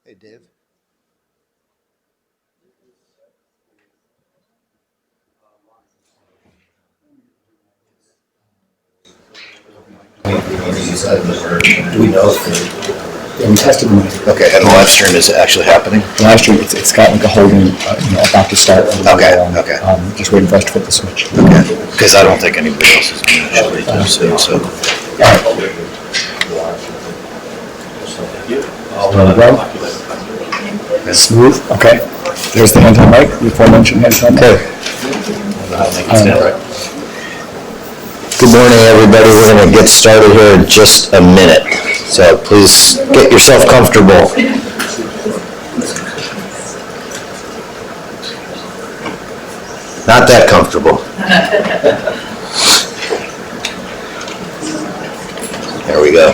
Hey, Dave. Do we know if Yeah, we tested them. okay, and the live stream is actually happening? The live stream, it's got like a holding, about to start. Okay, okay. Just waiting for us to flip the switch. Okay, because I don't think anybody else is going to actually do so. Smooth, okay. There's the hand-held mic, the aforementioned hand-held mic. Good morning, everybody. We're going to get started here in just a minute. So please get yourself comfortable. Not that comfortable. There we go.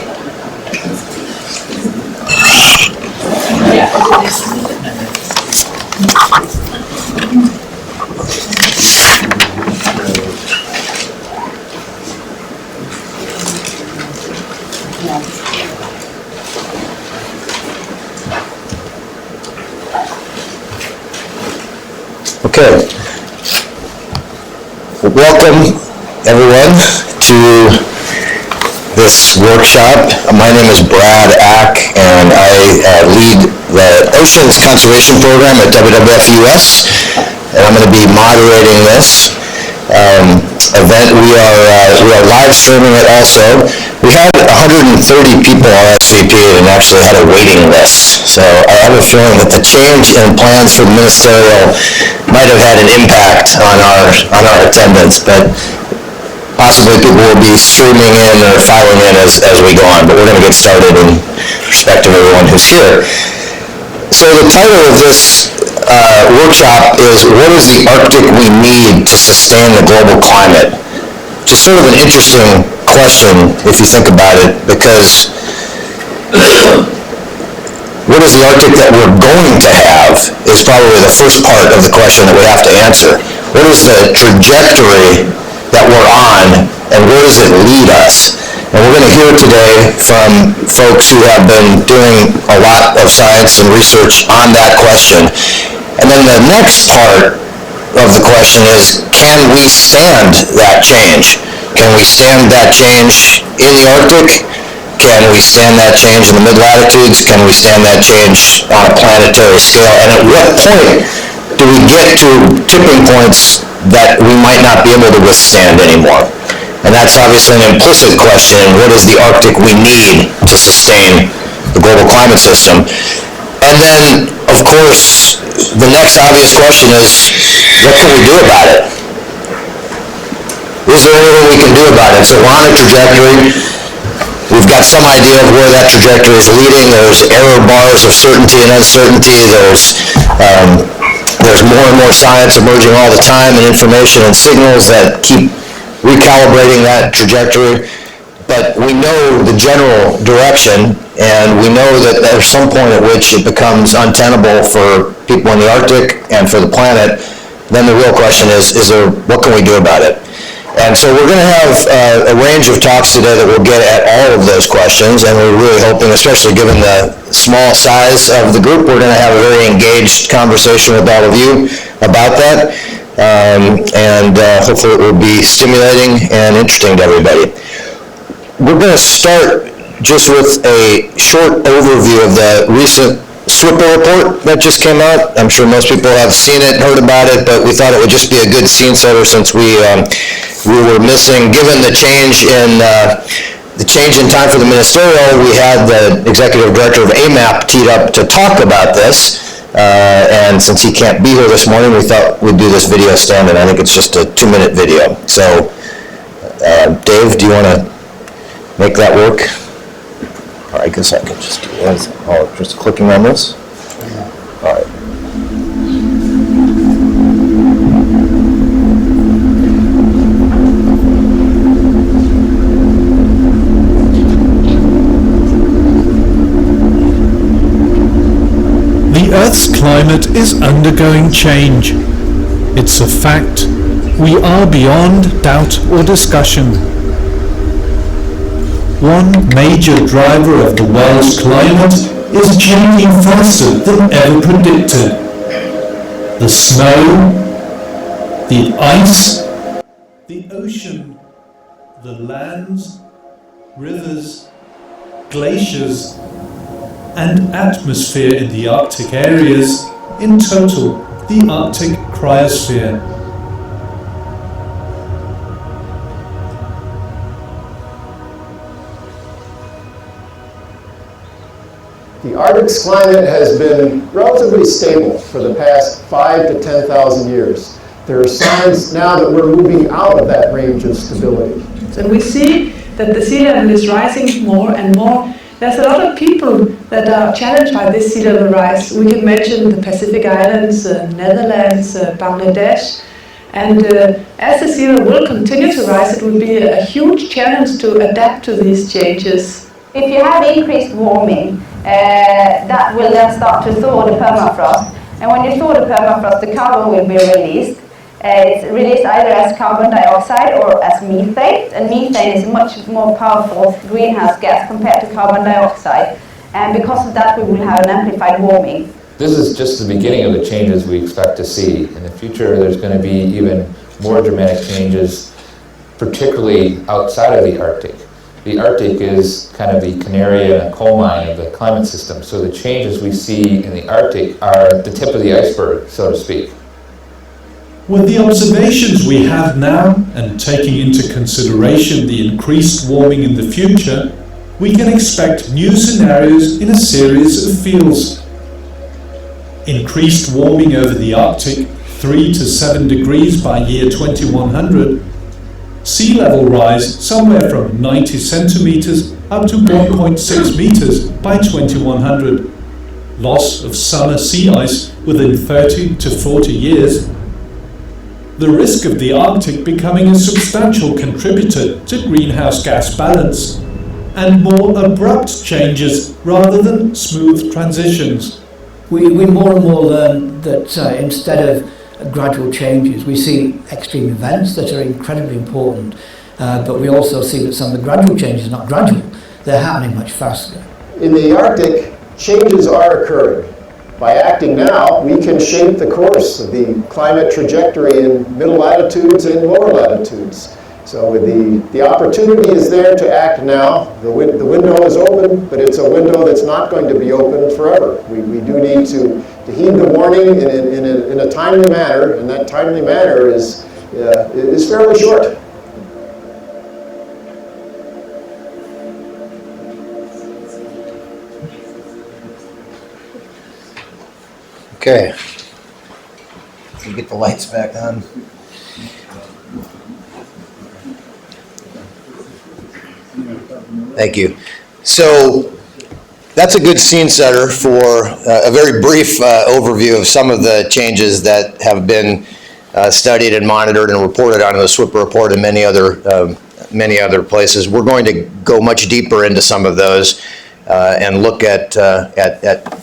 Okay. Welcome, everyone, to this workshop. My name is Brad Ack, and I lead the Oceans Conservation Program at WWF-US, and I'm going to be moderating this event. We are live streaming it also. We had 130 people RSVP'd and actually had a waiting list. So I have a feeling that the change in plans for ministerial might have had an impact on our attendance, but possibly people will be streaming in or filing in as we go on. But we're going to get started in respect of everyone who's here. So the title of this workshop is "What is the Arctic we need to sustain the global climate?" Which is sort of an interesting question if you think about it, because what is the Arctic that we're going to have is probably the first part of the question that we have to answer. What is the trajectory that we're on, and where does it lead us? And we're going to hear today from folks who have been doing a lot of science and research on that question. And then the next part of the question is, can we stand that change? Can we stand that change in the Arctic? Can we stand that change in the mid-latitudes? Can we stand that change on a planetary scale? And at what point do we get to tipping points that we might not be able to withstand anymore? And that's obviously an implicit question. What is the Arctic we need to sustain the global climate system? And then, of course, the next obvious question is, what can we do about it? Is there anything we can do about it? So we're on a trajectory. We've got some idea of where that trajectory is leading. There's error bars of certainty and uncertainty. There's more and more science emerging all the time, and information and signals that keep recalibrating that trajectory. but we know the general direction, and we know that there's some point at which it becomes untenable for people in the Arctic and for the planet. Then the real question is what can we do about it? And so we're going to have a range of talks today that will get at all of those questions, and we're really hoping, especially given the small size of the group, we're going to have a very engaged conversation with all of you about that, and hopefully it will be stimulating and interesting to everybody. We're going to start just with a short overview of the recent SWPA report that just came out. I'm sure most people have seen it, heard about it, but we thought it would just be a good scene setter since we were missing, given the change in time for the ministerial. We had the executive director of AMAP teed up to talk about this, and since he can't be here this morning, we thought we'd do this video stand-in. I think it's just a 2-minute video. So, Dave, do you want to make that work? I guess I can just do that. Oh, just clicking on this? All right. The Earth's climate is undergoing change. It's a fact. We are beyond doubt or discussion. One major driver of the world's climate is changing faster than ever predicted. The snow, the ice, the ocean, the lands, rivers, glaciers, and atmosphere in the Arctic areas, in total, the Arctic cryosphere. The Arctic's climate has been relatively stable for the past 5,000 to 10,000 years. There are signs now that we're moving out of that range of stability. And we see that the sea level is rising more and more. There's a lot of people that are challenged by this sea level rise. We can mention the Pacific Islands, Netherlands, Bangladesh. And as the sea level will continue to rise, it will be a huge challenge to adapt to these changes. If you have increased warming, that will then start to thaw the permafrost. And when you thaw the permafrost, the carbon will be released. It's released either as carbon dioxide or as methane. And methane is a much more powerful greenhouse gas compared to carbon dioxide. And because of that, we will have an amplified warming. This is just the beginning of the changes we expect to see. In the future, there's going to be even more dramatic changes, particularly outside of the Arctic. The Arctic is kind of the canary in a coal mine of the climate system, so the changes we see in the Arctic are the tip of the iceberg, so to speak. With the observations we have now, and taking into consideration the increased warming in the future, we can expect new scenarios in a series of fields. Increased warming over the Arctic, 3 to 7 degrees by year 2100, sea level rise somewhere from 90 centimeters up to 1.6 meters by 2100, loss of summer sea ice within 30 to 40 years, the risk of the Arctic becoming a substantial contributor to greenhouse gas balance, and more abrupt changes rather than smooth transitions. We more and more learn that instead of gradual changes, we see extreme events that are incredibly important, but we also see that some of the gradual changes are not gradual, they're happening much faster. In the Arctic, changes are occurring. By acting now, we can shape the course of the climate trajectory in middle latitudes and lower latitudes. So the opportunity is there to act now. The window is open, but it's a window that's not going to be open forever. We do need to heed the warning in a timely manner, and that timely manner is fairly short. Okay. Can you get the lights back on? Thank you. So that's a good scene setter for a very brief overview of some of the changes that have been studied and monitored and reported on in the SWPA report and many other many other places. We're going to go much deeper into some of those and look at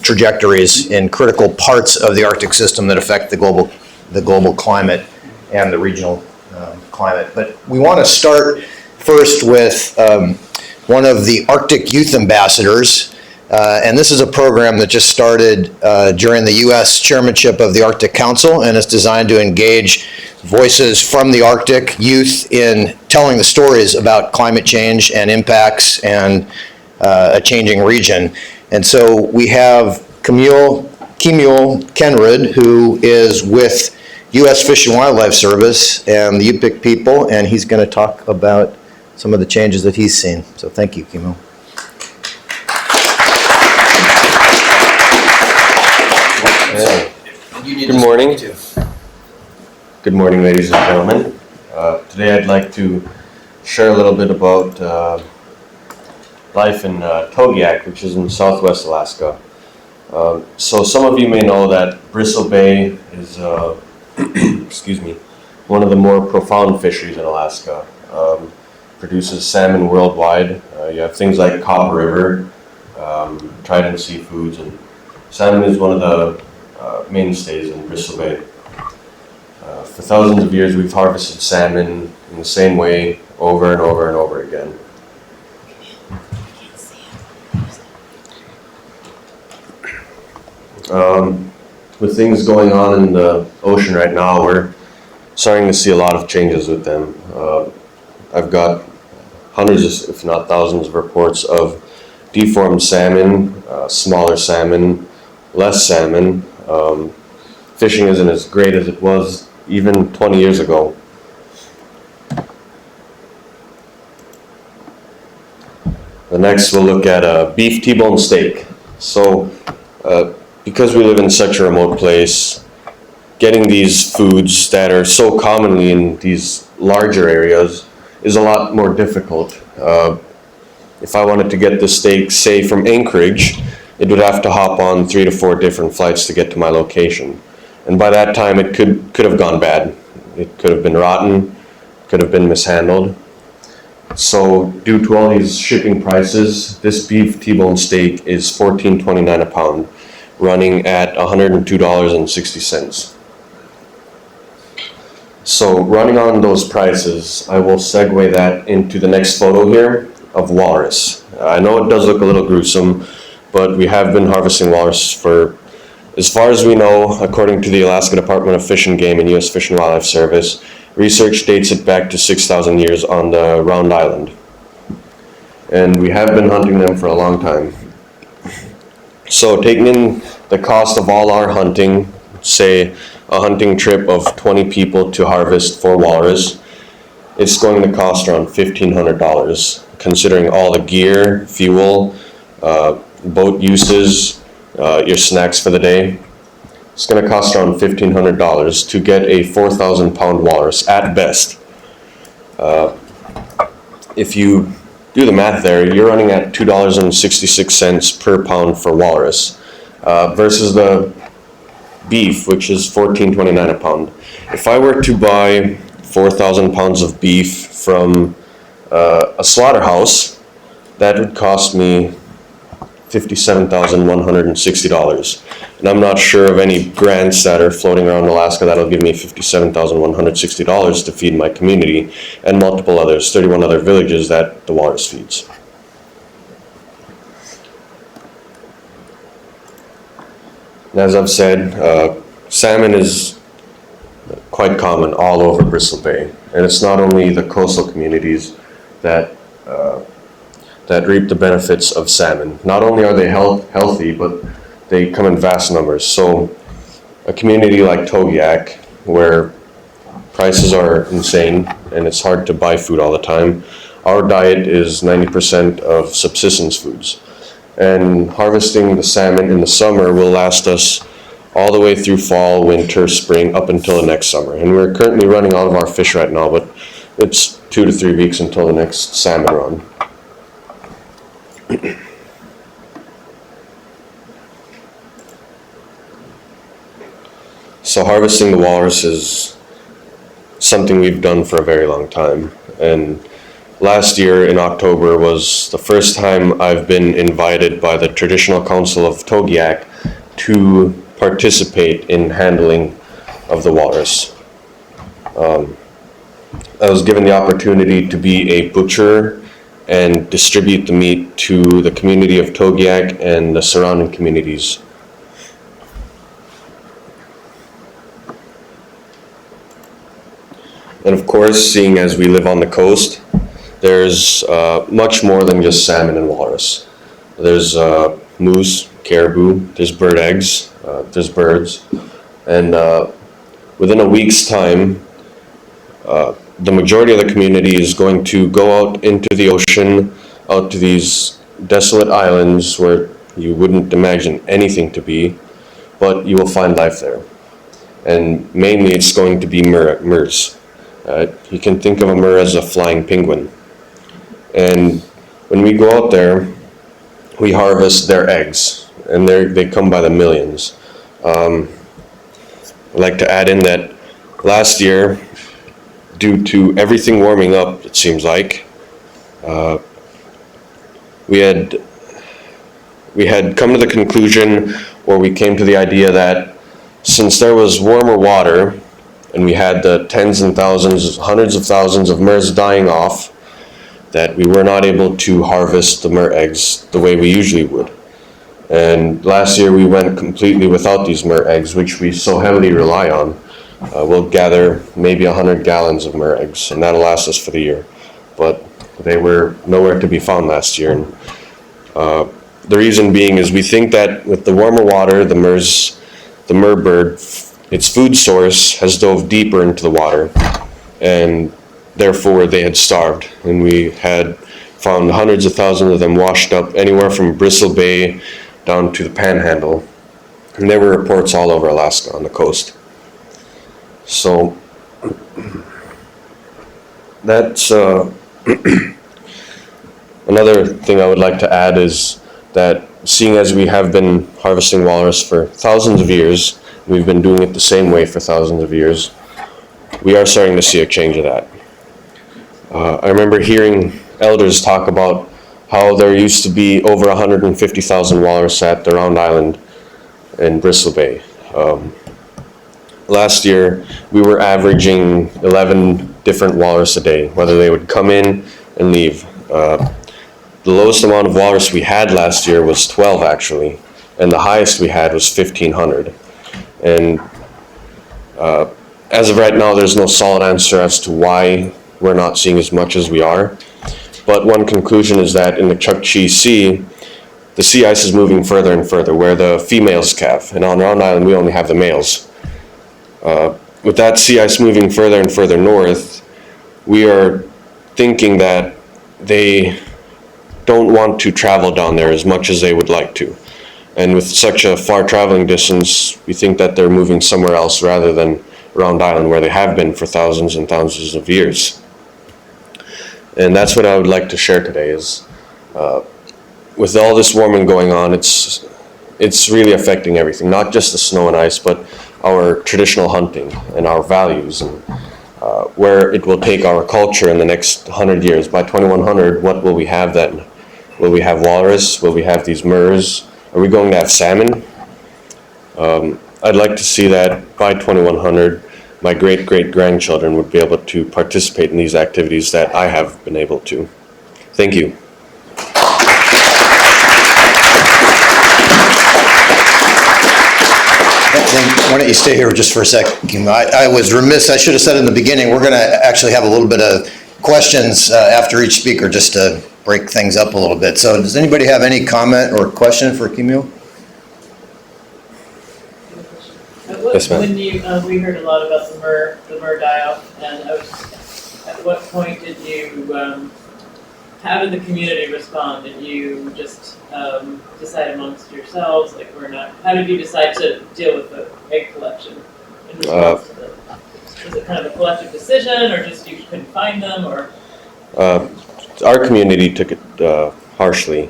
trajectories in critical parts of the Arctic system that affect the global climate and the regional climate. But we want to start first with one of the Arctic Youth Ambassadors. And this is a program that just started during the U.S. chairmanship of the Arctic Council, and it's designed to engage voices from the Arctic youth in telling the stories about climate change and impacts and a changing region. And so we have Kemuel Kenrud, who is with U.S. Fish and Wildlife Service and the Yupik people, and he's going to talk about some of the changes that he's seen. So thank you, Kemuel. Good morning. Good morning, ladies and gentlemen. Today I'd like to share a little bit about life in Kodiak, which is in southwest Alaska. So some of you may know that Bristle Bay is excuse me, one of the more profound fisheries in Alaska. Produces salmon worldwide. You have things like Copper River, Trident Seafoods, and salmon is one of the mainstays in Bristle Bay. For thousands of years we've harvested salmon in the same way over and over and over again. With things going on in the ocean right now, we're starting to see a lot of changes with them. I've got hundreds, if not thousands, of reports of deformed salmon, smaller salmon, less salmon. Fishing isn't as great as it was even 20 years ago. The next we'll look at a beef T-bone steak. So because we live in such a remote place, getting these foods that are so commonly in these larger areas is a lot more difficult. If I wanted to get the steak, say from Anchorage, it would have to hop on 3 to 4 different flights to get to my location. And by that time it could have gone bad. It could have been rotten, could have been mishandled. So due to all these shipping prices, this beef T-bone steak is $14.29 a pound, running at $102.60. So running on those prices, I will segue that into the next photo here of walrus. I know it does look a little gruesome, but we have been harvesting walrus for, as far as we know, according to the Alaska Department of Fish and Game and U.S. Fish and Wildlife Service, research dates it back to 6,000 years on the Round Island. And we have been hunting them for a long time. So taking in the cost of all our hunting, say a hunting trip of 20 people to harvest 4 walrus, it's going to cost around $1,500, considering all the gear, fuel, boat uses, your snacks for the day. It's going to cost around $1,500 to get a 4,000 pound walrus at best. If you do the math there, you're running at $2.66 per pound for walrus versus the beef, which is $14.29 a pound. If I were to buy 4,000 pounds of beef from a slaughterhouse, that would cost me $57,160. And I'm not sure of any grants that are floating around Alaska that'll give me $57,160 to feed my community and multiple others, 31 other villages that the walrus feeds. And as I've said, salmon is quite common all over Bristle Bay. And it's not only the coastal communities that reap the benefits of salmon. Not only are they healthy, but they come in vast numbers. So a community like Kodiak, where prices are insane and it's hard to buy food all the time, our diet is 90% of subsistence foods. And harvesting the salmon in the summer will last us all the way through fall, winter, spring, up until the next summer. And we're currently running all of our fish right now, but it's 2 to 3 weeks until the next salmon run. So harvesting the walrus is something we've done for a very long time, and last year in October was the first time I've been invited by the Traditional Council of Kodiak to participate in handling of the walrus. I was given the opportunity to be a butcher and distribute the meat to the community of Kodiak and the surrounding communities. And of course, seeing as we live on the coast, there's much more than just salmon and walrus. There's moose, caribou, there's bird eggs, there's birds. And within a week's time, the majority of the community is going to go out into the ocean, out to these desolate islands where you wouldn't imagine anything to be, but you will find life there. And mainly it's going to be murres. You can think of a murre as a flying penguin. And when we go out there, we harvest their eggs, and they come by the millions. I'd like to add in that last year, due to everything warming up, it seems like, we had come to the conclusion, or we came to the idea that since there was warmer water, and we had the tens and thousands, hundreds of thousands of murres dying off, that we were not able to harvest the murre eggs the way we usually would. And last year we went completely without these murre eggs, which we so heavily rely on. We'll gather maybe 100 gallons of murre eggs, and that'll last us for the year. But they were nowhere to be found last year. And, the reason being is we think that with the warmer water, the murre bird, its food source has dove deeper into the water, and therefore they had starved. And we had found hundreds of thousands of them washed up anywhere from Bristol Bay down to the Panhandle. And there were reports all over Alaska on the coast. So that's another thing I would like to add is that seeing as we have been harvesting walrus for thousands of years, we've been doing it the same way for thousands of years, we are starting to see a change of that. I remember hearing elders talk about how there used to be over 150,000 walrus at the Round Island in Bristol Bay. Last year, we were averaging 11 different walrus a day, whether they would come in and leave. The lowest amount of walrus we had last year was 12 actually, and the highest we had was 1,500. And as of right now, there's no solid answer as to why we're not seeing as much as we are. But one conclusion is that in the Chukchi Sea, the sea ice is moving further and further, where the females calve. And on Round Island, we only have the males. With that sea ice moving further and further north, we are thinking that they don't want to travel down there as much as they would like to. And with such a far traveling distance, we think that they're moving somewhere else rather than Round Island, where they have been for thousands and thousands of years. And that's what I would like to share today is, with all this warming going on, it's really affecting everything, not just the snow and ice, but our traditional hunting and our values, and where it will take our culture in the next 100 years. By 2100, what will we have then? Will we have walrus? Will we have these murres? Are we going to have salmon? I'd like to see that by 2100, my great-great-grandchildren would be able to participate in these activities that I have been able to. Thank you. Then why don't you stay here just for a second? I was remiss, I should have said in the beginning, we're going to actually have a little bit of questions after each speaker just to break things up a little bit. So does anybody have any comment or question for Kimil? Yes, ma'am. When you, we heard a lot about the murre die-off, and at what point did you, how did the community respond? Did you just decide amongst yourselves, like how did you decide to deal with the egg collection in response to the, was it kind of a collective decision, or just you couldn't find them, or? Our community took it harshly.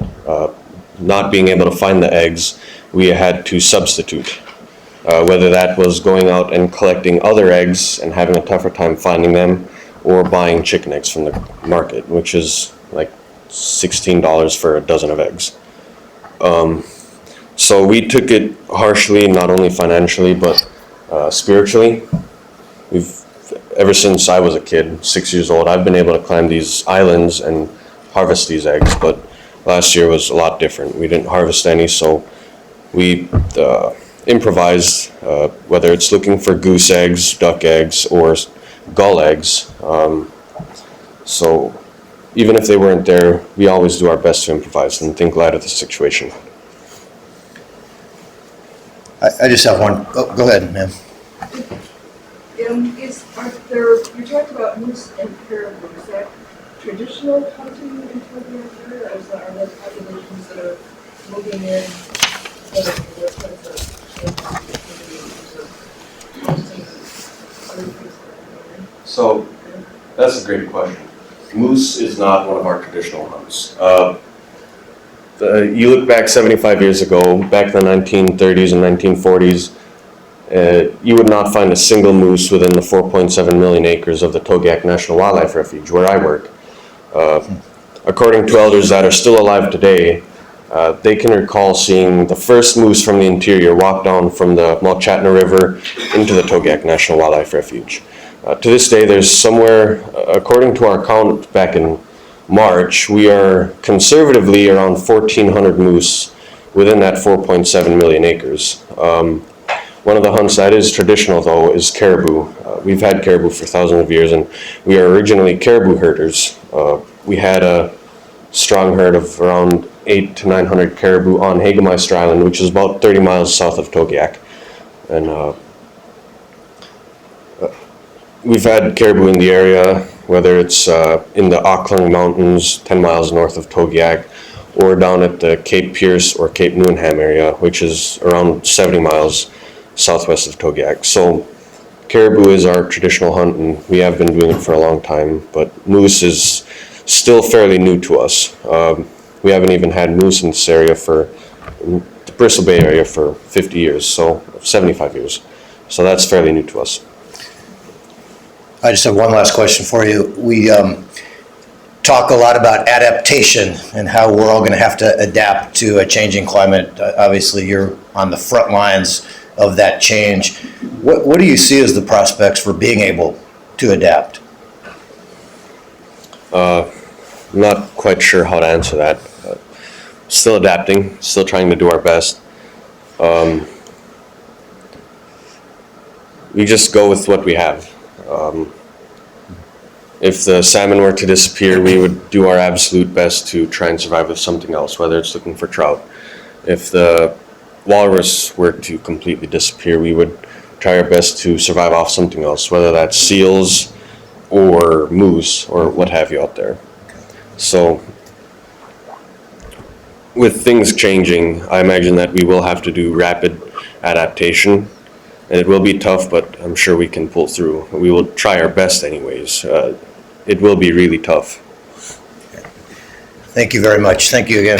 Not being able to find the eggs, we had to substitute. Whether that was going out and collecting other eggs and having a tougher time finding them, or buying chicken eggs from the market, which is like $16 for a dozen of eggs. So we took it harshly, not only financially, but spiritually. Ever since I was a kid, 6 years old, I've been able to climb these islands and harvest these eggs, but last year was a lot different. We didn't harvest any, so we improvised, whether it's looking for goose eggs, duck eggs, or gull eggs. So even if they weren't there, we always do our best to improvise and think light of the situation. I just have one. Oh, go ahead, ma'am. You talked about moose and caribou. Is that traditional hunting in Kodiak area, or are there populations that are moving in that are what kinds of So that's a great question. Moose is not one of our traditional hunts. You look back 75 years ago, back in the 1930s and 1940s, you would not find a single moose within the 4.7 million acres of the Kodiak National Wildlife Refuge, where I work. According to elders that are still alive today, they can recall seeing the first moose from the interior walk down from the Malchatna River into the Kodiak National Wildlife Refuge. To this day, there's somewhere, according to our count back in March, we are conservatively around 1,400 moose within that 4.7 million acres. One of the hunts that is traditional, though, is caribou. We've had caribou for thousands of years, and we are originally caribou herders. We had a strong herd of around 800 to 900 caribou on Hagemeister Island, which is about 30 miles south of Kodiak. And we've had caribou in the area, whether it's in the Auckland Mountains, 10 miles north of Kodiak, or down at the Cape Pierce or Cape Newnham area, which is around 70 miles southwest of Kodiak. So caribou is our traditional hunt, and we have been doing it for a long time, but moose is still fairly new to us. We haven't even had moose in this area the Bristol Bay area for 50 years, so 75 years. So that's fairly new to us. I just have one last question for you. We talk a lot about adaptation and how we're all going to have to adapt to a changing climate. Obviously, you're on the front lines of that change. What do you see as the prospects for being able to adapt? Not quite sure how to answer that. Still adapting, still trying to do our best. We just go with what we have. If the salmon were to disappear, we would do our absolute best to try and survive with something else, whether it's looking for trout. If the walrus were to completely disappear, we would try our best to survive off something else, whether that's seals or moose or what have you out there. So with things changing, I imagine that we will have to do rapid adaptation, and it will be tough, but I'm sure we can pull through. We will try our best anyways. It will be really tough. Thank you very much. Thank you again.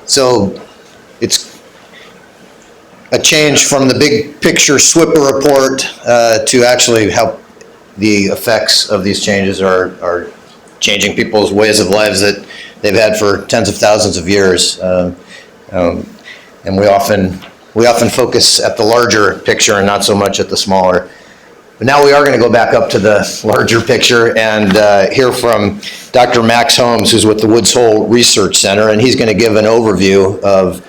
So it's a change from the big picture SWIPA report to actually help the effects of these changes are changing people's ways of lives that they've had for tens of thousands of years. And we often focus at the larger picture and not so much at the smaller. But now we are going to go back up to the larger picture and hear from Dr. Max Holmes, who's with the Woods Hole Research Center, and he's going to give an overview of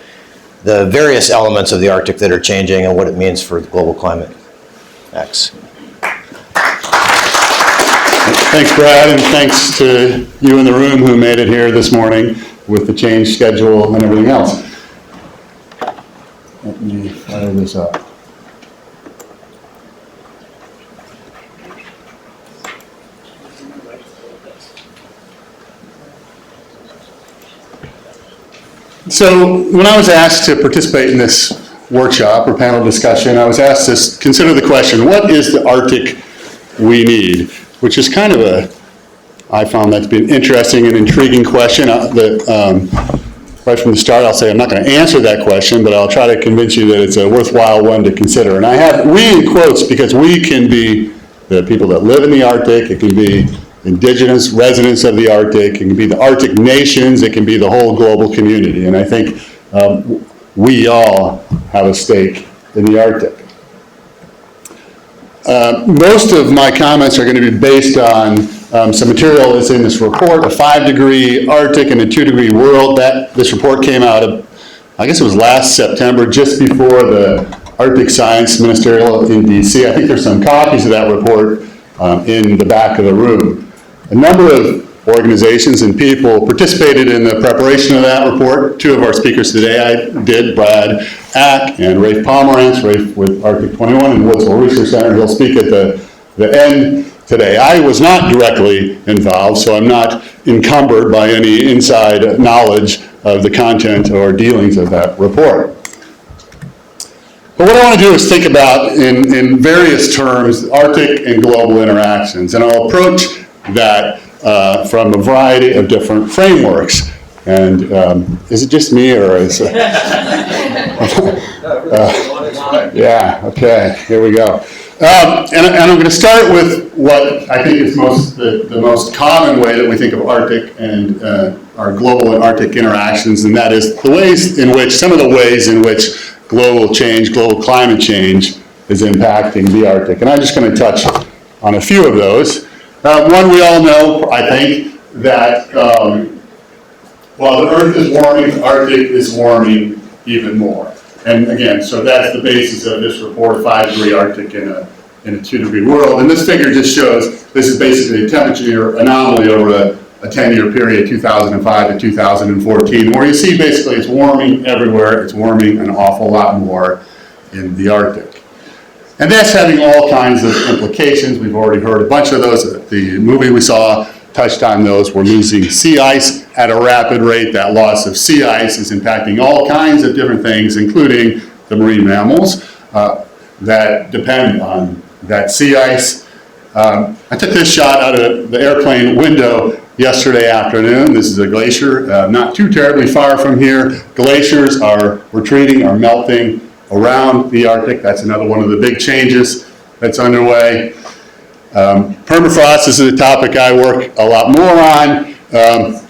the various elements of the Arctic that are changing and what it means for global climate. Max. Thanks, Brad, and thanks to you in the room who made it here this morning with the change schedule and everything else. Let me fire this up. So when I was asked to participate in this workshop or panel discussion, I was asked to consider the question, what is the Arctic we need? Which is kind of I found that to be an interesting and intriguing question. right from the start, I'll say I'm not going to answer that question, but I'll try to convince you that it's a worthwhile one to consider. And I have "we" in quotes because we can be the people that live in the Arctic, it can be indigenous residents of the Arctic, it can be the Arctic nations, it can be the whole global community. And I think we all have a stake in the Arctic. Most of my comments are going to be based on some material that's in this report, a 5-degree Arctic and a 2-degree world. This report came out, I guess it was last September, just before the Arctic Science Ministerial in DC. I think there's some copies of that report in the back of the room. A number of organizations and people participated in the preparation of that report. Two of our speakers today, I did, Brad Ack and Rafe Pomerantz, Rafe with Arctic 21 and Woodsville Research Center. He'll speak at the end today. I was not directly involved, so I'm not encumbered by any inside knowledge of the content or dealings of that report. But what I want to do is think about, in various terms, Arctic and global interactions, and I'll approach that from a variety of different frameworks. And is it just me, or is it? Yeah, okay, here we go. And I'm going to start with what I think is the most common way that we think of Arctic and our global and Arctic interactions, and that is some of the ways in which global climate change is impacting the Arctic. And I'm just going to touch on a few of those. One, we all know, I think, that while the Earth is warming, the Arctic is warming even more. And again, so that's the basis of this report, 5-degree Arctic in a 2-degree world. And this figure just shows, this is basically a temperature anomaly over a 10-year period, 2005 to 2014, where you see basically it's warming everywhere, it's warming an awful lot more in the Arctic. And that's having all kinds of implications. We've already heard a bunch of those. The movie we saw touched on those. We're losing sea ice at a rapid rate. That loss of sea ice is impacting all kinds of different things, including the marine mammals that depend on that sea ice. I took this shot out of the airplane window yesterday afternoon. This is a glacier not too terribly far from here. Glaciers are retreating, are melting around the Arctic. That's another one of the big changes that's underway. Permafrost, this is a topic I work a lot more on.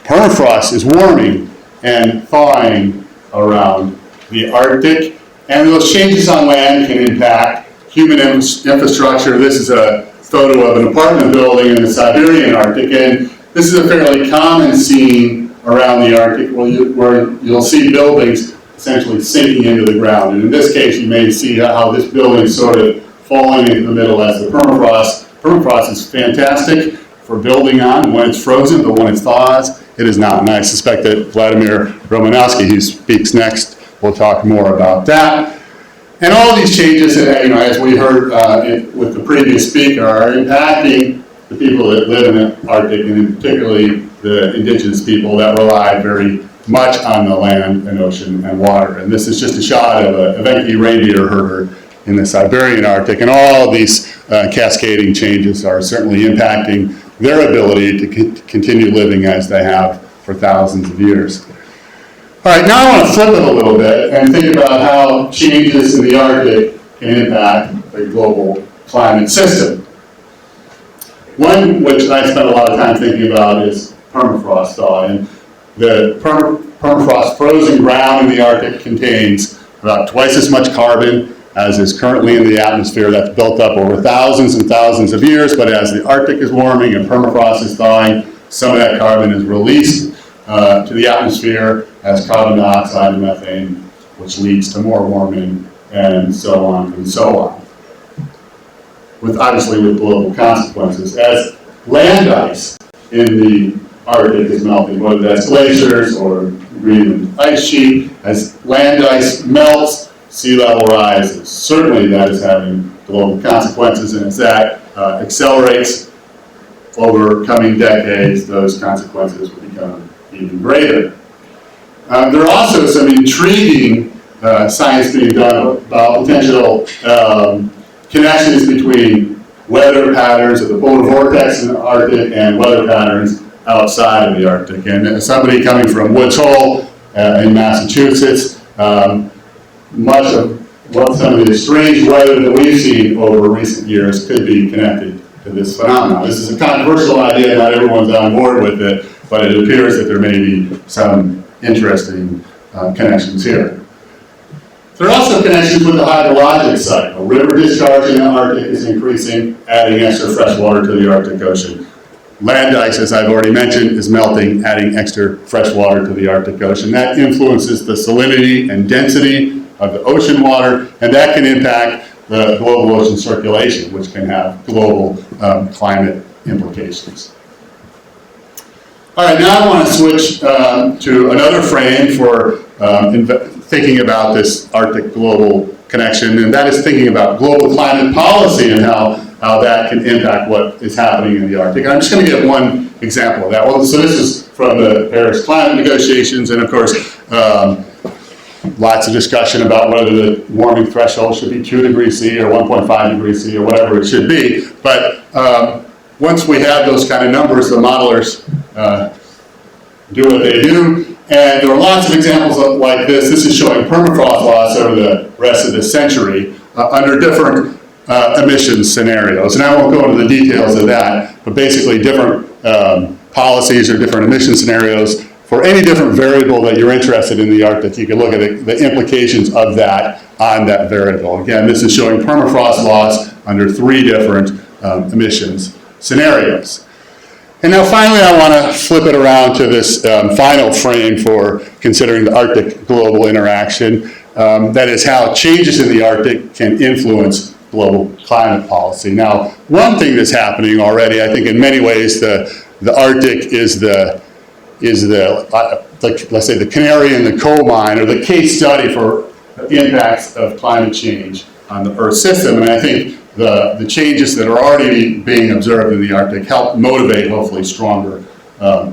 Permafrost is warming and thawing around the Arctic, and those changes on land can impact human infrastructure. This is a photo of an apartment building in the Siberian Arctic, and this is a fairly common scene around the Arctic where you'll see buildings essentially sinking into the ground. And in this case, you may see how this building is sort of falling into the middle as the permafrost. Permafrost is fantastic for building on when it's frozen, but when it thaws, it is not. And I suspect that Vladimir Romanovski, who speaks next, will talk more about that. And all of these changes, as we heard with the previous speaker, are impacting the people that live in the Arctic, and particularly the indigenous people that rely very much on the land and ocean and water. And this is just a shot of a Evenki reindeer herder in the Siberian Arctic. And all of these cascading changes are certainly impacting their ability to continue living as they have for thousands of years. All right, now I want to flip it a little bit and think about how changes in the Arctic can impact the global climate system. One which I spend a lot of time thinking about is permafrost thawing. The permafrost frozen ground in the Arctic contains about twice as much carbon as is currently in the atmosphere. That's built up over thousands and thousands of years, but as the Arctic is warming and permafrost is thawing, some of that carbon is released to the atmosphere as carbon dioxide and methane, which leads to more warming and so on and so on. Obviously with global consequences. As land ice in the Arctic is melting, whether that's glaciers or Greenland ice sheet, as land ice melts, sea level rises. Certainly that is having global consequences, and as that accelerates over coming decades, those consequences will become even greater. There are also some intriguing science being done about potential connections between weather patterns of the polar vortex in the Arctic and weather patterns outside of the Arctic. And as somebody coming from Woods Hole, in Massachusetts. Much of what some of the strange weather that we've seen over recent years could be connected to this phenomenon. This is a controversial idea, not everyone's on board with it, but it appears that there may be some interesting connections here. There are also connections with the hydrologic cycle. River discharge in the Arctic is increasing, adding extra fresh water to the Arctic Ocean. Land ice, as I've already mentioned, is melting, adding extra fresh water to the Arctic Ocean. That influences the salinity and density of the ocean water, and that can impact the global ocean circulation, which can have global climate implications. All right, now I want to switch to another frame for thinking about this Arctic global connection, and that is thinking about global climate policy and how that can impact what is happening in the Arctic. And I'm just going to give one example of that. Well, so this is from the Paris climate negotiations, and of course, lots of discussion about whether the warming threshold should be 2 degrees C or 1.5 degrees C or whatever it should be. But once we have those kind of numbers, the modelers do what they do. And there are lots of examples like this. This is showing permafrost loss over the rest of the century under different emissions scenarios. And I won't go into the details of that, but basically different policies or different emission scenarios for any different variable that you're interested in the Arctic. You can look at the implications of that on that variable. Again, this is showing permafrost loss under 3 different emissions scenarios. And now finally, I want to flip it around to this final frame for considering the Arctic global interaction. That is how changes in the Arctic can influence global climate policy. Now, one thing that's happening already, I think in many ways, the Arctic is let's say the canary in the coal mine, or the case study for the impacts of climate change on the Earth system. And I think the changes that are already being observed in the Arctic help motivate, hopefully, stronger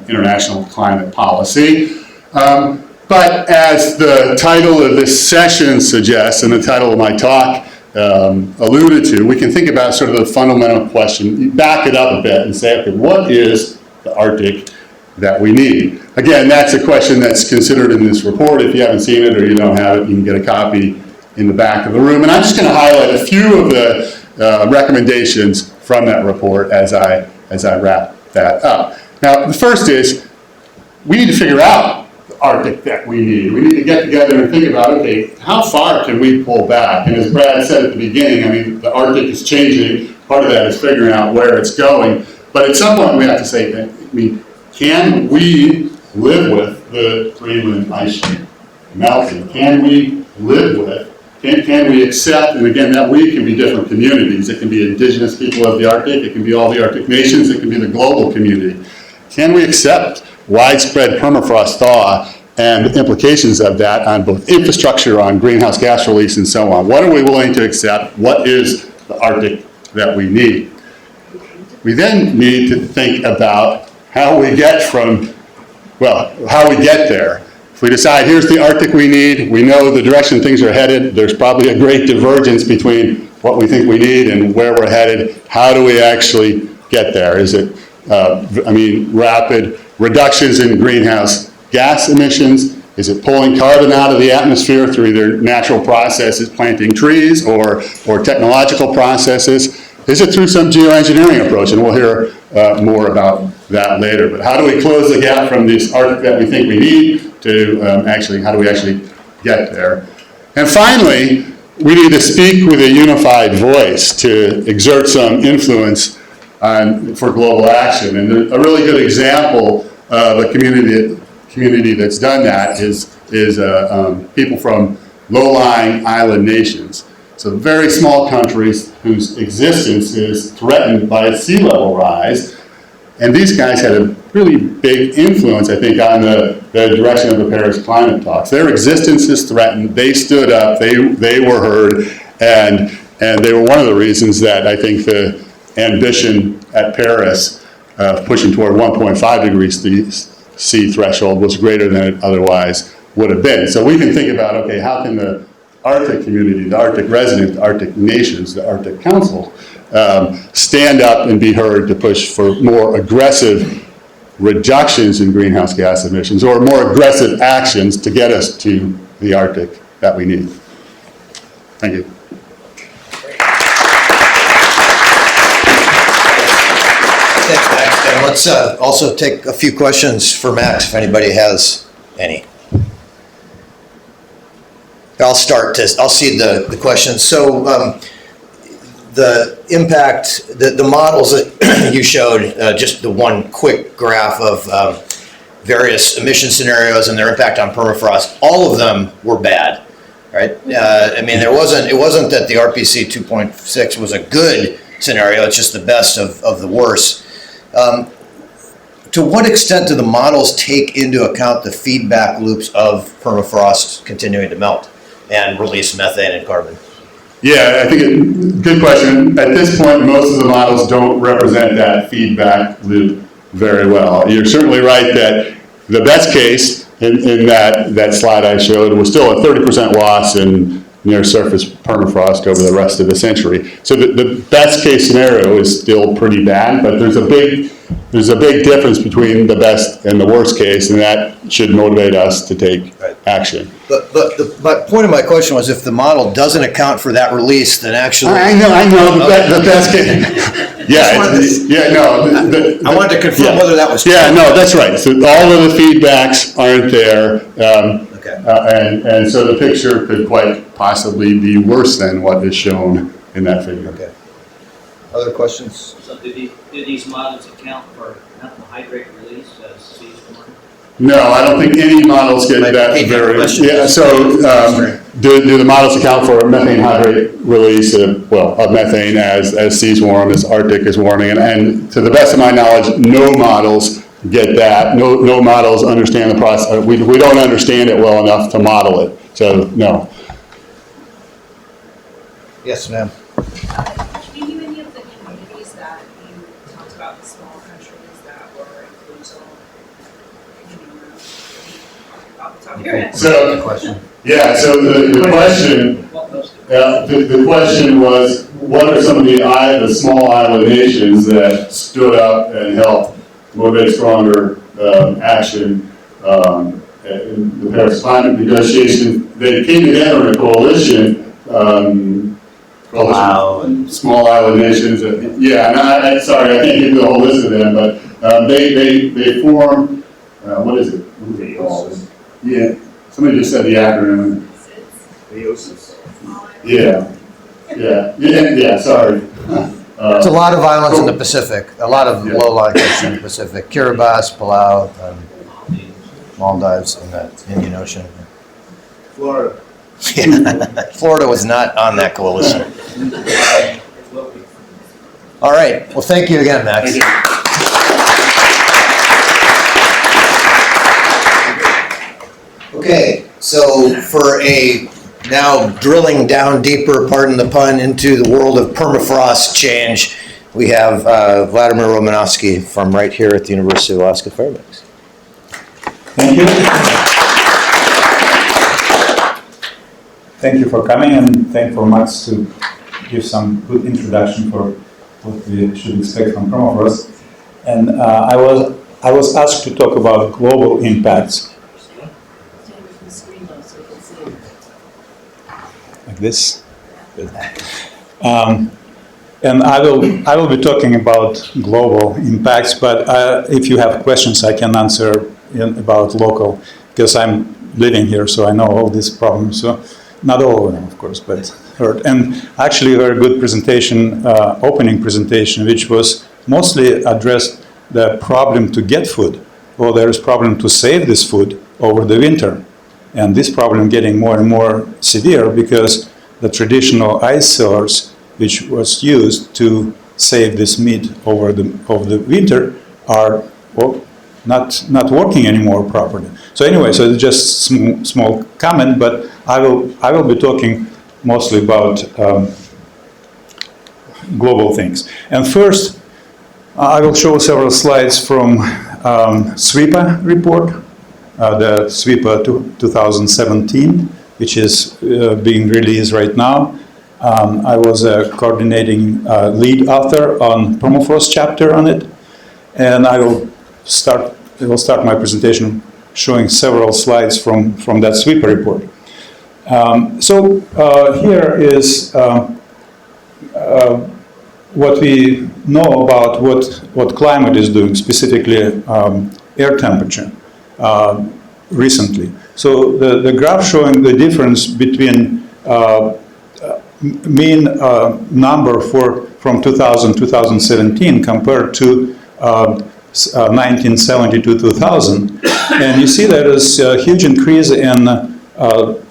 international climate policy. But as the title of this session suggests, and the title of my talk alluded to, we can think about sort of the fundamental question, back it up a bit and say, okay, what is the Arctic that we need? Again, that's a question that's considered in this report. If you haven't seen it or you don't have it, you can get a copy in the back of the room. And I'm just going to highlight a few of the recommendations from that report as I wrap that up. Now, the first is we need to figure out the Arctic that we need. We need to get together and think about, okay, how far can we pull back? And as Brad said at the beginning, I mean, the Arctic is changing. Part of that is figuring out where it's going. But at some point, we have to say, I mean, can we live with the Greenland ice sheet melting? Can we live with? Can we accept, and again, that we can be different communities. It can be indigenous people of the Arctic, it can be all the Arctic nations, it can be the global community. Can we accept widespread permafrost thaw and the implications of that on both infrastructure, on greenhouse gas release, and so on? What are we willing to accept? What is the Arctic that we need? We then need to think about how we get how we get there. If we decide here's the Arctic we need, we know the direction things are headed, there's probably a great divergence between what we think we need and where we're headed. How do we actually get there? Is it, rapid reductions in greenhouse gas emissions? Is it pulling carbon out of the atmosphere through either natural processes, planting trees, or technological processes? Is it through some geoengineering approach? And we'll hear more about that later. But how do we close the gap from this Arctic that we think we need to how do we actually get there? And finally, we need to speak with a unified voice to exert some influence for global action. And a really good example of a community that's done that is people from low-lying island nations. So very small countries whose existence is threatened by sea level rise. And these guys had a really big influence, I think, on the direction of the Paris climate talks. Their existence is threatened. They stood up. They were heard. And they were one of the reasons that I think the ambition at Paris, pushing toward 1.5 degrees C threshold, was greater than it otherwise would have been. So we can think about, okay, how can the Arctic community, the Arctic residents, the Arctic nations, the Arctic Council stand up and be heard to push for more aggressive reductions in greenhouse gas emissions or more aggressive actions to get us to the Arctic that we need. Thank you. Thanks, Max. And let's also take a few questions for Max, if anybody has any. I'll see the questions. So the impact, the models that you showed, just the one quick graph of various emission scenarios and their impact on permafrost, all of them were bad, right? I mean, it wasn't that the RPC 2.6 was a good scenario, it's just the best of the worst. To what extent do the models take into account the feedback loops of permafrost continuing to melt and release methane and carbon? Yeah, I think good question. At this point, most of the models don't represent that feedback loop very well. You're certainly right that the best case in that slide I showed was still a 30% loss in near surface permafrost over the rest of the century. So the best case scenario is still pretty bad, but there's a big difference between the best and the worst case, and that should motivate us to take action. But the point of my question was, if the model doesn't account for that release, then actually... I know, the best case... I wanted to confirm whether that was true. Yeah, no, that's right. So all of the feedbacks aren't there. And so the picture could quite possibly be worse than what is shown in that figure. Okay. Other questions? So did these models account for methyl hydrate release as seas warm? No, I don't think any models get that very... Yeah, so do the models account for methane hydrate release of methane as seas warm, as Arctic is warming? And to the best of my knowledge, no models get that. No models understand the process. We don't understand it well enough to model it. So, no. Yes, ma'am. Can you give any of the communities that you talked about, the small countries that were inclusive? Off the top of your head. So the question was, what are some of the small island nations that stood up and helped motivate stronger action in the Paris climate negotiations? They came together in a coalition. Small island nations. I'm sorry, I can't give you the whole list of them, but they form. What is it? What are they called? Yeah, somebody just said the acronym. Sorry. It's a lot of islands in the Pacific, a lot of low-lying coasts in the Pacific. Kiribati, Palau, Maldives, and the Indian Ocean. Florida. Florida was not on that coalition. All right. Well, thank you again, Max. Thank you. Okay, so for now drilling down deeper, pardon the pun, into the world of permafrost change, we have Vladimir Romanovski from right here at the University of Alaska Fairbanks. Thank you. Thank you for coming, and thank you, Max, to give some good introduction for what we should expect from permafrost. And I was asked to talk about global impacts. Like this. And I will be talking about global impacts, but if you have questions, I can answer about local, because I'm living here, so I know all these problems. So not all of them, of course, but heard. And actually, a very good presentation, opening presentation, which was mostly addressed the problem to get food, or there is problem to save this food over the winter. And this problem getting more and more severe because the traditional ice cellars, which was used to save this meat over the winter, are not working anymore properly. So anyway, so it's just small comment, but I will be talking mostly about global things. And first, I will show several slides from SWIPA report, the SWIPA 2017, which is being released right now. I was a coordinating lead author on permafrost chapter on it, and I will will start my presentation showing several slides from that sweeper report. Here is what we know about what climate is doing, specifically air temperature, recently. So the graph showing the difference between mean number from 2017 compared to 1970 to 2000, and you see there's a huge increase in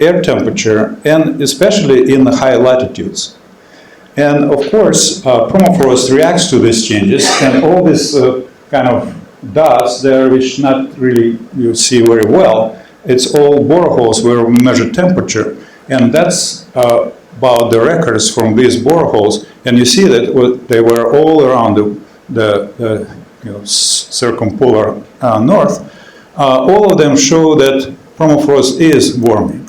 air temperature, and especially in the high latitudes. And of course, permafrost reacts to these changes, and all this kind of dots there, which not really you see very well, it's all boreholes where we measure temperature, and that's about the records from these boreholes, and you see that they were all around the circumpolar north. All of them show that permafrost is warming,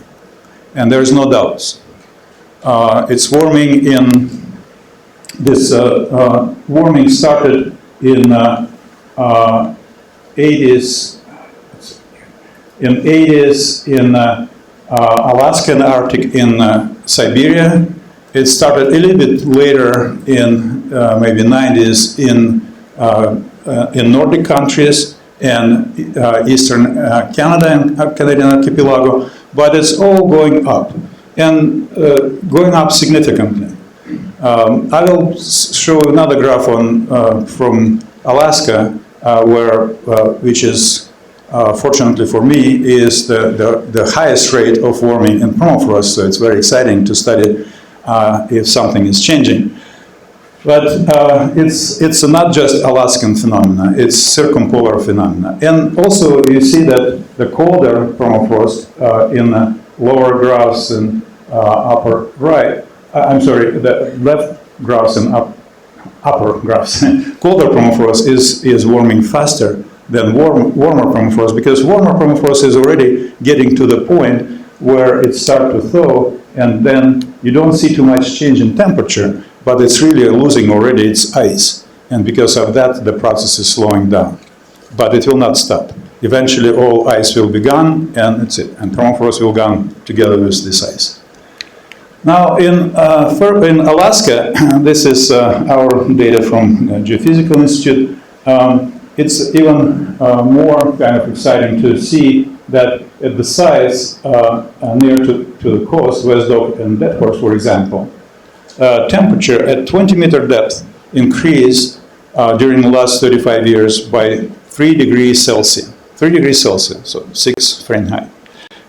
and there's no doubts. It's warming in this warming started in 80s in Alaska and Arctic, in Siberia. It started a little bit later in maybe 90s in Nordic countries and eastern Canada and Canadian archipelago, but it's all going up, and going up significantly. I will show another graph from Alaska, which is fortunately for me is the highest rate of warming in permafrost. So it's very exciting to study if something is changing. But it's not just Alaskan phenomena, it's circumpolar phenomena. And also you see that the colder permafrost in the lower graphs and upper right, the left graphs and upper graphs, colder permafrost is warming faster than warmer permafrost, because warmer permafrost is already getting to the point where it starts to thaw, and then you don't see too much change in temperature, but it's really losing already its ice. And because of that, the process is slowing down. But it will not stop. Eventually, all ice will be gone, and that's it. And permafrost will gone together with this ice. Now, in Alaska, this is our data from Geophysical Institute. It's even more kind of exciting to see that at the sites near to the coast, West Dock and Dead Horse, for example, temperature at 20-meter depth increased during the last 35 years by 3 degrees Celsius. 3 degrees Celsius, so 6 Fahrenheit.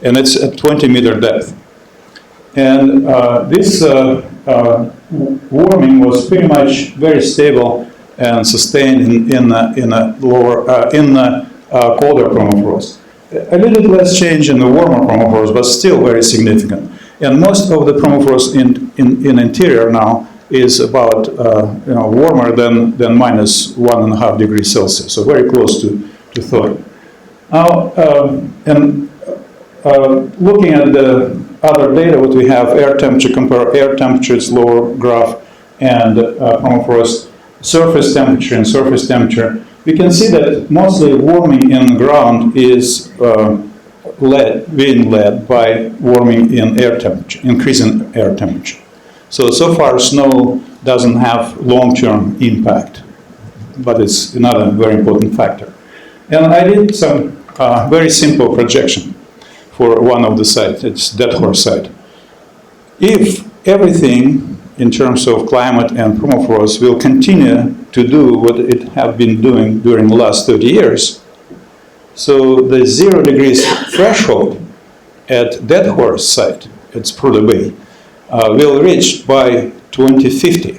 And it's at 20-meter depth. And this warming was pretty much very stable and sustained in colder permafrost. A little bit less change in the warmer permafrost, but still very significant. And most of the permafrost in interior now is about warmer than minus 1.5 degrees Celsius, so very close to thawing. Now, looking at the other data, what we have, air temperature, compare air temperature, it's lower graph, and permafrost surface temperature and surface temperature, we can see that mostly warming in the ground is being led by warming in air temperature, increase in air temperature. So far snow doesn't have long-term impact, but it's another very important factor. And I did some very simple projection for one of the sites, it's Dead Horse site. If everything in terms of climate and permafrost will continue to do what it have been doing during the last 30 years, so the 0 degrees threshold at Dead Horse site, it's Prudhoe Bay, will reach by 2050.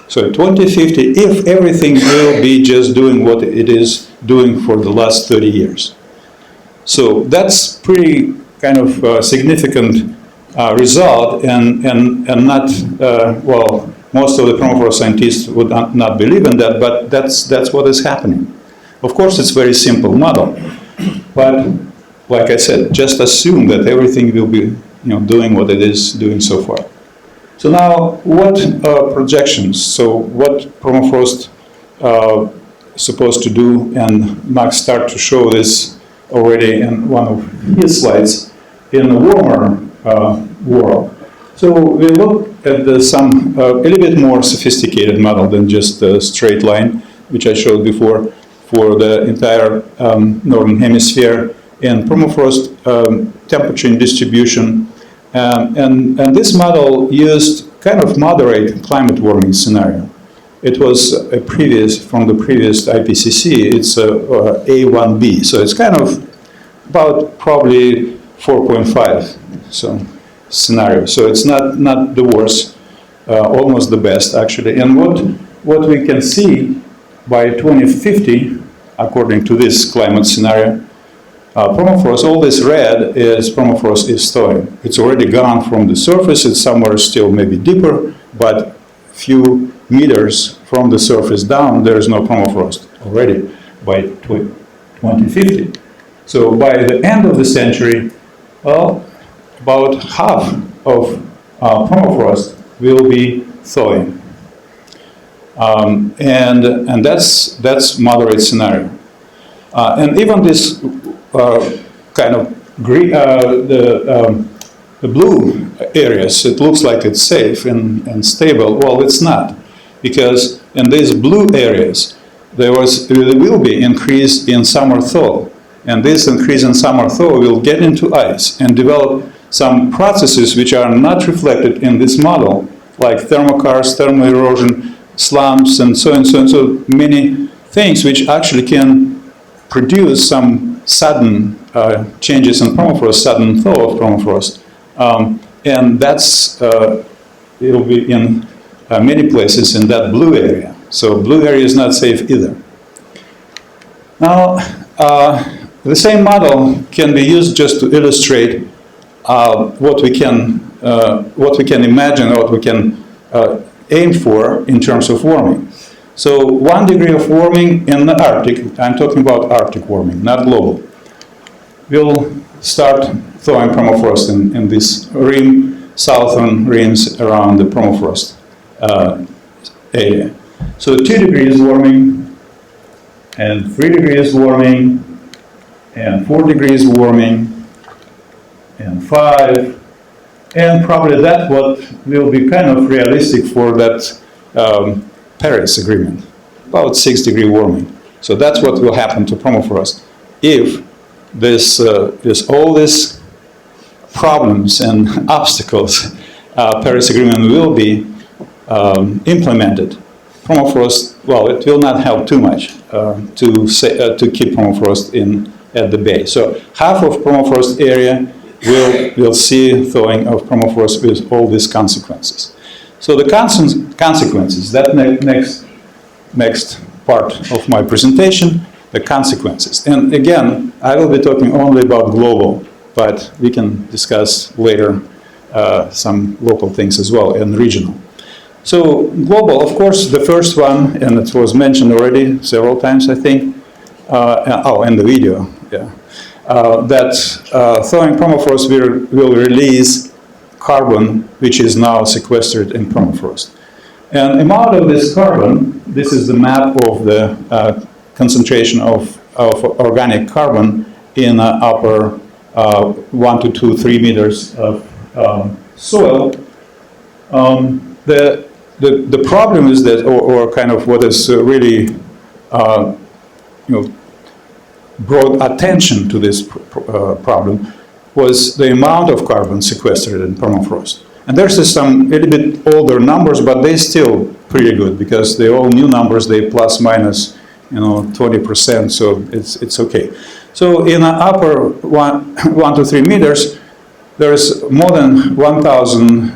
So 2050, if everything will be just doing what it is doing for the last 30 years. So that's pretty kind of significant result, and not, well, most of the permafrost scientists would not believe in that, but that's what is happening. Of course, it's a very simple model, but like I said, just assume that everything will be doing what it is doing so far. So now, what projections? So what permafrost supposed to do, and Max started to show this already in one of his slides, in a warmer world. So we look at some a little bit more sophisticated model than just the straight line, which I showed before, for the entire northern hemisphere, and permafrost temperature and distribution. And this model used kind of moderate climate warming scenario. It was from the previous IPCC, it's A1B, so it's kind of about probably 4.5 scenario. So it's not the worst, almost the best actually. And what we can see by 2050, according to this climate scenario, permafrost, all this red is permafrost is thawing. It's already gone from the surface. It's somewhere still maybe deeper, but few meters from the surface down, there is no permafrost already by 2050. So by the end of the century, well, about half of permafrost will be thawing, and that's moderate scenario. And even this kind of green, the blue areas, it looks like it's safe and stable. Well, it's not, because in these blue areas there will be increase in summer thaw, and this increase in summer thaw will get into ice and develop some processes which are not reflected in this model, like thermokarst, thermal erosion, slumps, and so and so and so many things which actually can produce some sudden changes in permafrost, sudden thaw of permafrost. And that's, it'll be in many places in that blue area. So blue area is not safe either. Now, the same model can be used just to illustrate what we can imagine, what we can aim for in terms of warming. So 1 degree of warming in the Arctic, I'm talking about Arctic warming, not global, will start thawing permafrost in this rim, southern rims around the permafrost area. So 2 degrees warming, and 3 degrees warming, and 4 degrees warming, and 5, and probably that what will be kind of realistic for that Paris Agreement, about 6 degree warming. So that's what will happen to permafrost if all these problems and obstacles Paris Agreement will be implemented. Permafrost, well, it will not help too much to keep permafrost at the base. So half of permafrost area will see thawing of permafrost with all these consequences. So the consequences, that next part of my presentation, the consequences. And again, I will be talking only about global, but we can discuss later some local things as well and regional. So global, of course, the first one, and it was mentioned already several times, I think, in the video, yeah, that thawing permafrost will release carbon, which is now sequestered in permafrost. And amount of this carbon, this is the map of the concentration of organic carbon in upper 1 to 2, 3 meters of soil. The problem is that, or kind of what is really, brought attention to this problem was the amount of carbon sequestered in permafrost. And there's some little bit older numbers, but they're still pretty good because they're all new numbers. They plus minus, 20%, so it's okay. So in the upper 1 to 3 meters, there's more than 1,000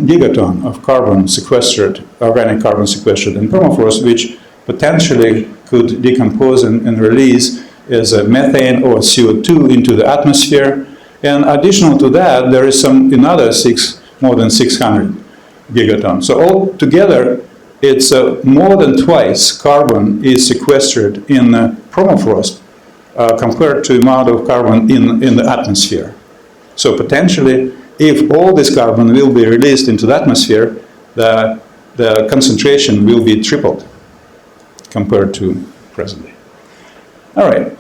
gigaton of carbon sequestered, organic carbon sequestered in permafrost, which potentially could decompose and release as a methane or CO2 into the atmosphere. And additional to that, there is another more than 600 gigatons. So altogether, it's more than twice carbon is sequestered in permafrost compared to the amount of carbon in the atmosphere. So potentially, if all this carbon will be released into the atmosphere, the concentration will be tripled compared to presently. All right.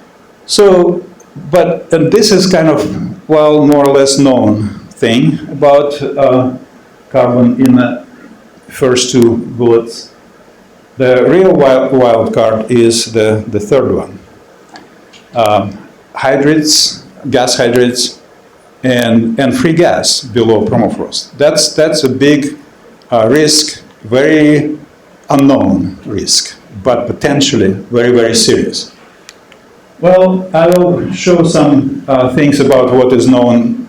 So, and this is kind of, well, more or less known thing about carbon in the first two bullets. The real wild card is the third one. Hydrates, gas hydrates, and free gas below permafrost. That's a big risk, very unknown risk, but potentially very, very serious. Well, I will show some things about what is known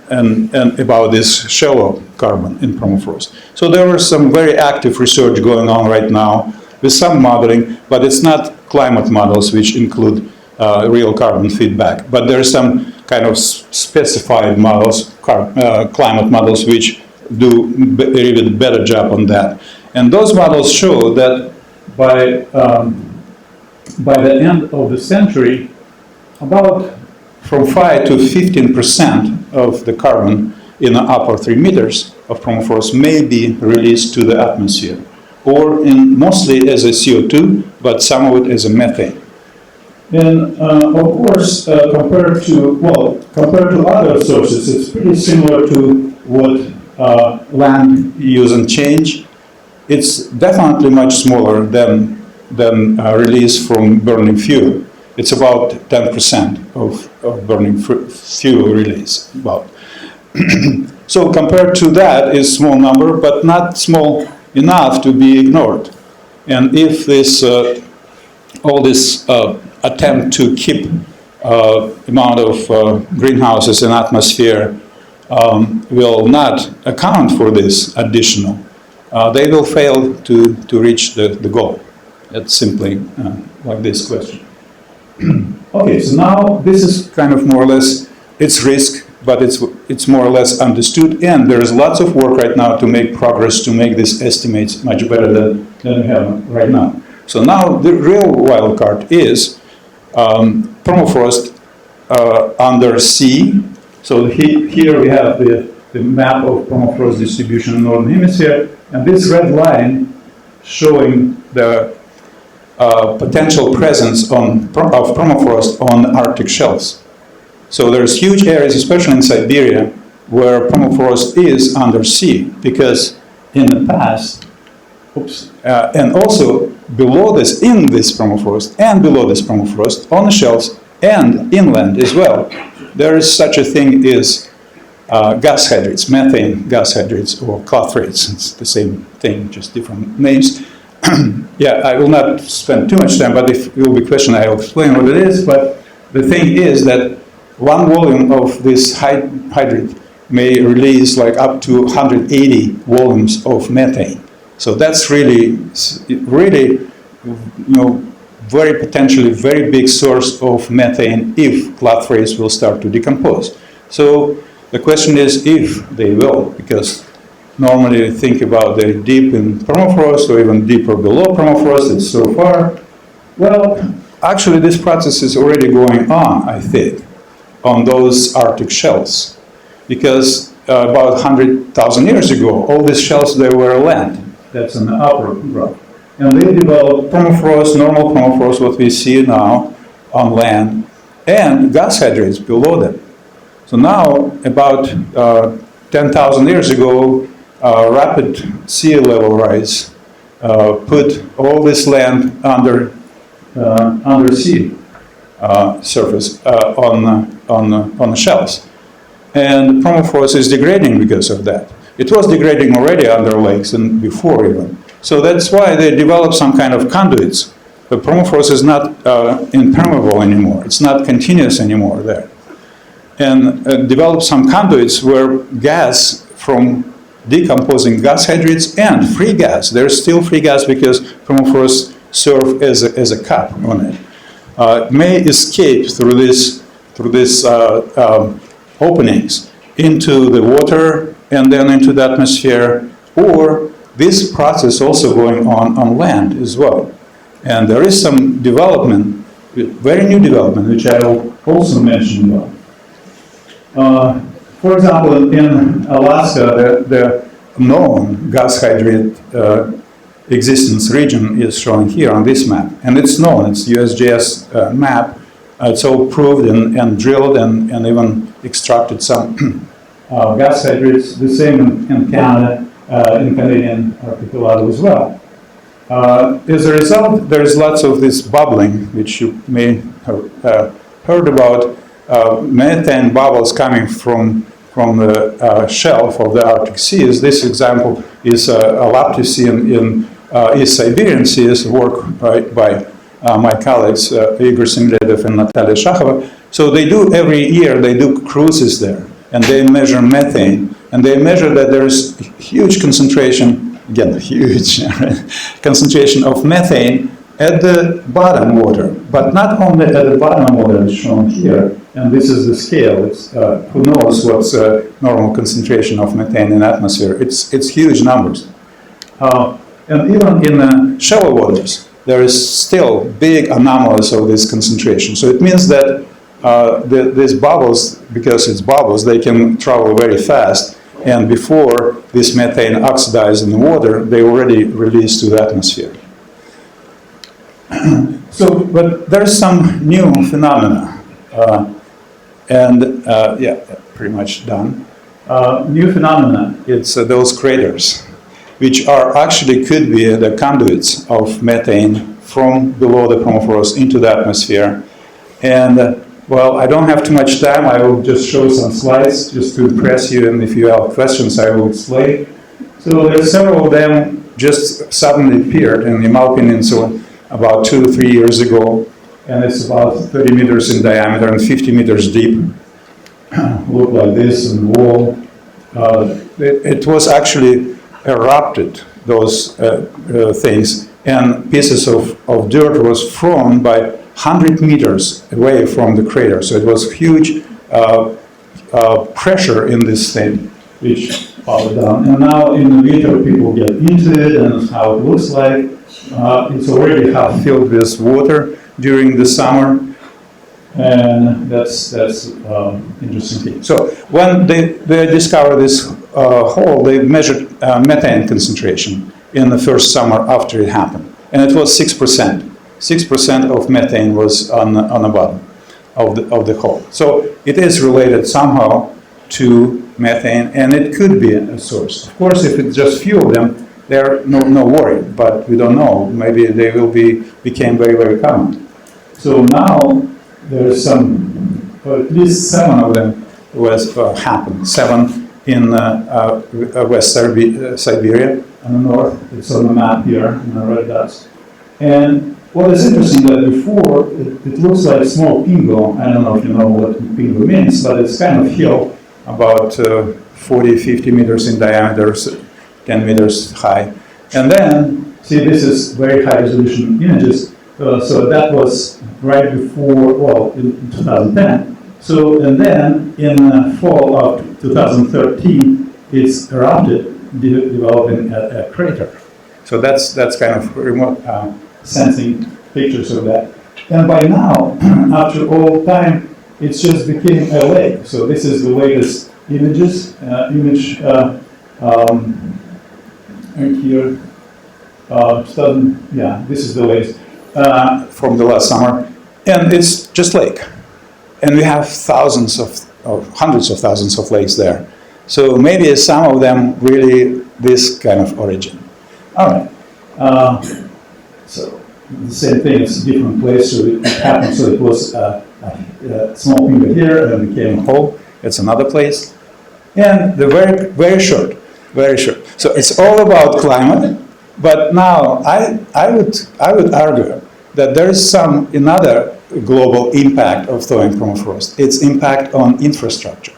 and about this shallow carbon in permafrost. So there are some very active research going on right now with some modeling, but it's not climate models which include real carbon feedback. But there are some kind of specified models, climate models, which do a little bit better job on that. And those models show that by the end of the century, about from 5 to 15% of the carbon in the upper 3 meters of permafrost may be released to the atmosphere, or mostly as a CO2, but some of it as a methane. And of course, compared to other sources, it's pretty similar to what land use and change. It's definitely much smaller than release from burning fuel. It's about 10% of burning fuel release, about. So compared to that is small number, but not small enough to be ignored. And if this all this attempt to keep amount of greenhouses in atmosphere will not account for this additional, they will fail to reach the goal. It's simply like this question. Okay, so now this is kind of more or less its risk, but it's more or less understood, and there is lots of work right now to make progress to make these estimates much better than we have right now. So now the real wild card is permafrost under sea. So here we have the map of permafrost distribution in the Northern Hemisphere, and this red line showing the potential presence of permafrost on Arctic shelves. So there's huge areas, especially in Siberia, where permafrost is under sea, because in the past, and also below this, in this permafrost, and below this permafrost, on the shelves, and inland as well, there is such a thing as gas hydrates, methane gas hydrates, or clathrates. It's the same thing, just different names. Yeah, I will not spend too much time, but if there will be a question, I will explain what it is. But the thing is that one volume of this hydrate may release like up to 180 volumes of methane. So that's really, very potentially very big source of methane if clathrates will start to decompose. So the question is if they will, because normally think about they're deep in permafrost or even deeper below permafrost, it's so far. Well, actually this process is already going on, I think, on those Arctic shelves. Because about 100,000 years ago, all these shelves, they were land. That's in the upper graph. And they developed permafrost, normal permafrost, what we see now on land, and gas hydrates below them. So now, about 10,000 years ago, rapid sea level rise put all this land under sea surface on the shelves. And permafrost is degrading because of that. It was degrading already under lakes and before even. So that's why they developed some kind of conduits. The permafrost is not impermeable anymore. It's not continuous anymore there. And developed some conduits where gas from decomposing gas hydrates and free gas, there's still free gas because permafrost serve as a cap on it, may escape through these openings into the water and then into the atmosphere, or this process also going on land as well. And there is some development, very new development, which I will also mention about. For example, in Alaska, the known gas hydrate existence region is shown here on this map. And it's known, it's USGS map. It's all proved and drilled and even extracted some gas hydrates, the same in Canada, in Canadian archipelago as well. As a result, there's lots of this bubbling, which you may have heard about, methane bubbles coming from the shelf of the Arctic seas. This example is a lab to see in East Siberian seas, work by my colleagues Igor Simledov and Natalia Shakhova. So they do every year, they do cruises there, and they measure methane, and they measure that there's huge concentration, again, huge concentration of methane at the bottom water, but not only at the bottom water as shown here, and this is the scale. It's, who knows what's normal concentration of methane in the atmosphere. It's huge numbers. And even in shallow waters, there is still big anomalies of this concentration. So it means that these bubbles, because it's bubbles, they can travel very fast. And before this methane oxidizes in the water, they already released to the atmosphere. So, but there's some new phenomena. Yeah, pretty much done. New phenomena, it's those craters, which are actually could be the conduits of methane from below the permafrost into the atmosphere. And well, I don't have too much time. I will just show some slides just to impress you, and if you have questions, I will explain. So there's several of them just suddenly appeared in the Yamal Peninsula about 2 or 3 years ago, and it's about 30 meters in diameter and 50 meters deep. Look like this on the wall. It was actually erupted, those things, and pieces of dirt was thrown by 100 meters away from the crater. So it was huge pressure in this thing, which powered down. And now in the winter, people get into it, and how it looks like. It's already half filled with water during the summer, and that's interesting thing. So when they discovered this hole, they measured methane concentration in the first summer after it happened, and it was 6%. 6% of methane was on the bottom of the hole. So it is related somehow to methane, and it could be a source. Of course, if it's just few of them, they're no worry, but we don't know. Maybe they will became very, very common. So now there's some, at least 7 of them was happened. 7 in West Siberia on the north. It's on the map here in the red dots. And what is interesting that before it looks like small pingo. I don't know if you know what pingo means, but it's kind of hill about 40, 50 meters in diameter, 10 meters high. And then, see, this is very high resolution images. So that was right before, well, in 2010. So, and then in fall of 2013, it's erupted, developing a crater. So that's kind of remote sensing pictures of that. And by now, after all time, it's just became a lake. So this is the latest images, right here. Yeah, this is the latest from the last summer, and it's just lake. And we have thousands of hundreds of thousands of lakes there. So maybe some of them really this kind of origin. All right. So the same thing, it's a different place. So it happened. So it was a small finger here, and became a hole. It's another place, and the very short. So it's all about climate. But now I would argue that there is another global impact of thawing permafrost. Its impact on infrastructure,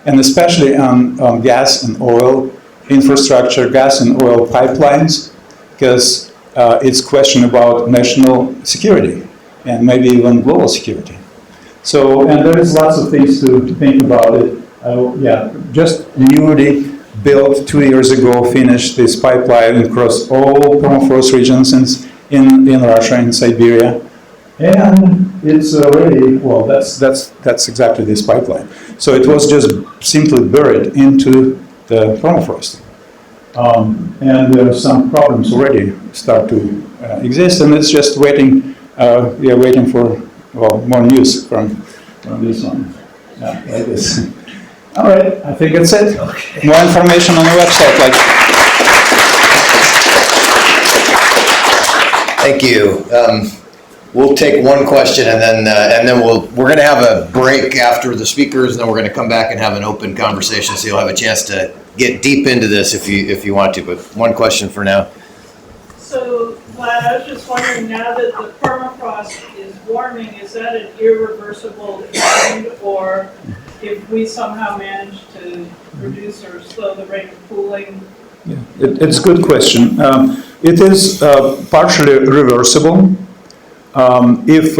and especially on gas and oil infrastructure, gas and oil pipelines, because it's question about national security and maybe even global security. So, and there is lots of things to think about it. Just newly built 2 years ago, finished this pipeline across all permafrost regions in Russia, in Siberia. And it's already, well, that's exactly this pipeline. So it was just simply buried into the permafrost. And some problems already start to exist, and it's just waiting. We are waiting for more news from this one. Yeah, like this. All right, I think that's it. Okay. More information on the website. Thank you. We'll take one question and then we're going to have a break after the speakers, and then we're going to come back and have an open conversation, so you'll have a chance to get deep into this if you want to. But one question for now. So, Vlad, I was just wondering, now that the permafrost is warming, is that an irreversible trend, or if we somehow manage to reduce or slow the rate of cooling? Yeah, it's a good question. It is partially reversible. If,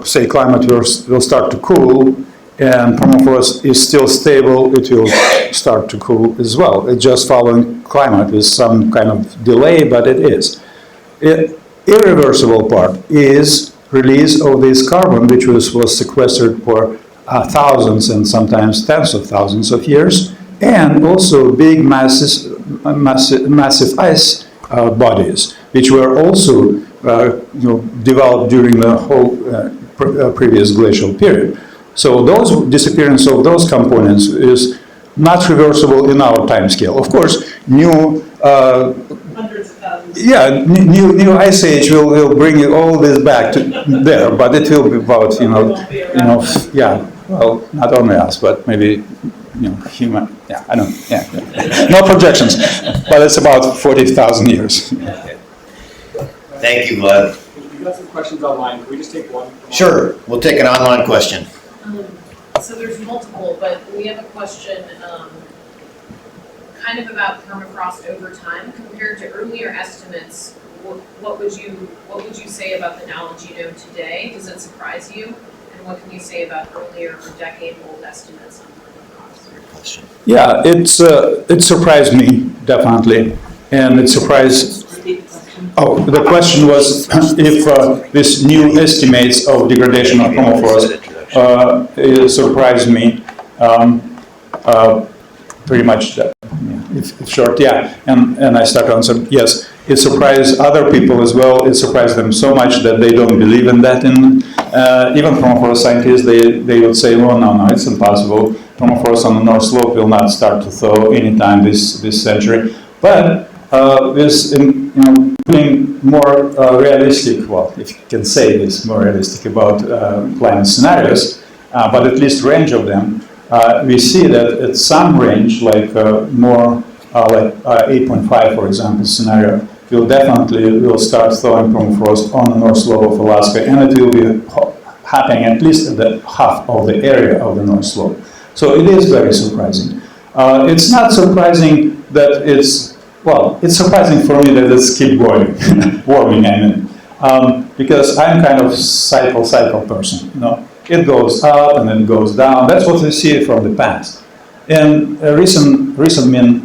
say, climate will start to cool and permafrost is still stable, it will start to cool as well. It's just following climate with some kind of delay, but it is. Irreversible part is release of this carbon, which was sequestered for thousands and sometimes tens of thousands of years, and also big massive ice bodies, which were also developed during the whole previous glacial period. So those disappearance of those components is not reversible in our time scale. Of course, new hundreds of thousands. Yeah, new ice age will bring all this back to there, but it will be about yeah. Well, not only us, but maybe human. Yeah, I don't. Yeah. No projections, but it's about 40,000 years. Okay. Thank you, Vlad. We've got some questions online. Can we just take one? Sure, we'll take an online question. So there's multiple, but we have a question kind of about permafrost over time compared to earlier estimates. What would you say about the knowledge you know today? Does it surprise you? And what can you say about earlier or decade-old estimates on permafrost? Yeah, it surprised me definitely, and it surprised. Oh, the question was if this new estimates of degradation of permafrost it surprised me. Pretty much that. It's short, yeah. And I start to answer, yes. It surprised other people as well. It surprised them so much that they don't believe in that. And even permafrost scientists, they would say, well, no, it's impossible. Permafrost on the North Slope will not start to thaw anytime this century. But with being more realistic, well, if you can say this, more realistic about climate scenarios, but at least range of them, we see that at some range, like more like 8.5, for example, scenario, will start thawing permafrost on the North Slope of Alaska, and it will be happening at least at the half of the area of the North Slope. So it is very surprising. It's not surprising that it's surprising for me that it's keep going, warming, I mean, because I'm kind of cycle person, It goes up and then it goes down. That's what we see from the past. And a recent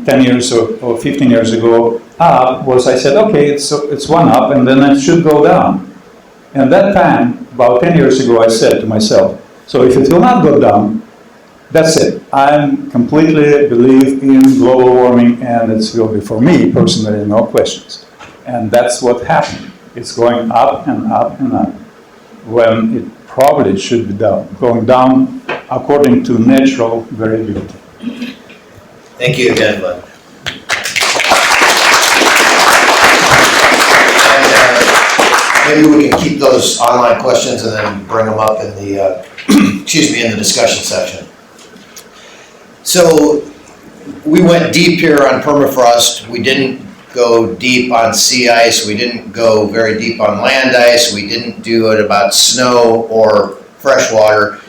10 years or 15 years ago, up was, I said, okay, it's one up and then it should go down. And that time, about 10 years ago, I said to myself, so if it will not go down, that's it. I completely believe in global warming, and it will be, for me personally, no questions. And that's what happened. It's going up and up and up, when it probably should be going down according to natural variability. Thank you again, Vlad. And maybe we can keep those online questions and then bring them up in the in the discussion section. So we went deep here on permafrost. We didn't go deep on sea ice. We didn't go very deep on land ice. We didn't do it about snow or freshwater.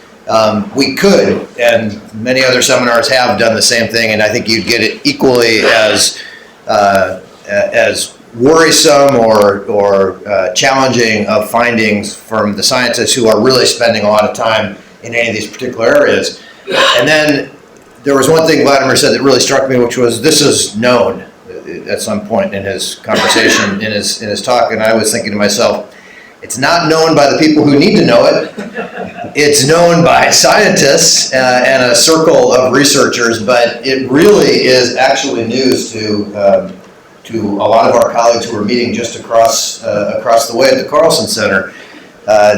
We could, and many other seminars have done the same thing, and I think you'd get it equally as worrisome or challenging of findings from the scientists who are really spending a lot of time in any of these particular areas. And then there was one thing Vladimir said that really struck me, which was this is known at some point in his conversation, in his talk, and I was thinking to myself, it's not known by the people who need to know it. It's known by scientists and a circle of researchers, but it really is actually news to to a lot of our colleagues who are meeting just across the way at the Carlson Center,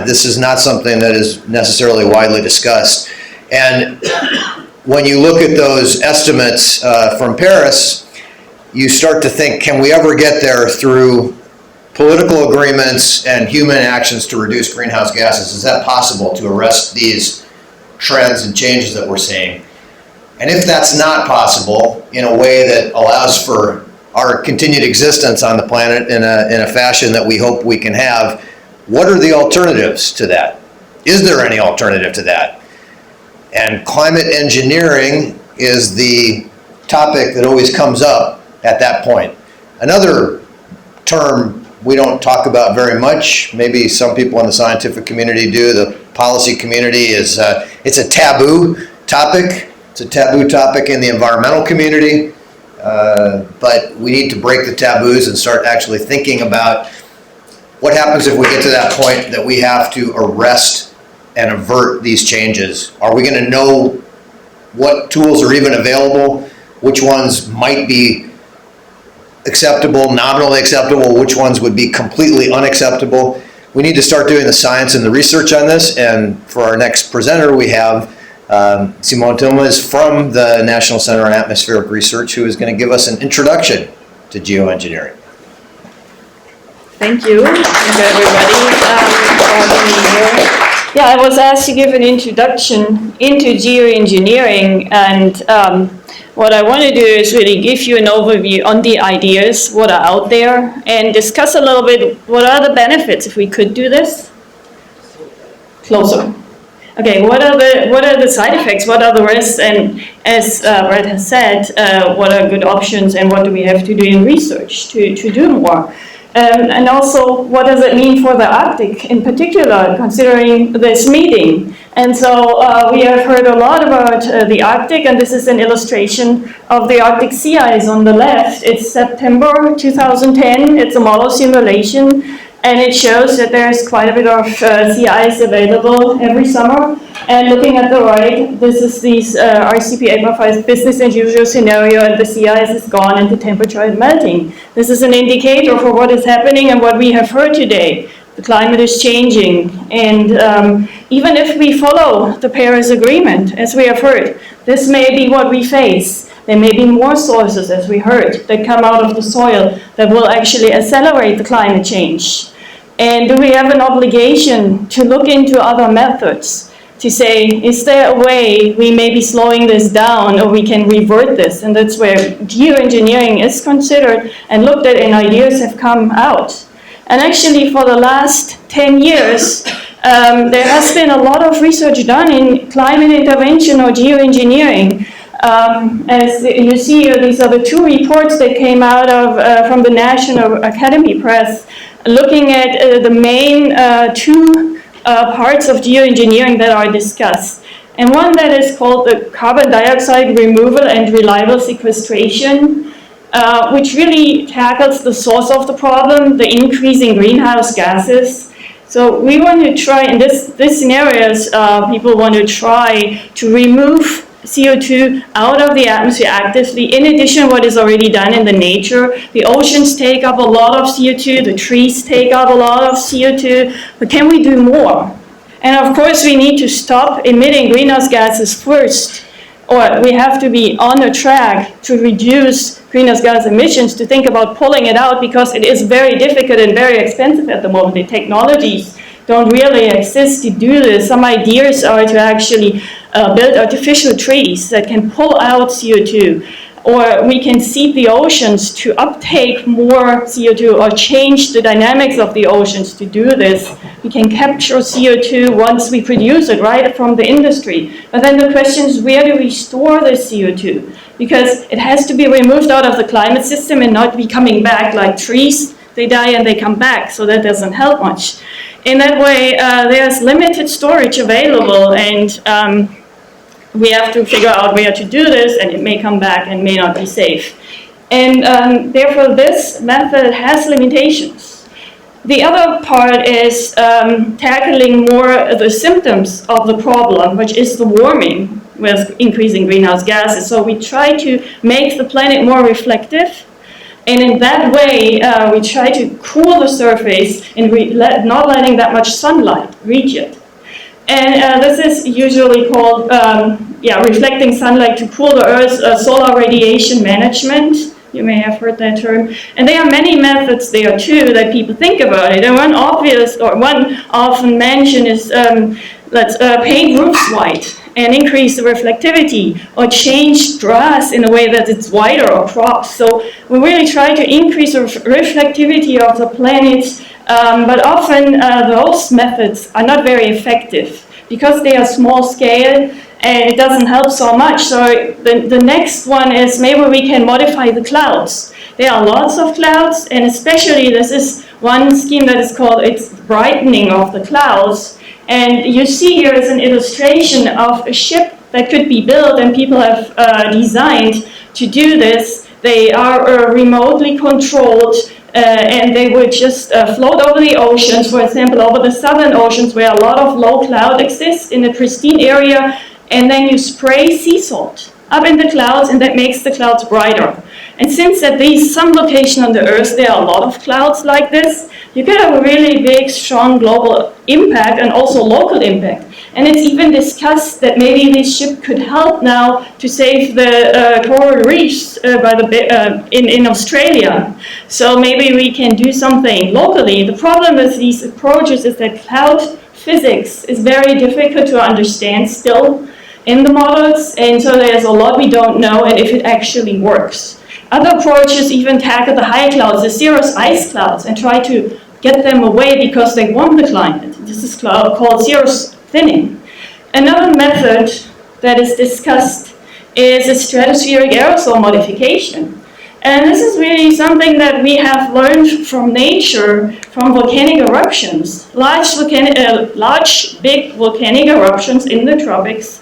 this is not something that is necessarily widely discussed. And when you look at those estimates from Paris, you start to think, can we ever get there through political agreements and human actions to reduce greenhouse gases? Is that possible to arrest these trends and changes that we're seeing? And if that's not possible in a way that allows for our continued existence on the planet in a fashion that we hope we can have, what are the alternatives to that? Is there any alternative to that? And climate engineering is the topic that always comes up at that point. Another term we don't talk about very much, maybe some people in the scientific community do, the policy community, is it's a taboo topic. It's a taboo topic in the environmental community, but we need to break the taboos and start actually thinking about what happens if we get to that point that we have to arrest and avert these changes. Are we going to know what tools are even available, which ones might be acceptable, nominally acceptable, which ones would be completely unacceptable? We need to start doing the science and the research on this, and for our next presenter we have Simone Tilmes from the National Center on Atmospheric Research, who is going to give us an introduction to geoengineering. Thank you. Thank you, everybody, for having me here. Yeah, I was asked to give an introduction into geoengineering, and what I want to do is really give you an overview on the ideas, what are out there, and discuss a little bit what are the benefits if we could do this. Closer. Okay, what are the side effects? What are the risks? And as Brett has said, what are good options, and what do we have to do in research to do more? And also, what does it mean for the Arctic in particular, considering this meeting? And so we have heard a lot about the Arctic, and this is an illustration of the Arctic sea ice on the left. It's September 2010. It's a model simulation, and it shows that there's quite a bit of sea ice available every summer. And looking at the right, this is these RCP 8.5 business as usual scenario, and the sea ice is gone and the temperature is melting. This is an indicator for what is happening and what we have heard today. The climate is changing, and even if we follow the Paris Agreement, as we have heard, this may be what we face. There may be more sources, as we heard, that come out of the soil that will actually accelerate the climate change. And do we have an obligation to look into other methods, to say, is there a way we may be slowing this down, or we can revert this? And that's where geoengineering is considered and looked at, and ideas have come out. And actually, for the last 10 years, there has been a lot of research done in climate intervention or geoengineering. As you see here, these are the two reports that came out of from the National Academy Press, looking at the main two parts of geoengineering that are discussed. And one that is called the carbon dioxide removal and reliable sequestration, which really tackles the source of the problem, the increase in greenhouse gases. So we want to try, in this scenarios, people want to try to remove CO2 out of the atmosphere actively. In addition, what is already done in the nature, the oceans take up a lot of CO2, the trees take up a lot of CO2, but can we do more? And of course, we need to stop emitting greenhouse gases first, or we have to be on a track to reduce greenhouse gas emissions to think about pulling it out, because it is very difficult and very expensive at the moment. The technologies don't really exist to do this. Some ideas are to actually build artificial trees that can pull out CO2, or we can seed the oceans to uptake more CO2 or change the dynamics of the oceans to do this. We can capture CO2 once we produce it, right, from the industry. But then the question is, where do we store the CO2? Because it has to be removed out of the climate system and not be coming back like trees. They die and they come back, so that doesn't help much. In that way, there's limited storage available, and we have to figure out where to do this, and it may come back and may not be safe. And therefore, this method has limitations. The other part is tackling more the symptoms of the problem, which is the warming with increasing greenhouse gases. So we try to make the planet more reflective, And in that way, we try to cool the surface and not letting that much sunlight reach it. And this is usually called reflecting sunlight to cool the Earth, solar radiation management. You may have heard that term. And there are many methods there too that people think about it. And one often mentioned is let's paint roofs white and increase the reflectivity, or change grass in a way that it's whiter, or crops. So we really try to increase the reflectivity of the planet, but often those methods are not very effective because they are small scale and it doesn't help so much. So the next one is maybe we can modify the clouds. There are lots of clouds, and especially this is one scheme that is called it's brightening of the clouds. And you see here is an illustration of a ship that could be built, and people have designed to do this. They are remotely controlled, and they would just float over the oceans, for example, over the southern oceans where a lot of low cloud exists in a pristine area, and then you spray sea salt up in the clouds, and that makes the clouds brighter. And since at some location on the Earth there are a lot of clouds like this, you get a really big, strong global impact and also local impact. And it's even discussed that maybe this ship could help now to save the coral reefs in Australia. So maybe we can do something locally. The problem with these approaches is that cloud physics is very difficult to understand still in the models, and so there's a lot we don't know and if it actually works. Other approaches even tackle the high clouds, the cirrus ice clouds, and try to get them away because they warm the climate. This is called cirrus thinning. Another method that is discussed is a stratospheric aerosol modification. And this is really something that we have learned from nature, from volcanic eruptions. Large, big volcanic eruptions in the tropics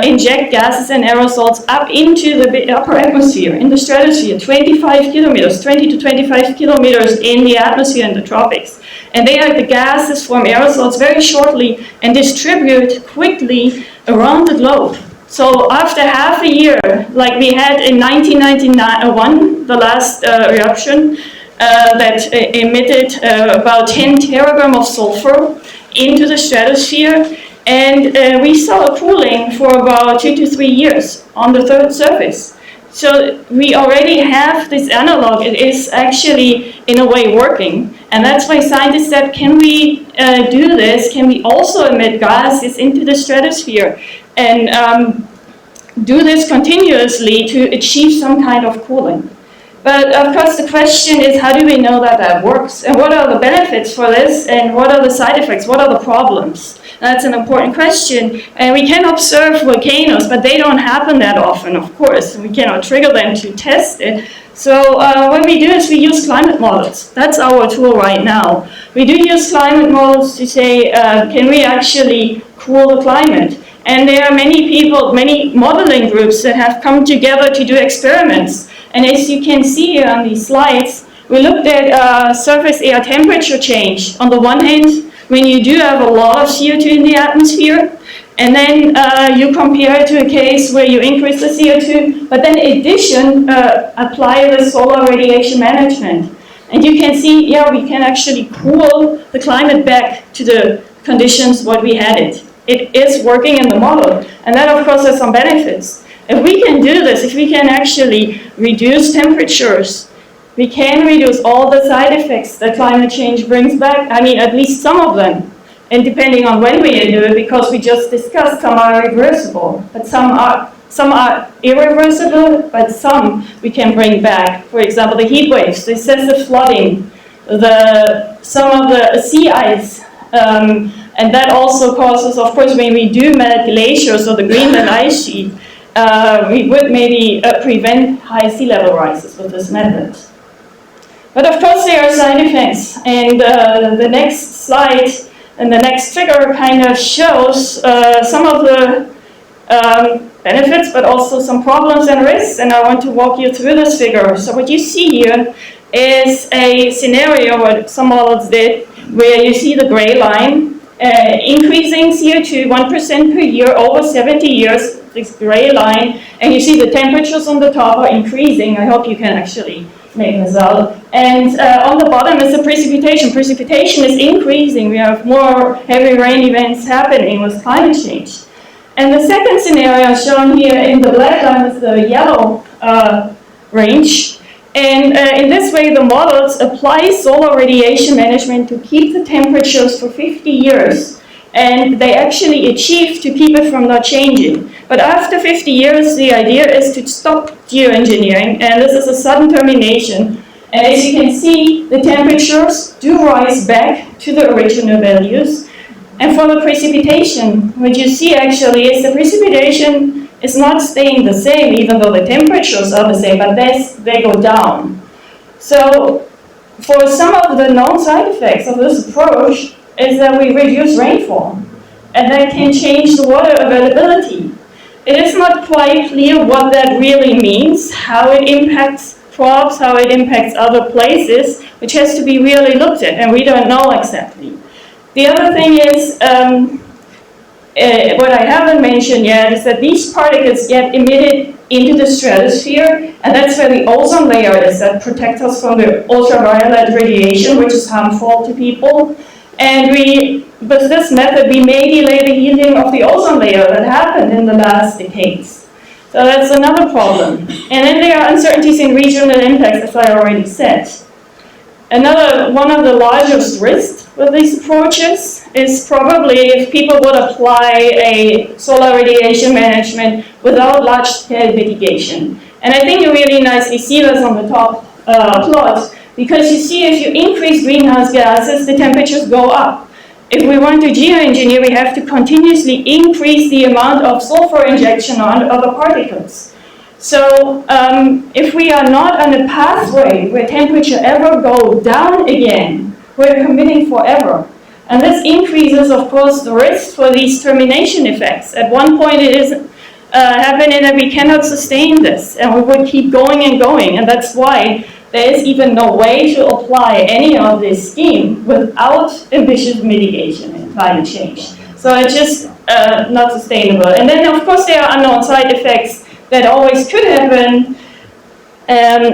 inject gases and aerosols up into the upper atmosphere, in the stratosphere, 20 to 25 kilometers in the atmosphere in the tropics. And the gases form aerosols very shortly and distribute quickly around the globe. So after half a year, like we had in 1991, the last eruption that emitted about 10 teragram of sulfur into the stratosphere, and we saw a cooling for about 2 to 3 years on the third surface. So we already have this analog. It is actually, in a way, working. And that's why scientists said, can we do this? Can we also emit gases into the stratosphere and do this continuously to achieve some kind of cooling? But of course the question is, how do we know that that works? And what are the benefits for this? And what are the side effects? What are the problems? That's an important question. And we can observe volcanoes, but they don't happen that often, of course. We cannot trigger them to test it. So what we do is we use climate models. That's our tool right now. We do use climate models to say, can we actually cool the climate? And there are many people, many modeling groups that have come together to do experiments. And as you can see here on these slides, we looked at surface air temperature change. On the one hand, when you do have a lot of CO2 in the atmosphere, and then you compare it to a case where you increase the CO2, but then in addition, apply the solar radiation management. And you can see, yeah, we can actually cool the climate back to the conditions what we had it. It is working in the model, and that of course has some benefits. If we can do this, if we can actually reduce temperatures, we can reduce all the side effects that climate change brings back. I mean, at least some of them. And depending on when we do it, because we just discussed, some are reversible, but some are irreversible, but some we can bring back. For example, the heat waves, the excessive flooding, some of the sea ice, and that also causes, of course, when we do melt glaciers or the Greenland ice sheet, we would maybe prevent high sea level rises with this method. But of course there are side effects, and the next slide and the next figure kind of shows some of the benefits, but also some problems and risks, and I want to walk you through this figure. So what you see here is a scenario what some models did, where you see the gray line, increasing CO2 1% per year over 70 years, this gray line, and you see the temperatures on the top are increasing. I hope you can actually making this out. And on the bottom is the precipitation. Precipitation is increasing. We have more heavy rain events happening with climate change. And the second scenario shown here in the black line is the yellow range. And in this way, the models apply solar radiation management to keep the temperatures for 50 years. And they actually achieve to keep it from not changing. But after 50 years, the idea is to stop geoengineering, and this is a sudden termination. And as you can see, the temperatures do rise back to the original values. And for the precipitation, what you see actually is the precipitation is not staying the same, even though the temperatures are the same, but they go down. So for some of the known side effects of this approach is that we reduce rainfall, and that can change the water availability. It is not quite clear what that really means, how it impacts crops, how it impacts other places, which has to be really looked at, and we don't know exactly. The other thing is, what I haven't mentioned yet is that these particles get emitted into the stratosphere, and that's where the ozone layer is that protects us from the ultraviolet radiation, which is harmful to people. And with this method, we may delay the heating of the ozone layer that happened in the last decades. So that's another problem. And then there are uncertainties in regional impacts, as I already said. One of the largest risks with these approaches is probably if people would apply a solar radiation management without large-scale mitigation. And I think you really nicely see this on the top plot, because you see if you increase greenhouse gases, the temperatures go up. If we want to geoengineer, we have to continuously increase the amount of sulfur injection on other particles. So if we are not on a pathway where temperature ever go down again, we're committing forever. And this increases, of course, the risk for these termination effects. At one point it is happening that we cannot sustain this, and we would keep going and going. And that's why there is even no way to apply any of this scheme without ambitious mitigation in climate change. So it's just not sustainable. And then, of course, there are unknown side effects that always could happen.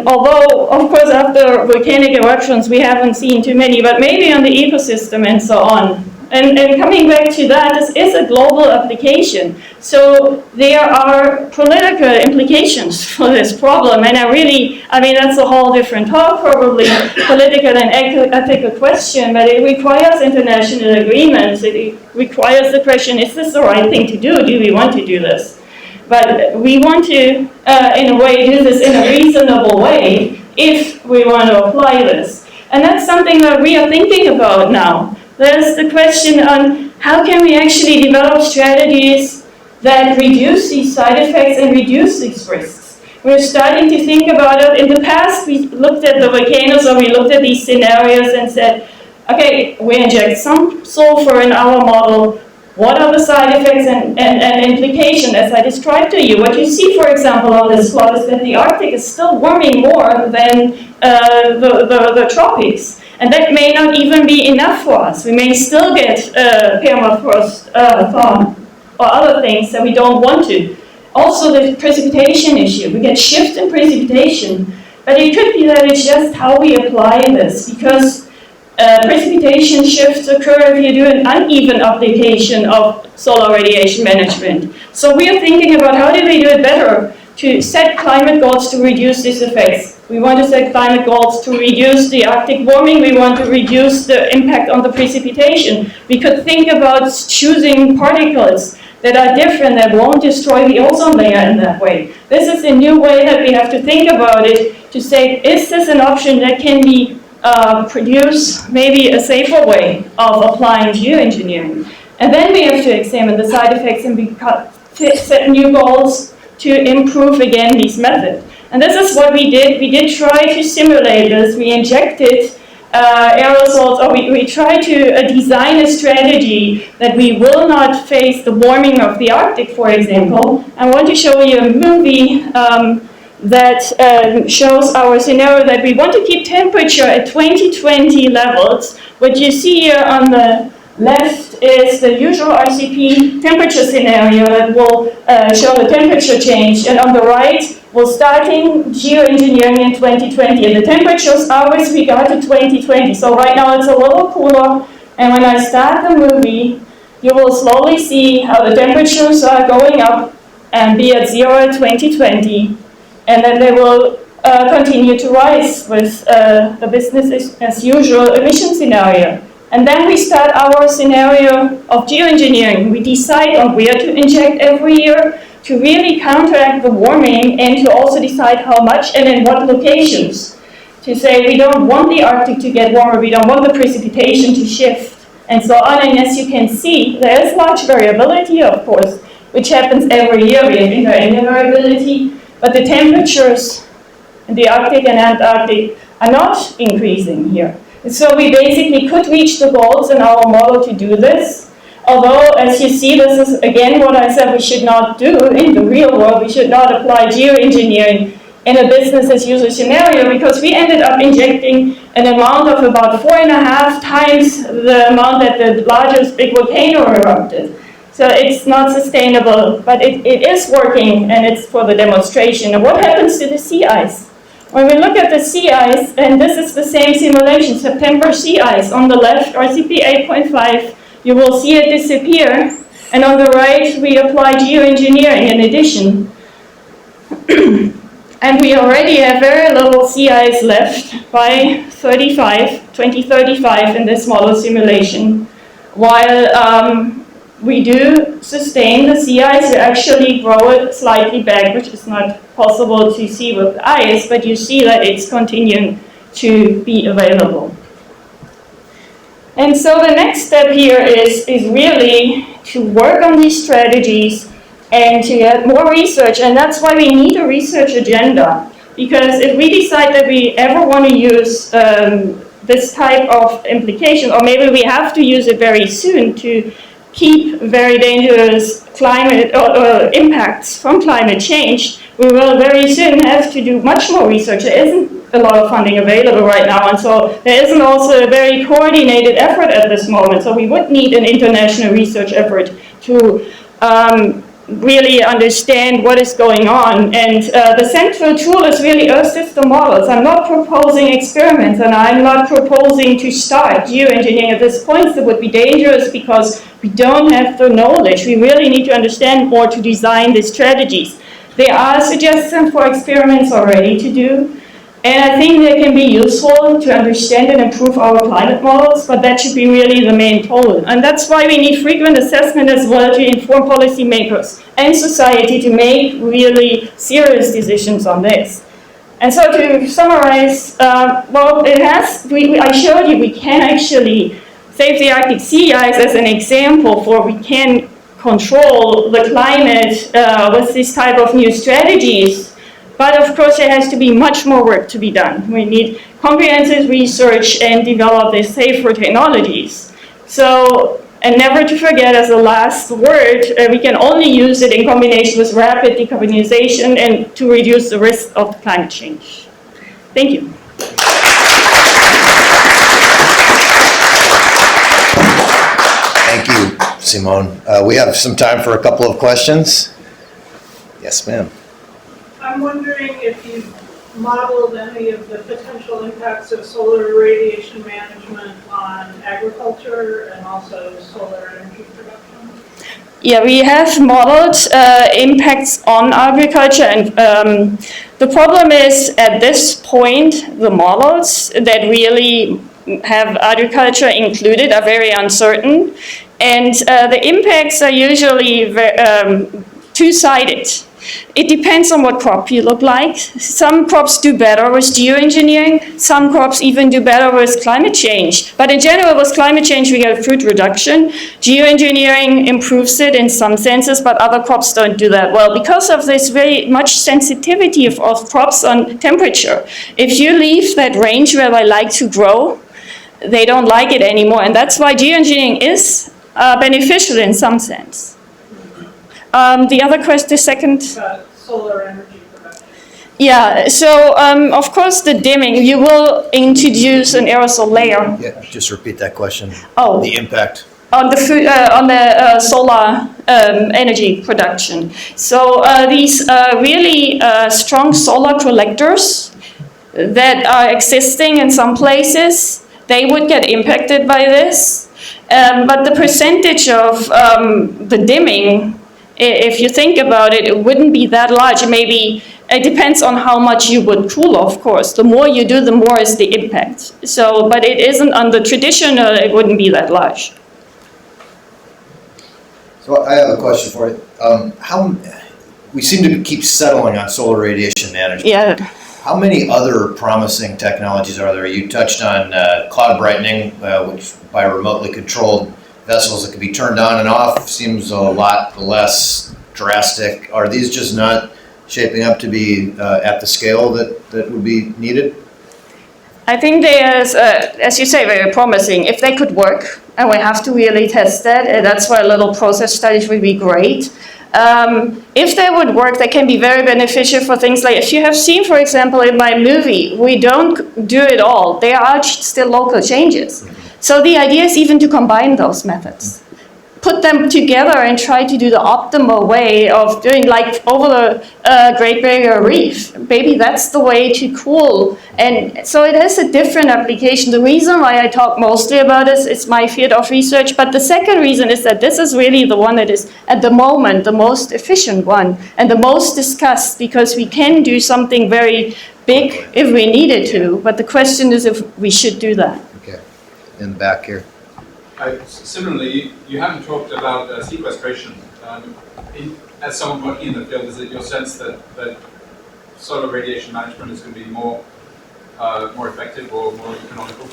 Although, of course, after volcanic eruptions, we haven't seen too many, but maybe on the ecosystem and so on. And coming back to that, this is a global application. So there are political implications for this problem. And I mean, that's a whole different talk, probably, political and ethical question, but it requires international agreements. It requires the question, is this the right thing to do? Do we want to do this? But we want to, in a way, do this in a reasonable way if we want to apply this. And that's something that we are thinking about now. There's the question on how can we actually develop strategies that reduce these side effects and reduce these risks. We're starting to think about it. In the past, we looked at the volcanoes, or we looked at these scenarios and said, okay, we inject some sulfur in our model. What are the side effects and implications, as I described to you? What you see, for example, on this plot is that the Arctic is still warming more than the tropics. And that may not even be enough for us. We may still get permafrost thaw or other things that we don't want to. Also, the precipitation issue. We get shift in precipitation. But it could be that it's just how we apply this, because precipitation shifts occur if you do an uneven application of solar radiation management. So we are thinking about how do we do it better to set climate goals to reduce these effects. We want to set climate goals to reduce the Arctic warming. We want to reduce the impact on the precipitation. We could think about choosing particles that are different, that won't destroy the ozone layer in that way. This is a new way that we have to think about it, to say, is this an option that can be produce maybe a safer way of applying geoengineering? And then we have to examine the side effects and set new goals to improve again these methods. And this is what we did. We did try to simulate this. We injected aerosols, or we tried to design a strategy that we will not face the warming of the Arctic, for example. I want to show you a movie that shows our scenario that we want to keep temperature at 2020 levels. What you see here on the left is the usual RCP temperature scenario that will show the temperature change, and on the right We're starting geoengineering in 2020, and the temperatures are with regard to 2020. So right now it's a little cooler, and when I start the movie, you will slowly see how the temperatures are going up and be at 0 in 2020, and then they will continue to rise with the business as usual emission scenario. And then we start our scenario of geoengineering. We decide on where to inject every year to really counteract the warming and to also decide how much and in what locations. To say we don't want the Arctic to get warmer, we don't want the precipitation to shift, and so on. And as you can see, there is large variability, of course, which happens every year. We have inter-annual variability, but the temperatures in the Arctic and Antarctic are not increasing here. So we basically could reach the goals in our model to do this. Although, as you see, this is again what I said we should not do in the real world. We should not apply geoengineering in a business as usual scenario, because we ended up injecting an amount of about 4.5 times the amount that the largest big volcano erupted. So it's not sustainable, but it is working, and it's for the demonstration. And what happens to the sea ice? When we look at the sea ice, and this is the same simulation, September sea ice, on the left, RCP 8.5, you will see it disappear, and on the right, we apply geoengineering in addition. And we already have very little sea ice left by 2035 in this model simulation, while we do sustain the sea ice. You actually grow it slightly back, which is not possible to see with ice, but you see that it's continuing to be available. And so the next step here is really to work on these strategies and to get more research, and that's why we need a research agenda. Because if we decide that we ever want to use this type of implication, or maybe we have to use it very soon to keep very dangerous climate or impacts from climate change, we will very soon have to do much more research. There isn't a lot of funding available right now, and so there isn't also a very coordinated effort at this moment. So we would need an international research effort to really understand what is going on. And the central tool is really Earth system models. I'm not proposing experiments, and I'm not proposing to start geoengineering at this point. It would be dangerous because we don't have the knowledge. We really need to understand more to design these strategies. There are suggestions for experiments already to do, and I think they can be useful to understand and improve our climate models, but that should be really the main tool. And that's why we need frequent assessment as well to inform policymakers and society to make really serious decisions on this. And so to summarize, well, I showed you we can actually save the Arctic sea ice as an example for we can control the climate with this type of new strategies. But of course, there has to be much more work to be done. We need comprehensive research and develop these safer technologies. So, and never to forget as a last word, we can only use it in combination with rapid decarbonization and to reduce the risk of climate change. Thank you. Thank you, Simone. We have some time for a couple of questions. Yes, ma'am. I'm wondering if you've modeled any of the potential impacts of solar radiation management on agriculture and also solar energy production. Yeah, we have modeled impacts on agriculture, and the problem is at this point, the models that really have agriculture included are very uncertain, and the impacts are usually two-sided. It depends on what crop you look like. Some crops do better with geoengineering. Some crops even do better with climate change. But in general, with climate change, we get fruit reduction. Geoengineering improves it in some senses, but other crops don't do that well because of this very much sensitivity of crops on temperature. If you leave that range where they like to grow, they don't like it anymore. And that's why geoengineering is beneficial in some sense. The other question, the second? Solar energy production. Yeah, so of course the dimming, you will introduce an aerosol layer. Yeah, just repeat that question. Oh. The impact. on the solar energy production. So these really strong solar collectors that are existing in some places, they would get impacted by this. But the percentage of the dimming, if you think about it, it wouldn't be that large. Maybe it depends on how much you would cool, of course. The more you do, the more is the impact. So, but it isn't on the traditional, it wouldn't be that large. So I have a question for you. We seem to keep settling on solar radiation management. Yeah. How many other promising technologies are there? You touched on cloud brightening, which by remotely controlled vessels that can be turned on and off, seems a lot less drastic. Are these just not shaping up to be at the scale that would be needed? I think they are, as you say, very promising. If they could work, and we have to really test that, and that's why little process studies would be great. If they would work, they can be very beneficial for things like, if you have seen, for example, in my movie, we don't do it all. There are still local changes. So the idea is even to combine those methods. Put them together and try to do the optimal way of doing, like over the Great Barrier Reef. Maybe that's the way to cool. And so it has a different application. The reason why I talk mostly about this is my field of research. But the second reason is that this is really the one that is, at the moment, the most efficient one and the most discussed, because we can do something very big if we needed to. But the question is if we should do that. Okay. In the back here. Similarly, you haven't talked about sequestration. As someone working in the field, is it your sense that solar radiation management is going to be more effective or more economical?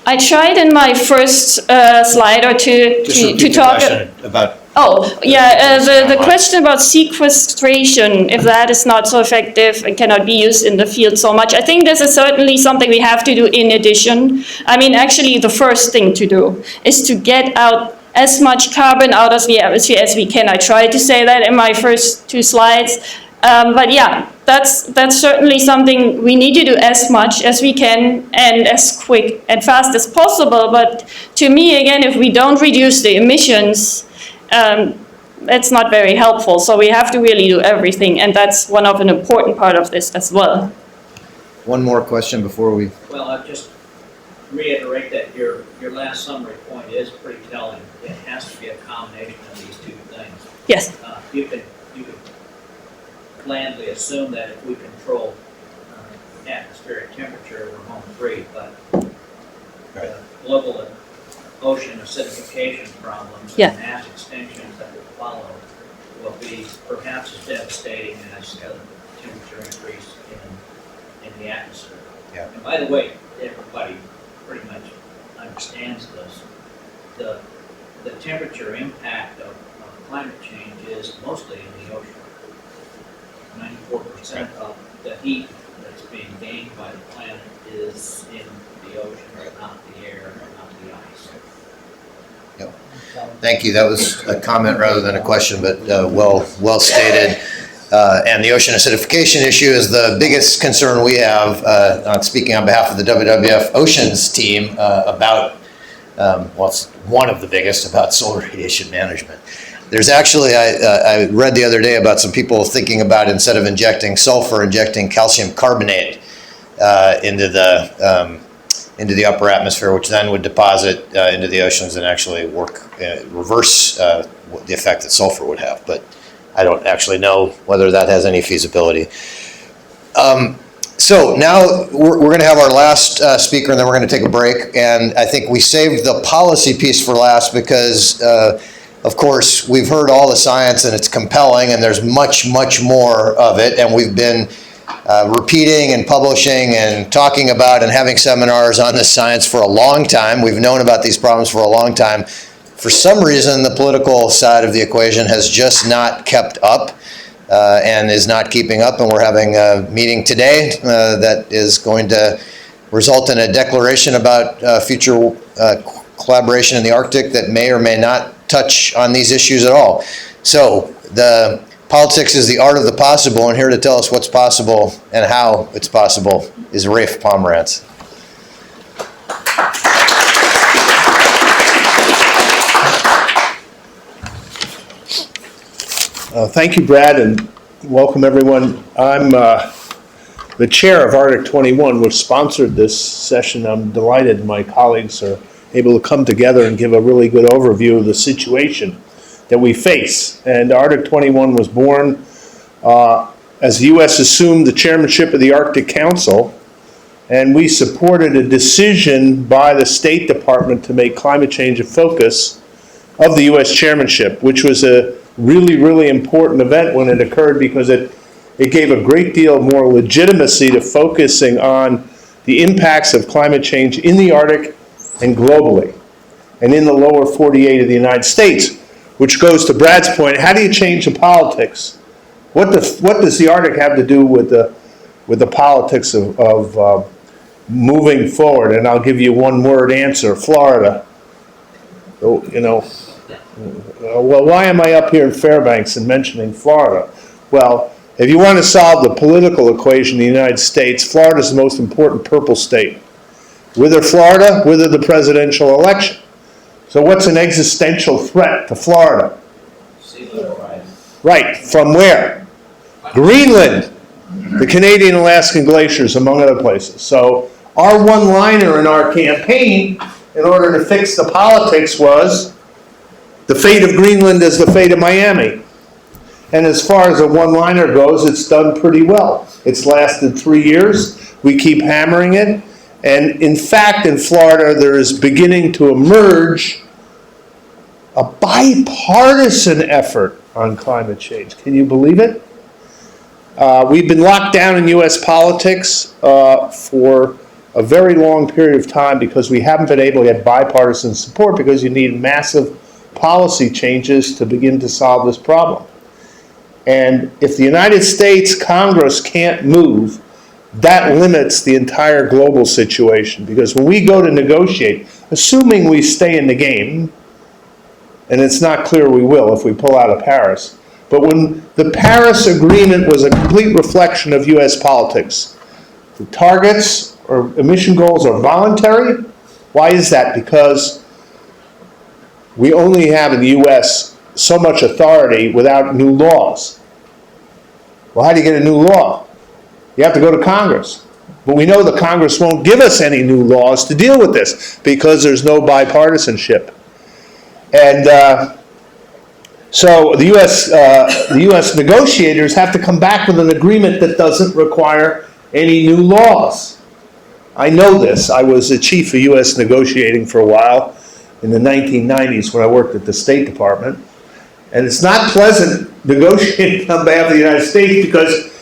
I tried in my first slide or two to talk about. Oh, yeah, the question about sequestration, if that is not so effective and cannot be used in the field so much, I think this is certainly something we have to do in addition. I mean, actually, the first thing to do is to get out as much carbon out of the atmosphere as we can. I tried to say that in my first two slides. But yeah, that's certainly something we need to do as much as we can and as quick and fast as possible. But to me, again, if we don't reduce the emissions, it's not very helpful. So we have to really do everything, and that's one of an important part of this as well. One more question before we... Well, I'll just reiterate that your last summary point is pretty telling. It has to be a combination of these two things. Yes. You could blandly assume that if we control atmospheric temperature, we're home free, but global and ocean acidification problems and mass extinctions that will follow will be perhaps as devastating as the temperature increase in the atmosphere. Yeah. And by the way, everybody pretty much understands this. The temperature impact of climate change is mostly in the ocean. 94% of the heat that's being gained by the planet is in the ocean, not the air, not the ice. Yep. Thank you. That was a comment rather than a question, but well stated. And the ocean acidification issue is the biggest concern we have, speaking on behalf of the WWF Oceans team, about, well, it's one of the biggest, about solar radiation management. There's actually, I read the other day about some people thinking about, instead of injecting sulfur, injecting calcium carbonate into the upper atmosphere, which then would deposit into the oceans and actually reverse the effect that sulfur would have. But I don't actually know whether that has any feasibility. So now we're going to have our last speaker, and then we're going to take a break. And I think we saved the policy piece for last because, of course, we've heard all the science and it's compelling, and there's much, much more of it. And we've been repeating and publishing and talking about and having seminars on this science for a long time. We've known about these problems for a long time. For some reason, the political side of the equation has just not kept up and is not keeping up. And we're having a meeting today that is going to result in a declaration about future collaboration in the Arctic that may or may not touch on these issues at all. So the politics is the art of the possible, and here to tell us what's possible and how it's possible is Rafe Pomerantz. Thank you, Brad, and welcome everyone. I'm the chair of Arctic 21, which sponsored this session. I'm delighted my colleagues are able to come together and give a really good overview of the situation that we face. And Arctic 21 was born as the U.S. assumed the chairmanship of the Arctic Council, and we supported a decision by the State Department to make climate change a focus of the U.S. chairmanship, which was a really, really important event when it occurred because it gave a great deal more legitimacy to focusing on the impacts of climate change in the Arctic and globally, and in the lower 48 of the United States, which goes to Brad's point, how do you change the politics? What does the Arctic have to do with the politics of moving forward? And I'll give you one word answer, Florida. You know, well, why am I up here in Fairbanks and mentioning Florida? Well, if you want to solve the political equation in the United States, Florida is the most important purple state. Wither Florida, wither the presidential election. So what's an existential threat to Florida? Sea level rise. Right, from where? Greenland, the Canadian Alaskan glaciers, among other places. So our one-liner in our campaign, in order to fix the politics, was the fate of Greenland is the fate of Miami. And as far as a one-liner goes, it's done pretty well. It's lasted 3 years. We keep hammering it. And in fact, in Florida, there is beginning to emerge a bipartisan effort on climate change. Can you believe it? We've been locked down in U.S. politics for a very long period of time because we haven't been able to get bipartisan support because you need massive policy changes to begin to solve this problem. And if the United States Congress can't move, that limits the entire global situation. Because when we go to negotiate, assuming we stay in the game, and it's not clear we will if we pull out of Paris, but when the Paris Agreement was a complete reflection of U.S. politics, the targets or emission goals are voluntary. Why is that? Because we only have in the U.S. so much authority without new laws. Well, how do you get a new law? You have to go to Congress. But we know the Congress won't give us any new laws to deal with this because there's no bipartisanship. And so the U.S. negotiators have to come back with an agreement that doesn't require any new laws. I know this. I was the chief of U.S. negotiating for a while in the 1990s when I worked at the State Department. And it's not pleasant negotiating on behalf of the United States because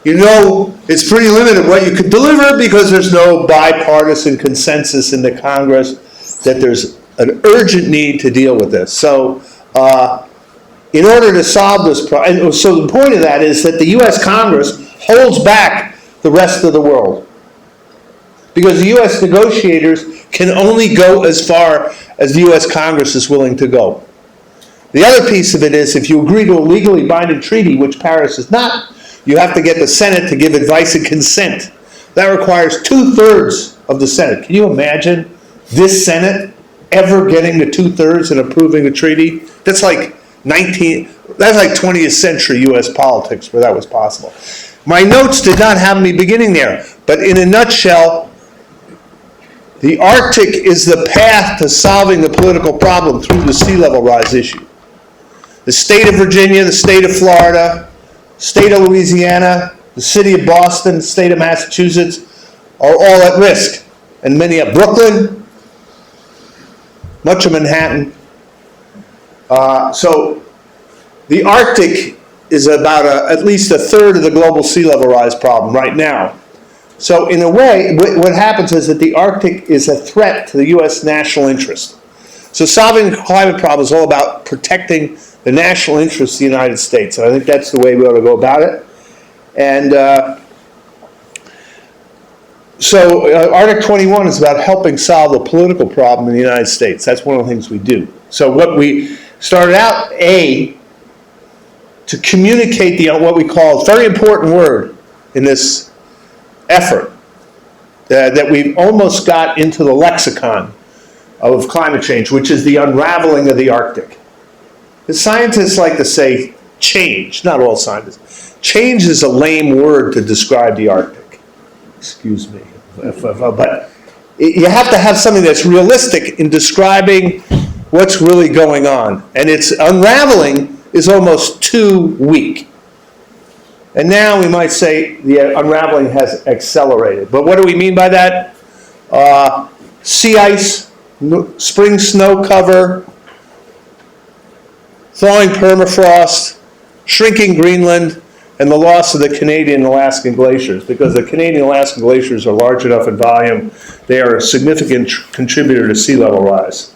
you know it's pretty limited what you could deliver because there's no bipartisan consensus in the Congress that there's an urgent need to deal with this. So in order to solve this problem, so the point of that is that the U.S. Congress holds back the rest of the world. Because the U.S. negotiators can only go as far as the U.S. Congress is willing to go. The other piece of it is if you agree to a legally binding treaty, which Paris is not, you have to get the Senate to give advice and consent. That requires 2/3 of the Senate. Can you imagine this Senate ever getting to 2/3 and approving a treaty? That's like 20th century U.S. politics where that was possible. My notes did not have me beginning there, but in a nutshell, the Arctic is the path to solving the political problem through the sea level rise issue. The state of Virginia, the state of Florida, state of Louisiana, the city of Boston, the state of Massachusetts are all at risk. And many of Brooklyn, much of Manhattan. So the Arctic is about at least 1/3 of the global sea level rise problem right now. So in a way, what happens is that the Arctic is a threat to the U.S. national interest. So solving the climate problem is all about protecting the national interests of the United States. And I think that's the way we ought to go about it. And so Arctic 21 is about helping solve the political problem in the United States. That's one of the things we do. So what we started out, to communicate what we call, a very important word in this effort, that we've almost got into the lexicon of climate change, which is the unraveling of the Arctic. The scientists like to say change, not all scientists. Change is a lame word to describe the Arctic. Excuse me. But you have to have something that's realistic in describing what's really going on. And its unraveling is almost too weak. And now we might say the unraveling has accelerated. But what do we mean by that? Sea ice, spring snow cover, thawing permafrost, shrinking Greenland, and the loss of the Canadian and Alaskan glaciers. Because the Canadian and Alaskan glaciers are large enough in volume, they are a significant contributor to sea level rise.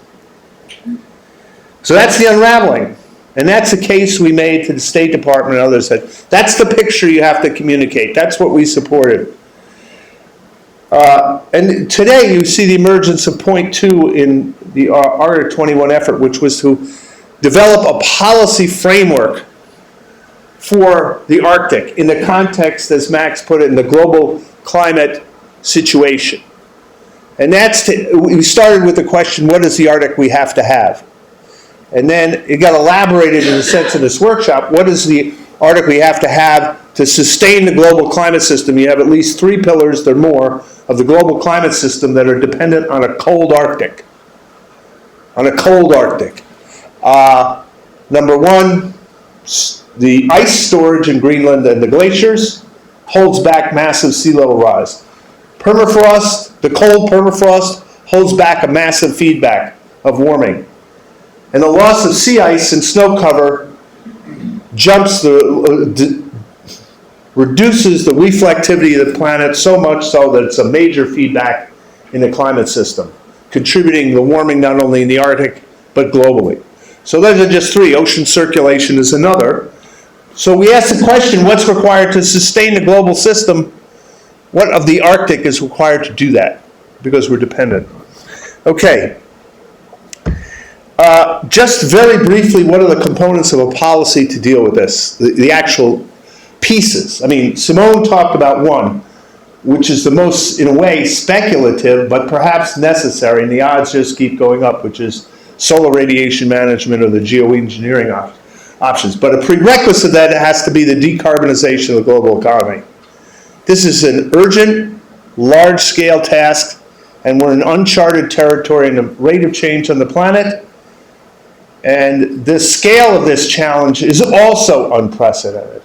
So that's the unraveling. And that's the case we made to the State Department and others. That's the picture you have to communicate. That's what we supported. And today you see the emergence of point 2 in the Arctic 21 effort, which was to develop a policy framework for the Arctic in the context, as Max put it, in the global climate situation. And we started with the question, what is the Arctic we have to have? And then it got elaborated in a sense in this workshop, what is the Arctic we have to sustain the global climate system? You have at least 3 pillars or more of the global climate system that are dependent on a cold Arctic. On a cold Arctic. Number 1, the ice storage in Greenland and the glaciers holds back massive sea level rise. Permafrost, the cold permafrost, holds back a massive feedback of warming. And the loss of sea ice and snow cover reduces the reflectivity of the planet so much so that it's a major feedback in the climate system, contributing to warming not only in the Arctic, but globally. So those are just 3. Ocean circulation is another. So we asked the question, what's required to sustain the global system? What of the Arctic is required to do that? Because we're dependent. Okay. Just very briefly, what are the components of a policy to deal with this? The actual pieces. I mean, Simone talked about one, which is the most, in a way, speculative, but perhaps necessary, and the odds just keep going up, which is solar radiation management or the geoengineering options. But a prerequisite of that has to be the decarbonization of the global economy. This is an urgent, large-scale task, and we're in uncharted territory in the rate of change on the planet. And the scale of this challenge is also unprecedented.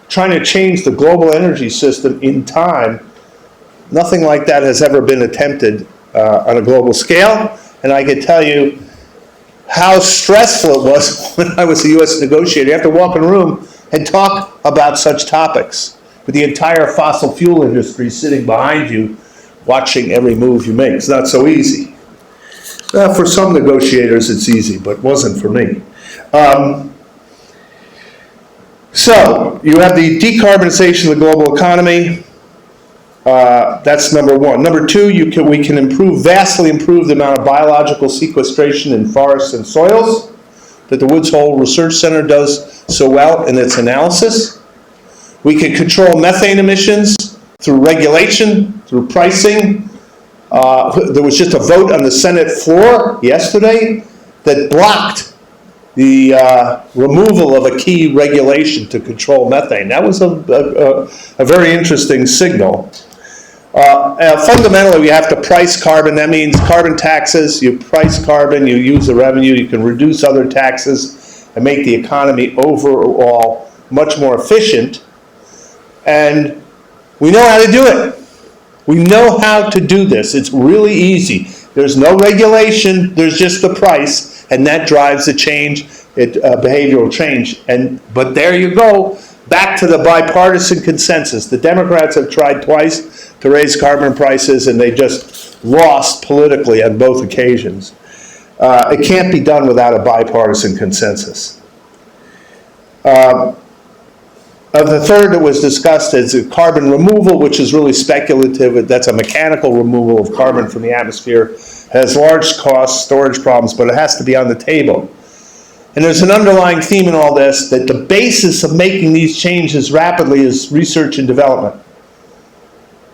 Trying to change the global energy system in time, nothing like that has ever been attempted on a global scale. And I can tell you how stressful it was when I was a U.S. negotiator. You have to walk in a room and talk about such topics with the entire fossil fuel industry sitting behind you, watching every move you make. It's not so easy. For some negotiators, it's easy, but it wasn't for me. So you have the decarbonization of the global economy. That's number 1. Number 2, we can vastly improve the amount of biological sequestration in forests and soils that the Woods Hole Research Center does so well in its analysis. We can control methane emissions through regulation, through pricing. There was just a vote on the Senate floor yesterday that blocked the removal of a key regulation to control methane. That was a very interesting signal. Fundamentally, we have to price carbon. That means carbon taxes. You price carbon, you use the revenue, you can reduce other taxes and make the economy overall much more efficient. And we know how to do it. We know how to do this. It's really easy. There's no regulation, there's just the price, and that drives the change, behavioral change. But there you go, back to the bipartisan consensus. The Democrats have tried twice to raise carbon prices, and they just lost politically on both occasions. It can't be done without a bipartisan consensus. The third that was discussed is carbon removal, which is really speculative. That's a mechanical removal of carbon from the atmosphere. It has large costs, storage problems, but it has to be on the table. And there's an underlying theme in all this that the basis of making these changes rapidly is research and development.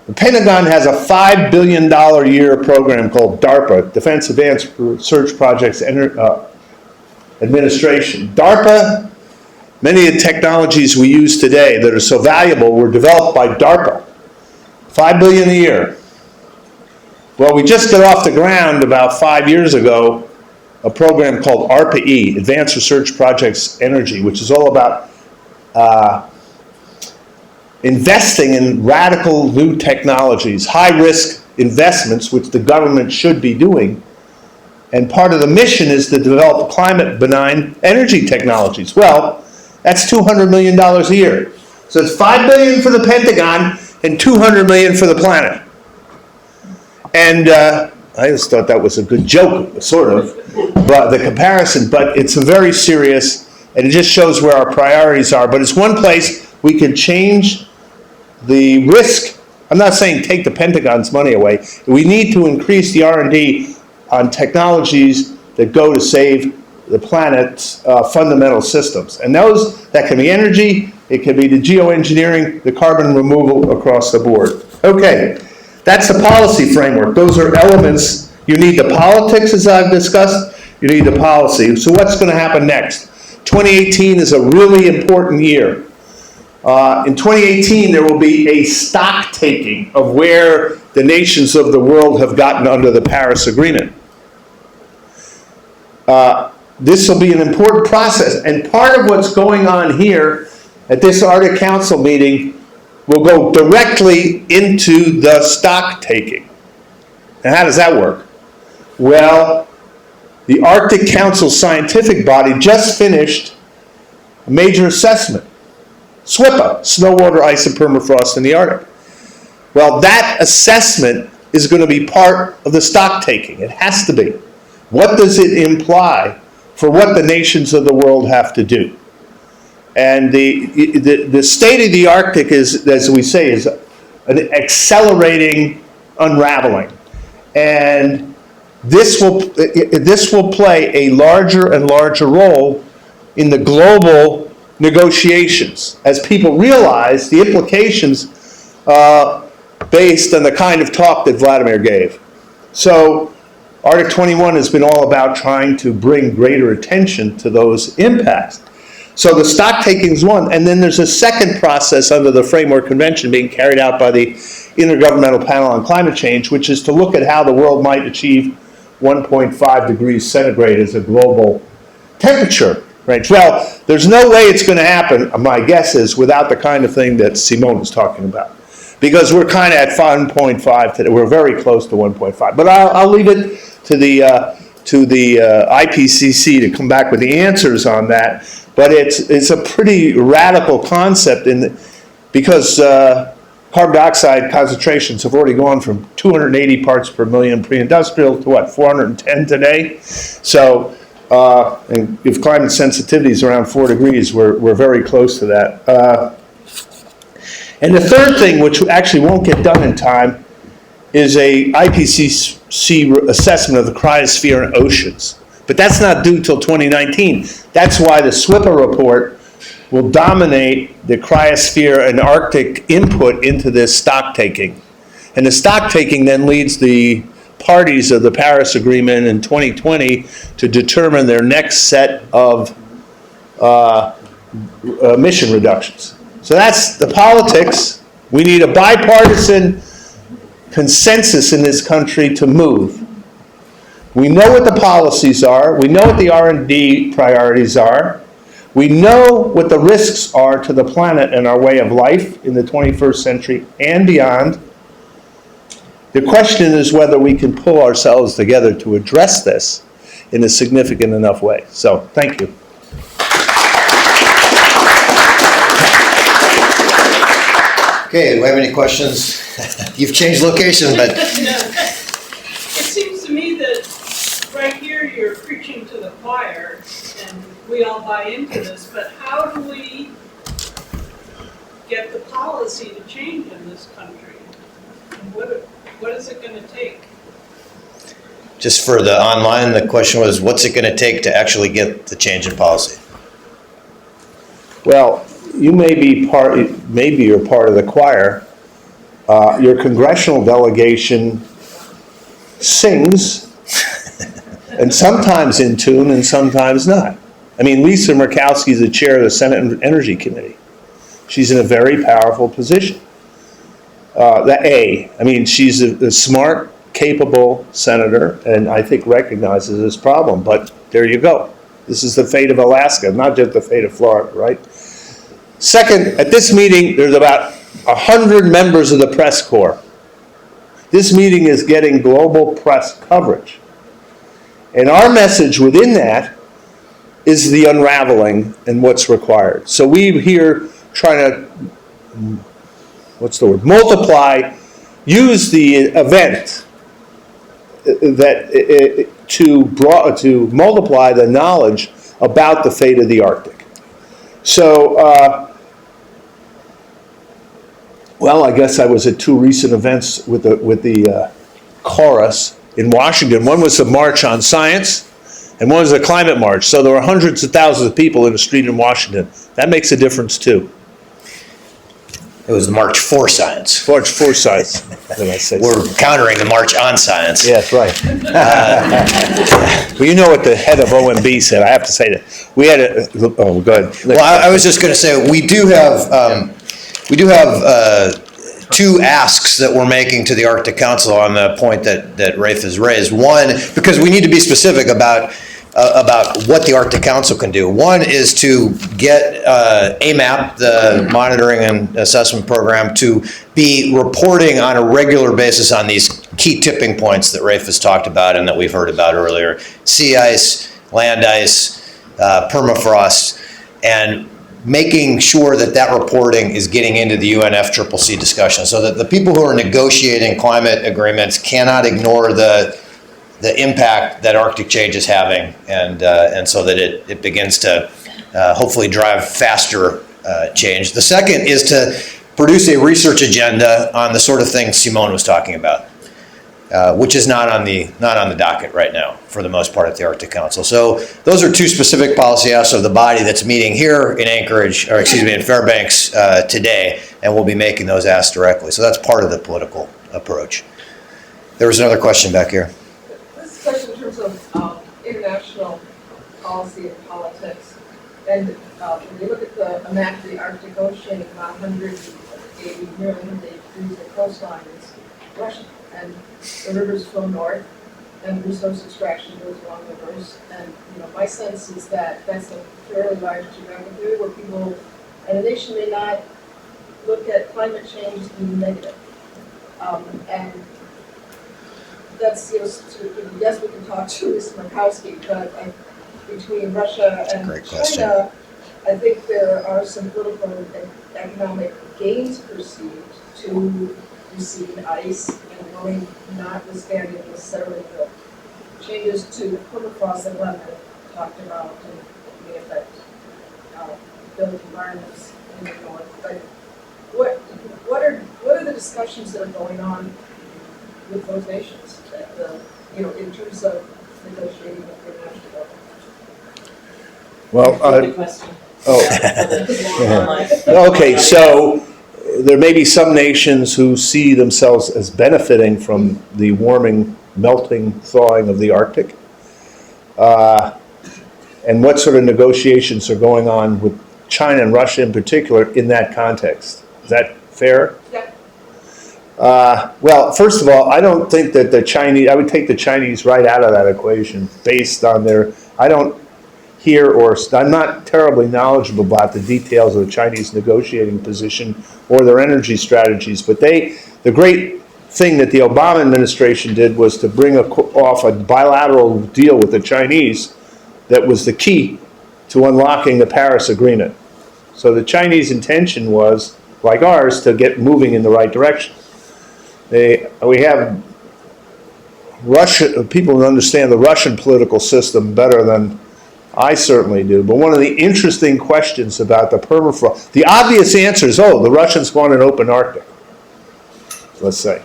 The Pentagon has a $5 billion a year program called DARPA, Defense Advanced Research Projects Administration. DARPA Many of the technologies we use today that are so valuable were developed by DARPA, $5 billion a year. Well, we just got off the ground about 5 years ago a program called ARPA-E, Advanced Research Projects Energy, which is all about investing in radical new technologies, high-risk investments, which the government should be doing. And part of the mission is to develop climate-benign energy technologies. Well, that's $200 million a year. So it's $5 billion for the Pentagon and $200 million for the planet. And I just thought that was a good joke, sort of, but the comparison. But it's a very serious, and it just shows where our priorities are. But it's one place we can change the risk. I'm not saying take the Pentagon's money away. We need to increase the R&D on technologies that go to save the planet's fundamental systems. And those, that can be energy, it can be the geoengineering, the carbon removal across the board. Okay, that's the policy framework. Those are elements. You need the politics, as I've discussed. You need the policy. So what's going to happen next? 2018 is a really important year. In 2018, there will be a stock taking of where the nations of the world have gotten under the Paris Agreement. This will be an important process, and part of what's going on here at this Arctic Council meeting will go directly into the stock taking. And how does that work? Well, the Arctic Council scientific body just finished a major assessment. SWIPA, snow, water, ice, and permafrost in the Arctic. Well, that assessment is going to be part of the stock taking. It has to be. What does it imply for what the nations of the world have to do? And the state of the Arctic is, as we say, is an accelerating unraveling. And this will play a larger and larger role in the global negotiations as people realize the implications based on the kind of talk that Vladimir gave. So Arctic 21 has been all about trying to bring greater attention to those impacts. So the stock taking is one, and then there's a second process under the Framework Convention being carried out by the Intergovernmental Panel on Climate Change, which is to look at how the world might achieve 1.5 degrees centigrade as a global temperature range. Well, there's no way it's going to happen, my guess is, without the kind of thing that Simone was talking about. Because we're kind of at 1.5 today. We're very close to 1.5. But I'll leave it to the IPCC to come back with the answers on that. But it's a pretty radical concept because carbon dioxide concentrations have already gone from 280 parts per million pre-industrial to what, 410 today? So, and if climate sensitivity is around 4 degrees, we're very close to that. And the third thing, which actually won't get done in time, is a IPCC assessment of the cryosphere and oceans. But that's not due till 2019. That's why the SWIPA report will dominate the cryosphere and Arctic input into this stock taking. And the stock taking then leads the parties of the Paris Agreement in 2020 to determine their next set of emission reductions. So that's the politics. We need a bipartisan consensus in this country to move. We know what the policies are. We know what the R&D priorities are. We know what the risks are to the planet and our way of life in the 21st century and beyond. The question is whether we can pull ourselves together to address this in a significant enough way. So, thank you. Okay, do we have any questions? You've changed location, but... It seems to me that right here you're preaching to the choir, and we all buy into this, but how do we get the policy to change in this country? And what is it going to take? Just for the online, the question was, what's it going to take to actually get the change in policy? Well, you may be maybe you're part of the choir. Your congressional delegation sings, and sometimes in tune and sometimes not. I mean, Lisa Murkowski is the chair of the Senate Energy Committee. She's in a very powerful position. I mean, she's a smart, capable senator, and I think recognizes this problem, but there you go. This is the fate of Alaska, not just the fate of Florida, right? Second, at this meeting, there's about 100 members of the press corps. This meeting is getting global press coverage. And our message within that is the unraveling and what's required. So we here trying to, multiply, use the event that to multiply the knowledge about the fate of the Arctic. So, well, I guess I was at two recent events with the chorus in Washington. One was a March on Science, and one was a climate march. So there were hundreds of thousands of people in the street in Washington. That makes a difference too. It was the March for Science. March for Science. Did I say We're countering the March on Science. Yes, right. Well, you know what the head of OMB said. I have to say that. We had a, oh, go ahead. Well, I was just going to say, we do have two asks that we're making to the Arctic Council on the point that Rafe has raised. One, because we need to be specific about what the Arctic Council can do. One is to get AMAP, the Monitoring and Assessment Program, to be reporting on a regular basis on these key tipping points that Rafe has talked about and that we've heard about earlier. Sea ice, land ice, permafrost, and making sure that that reporting is getting into the UNFCCC discussion so that the people who are negotiating climate agreements cannot ignore the impact that Arctic change is having, and so that it begins to hopefully drive faster change. The second is to produce a research agenda on the sort of things Simone was talking about, which is not on the docket right now for the most part at the Arctic Council. So those are two specific policy asks of the body that's meeting here in Anchorage, or excuse me, in Fairbanks today, and we'll be making those asks directly. So that's part of the political approach. There was another question back here. Question in terms of international policy and politics, and when you look at the map of the Arctic Ocean, about 180, nearly 180 degrees of coastline is Russian, and the rivers flow north, and resource extraction goes along the rivers, and my sense is that that's a fairly large geographic area where people, and a nation may not look at climate change as being negative, and that's, yes, we can talk to Ms. Murkowski, but between Russia and China, I think there are some political and economic gains perceived to receding ice and growing, notwithstanding necessarily the changes to the permafrost that Glenn had talked about and may affect built environments in the north. But what are the discussions that are going on with those nations? In terms of negotiating with international government? Well, okay, so there may be some nations who see themselves as benefiting from the warming, melting, thawing of the Arctic. And what sort of negotiations are going on with China and Russia in particular in that context? Is that fair? Yeah. Well, first of all, I don't think that the Chinese, I would take the Chinese right out of that equation based on their, I don't hear I'm not terribly knowledgeable about the details of the Chinese negotiating position or their energy strategies, but the great thing that the Obama administration did was to bring off a bilateral deal with the Chinese that was the key to unlocking the Paris Agreement. So the Chinese intention was, like ours, to get moving in the right direction. We have people who understand the Russian political system better than I certainly do. But one of the interesting questions about the permafrost, the obvious answer is, the Russians want an open Arctic, let's say.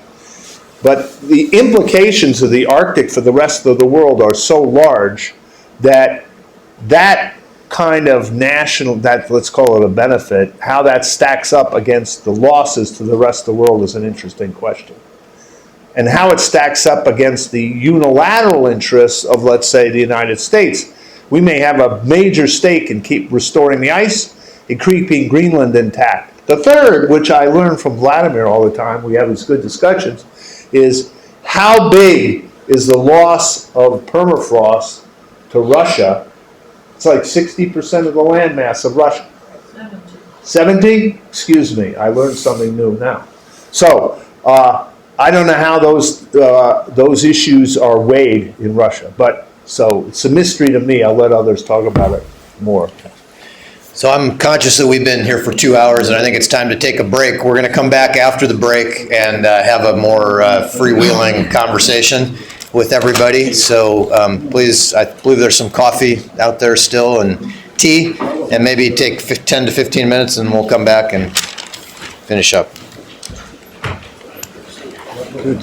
But the implications of the Arctic for the rest of the world are so large that kind of national, let's call it a benefit, how that stacks up against the losses to the rest of the world is an interesting question. And how it stacks up against the unilateral interests of, let's say, the United States, we may have a major stake in keep restoring the ice and keeping Greenland intact. The third, which I learn from Vladimir all the time, we have these good discussions, is how big is the loss of permafrost to Russia? It's like 60% of the landmass of Russia. 70? Excuse me, I learned something new now. So, I don't know how those issues are weighed in Russia, but so it's a mystery to me. I'll let others talk about it more. So I'm conscious that we've been here for 2 hours, and I think it's time to take a break. We're going to come back after the break and have a more freewheeling conversation with everybody. So please, I believe there's some coffee out there still and tea, and maybe take 10 to 15 minutes, and we'll come back and finish up. Good.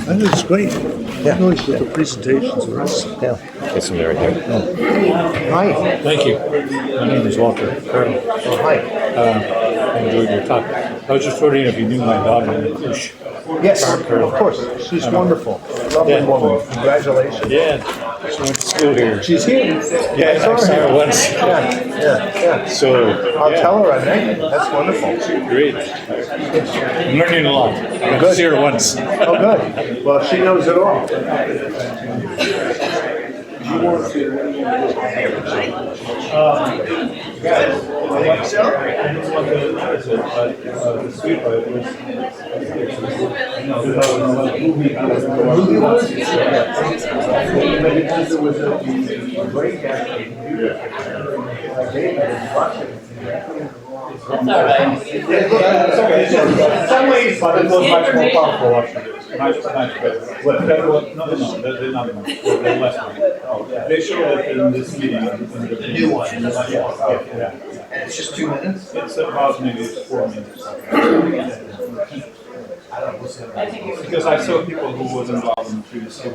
That is great. Yeah. Noise with the presentations. Yeah. Get some right here. Hi. Thank you. My name is Walter Carroll. Oh, hi. I enjoyed your talk. I was just wondering if you knew my daughter, Kush. Yes, of course. She's wonderful. Lovely woman. Congratulations. Yeah, she went to school here. She's here. Yeah, I saw her once. Yeah. So I'll tell her I met you. That's wonderful. Great. I'm learning a lot. I got to see her once. Oh, good. Well, she knows it all. That's all right. In some ways, but it was much more powerful actually. Much better. Well, that was, no, they're not one. They're less one. They showed it in this meeting. The new one. Yeah. And it's just 2 minutes? It's about maybe 4 minutes. Because I saw people who was involved in the previous were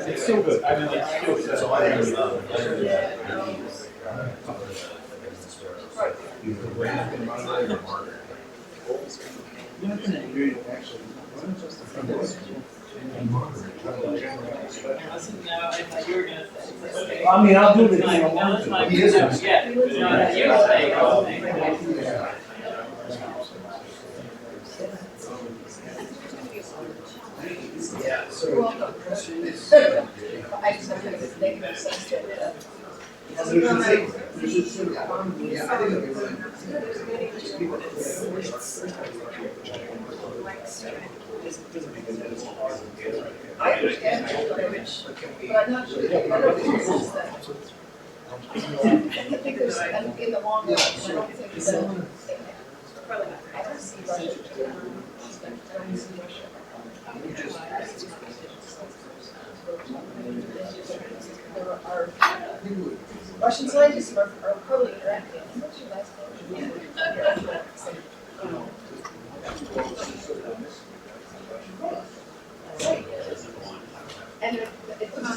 it's still good. I mean, it's still I mean, I'll do it. Yeah, so. I just have to make it sense to it. I understand that, but I'm not sure. I don't think it's just that. I think there's, in the long run, I don't think that. I don't see Russia. I don't see Russia. There are Russian scientists are probably interacting. What's your last name? And it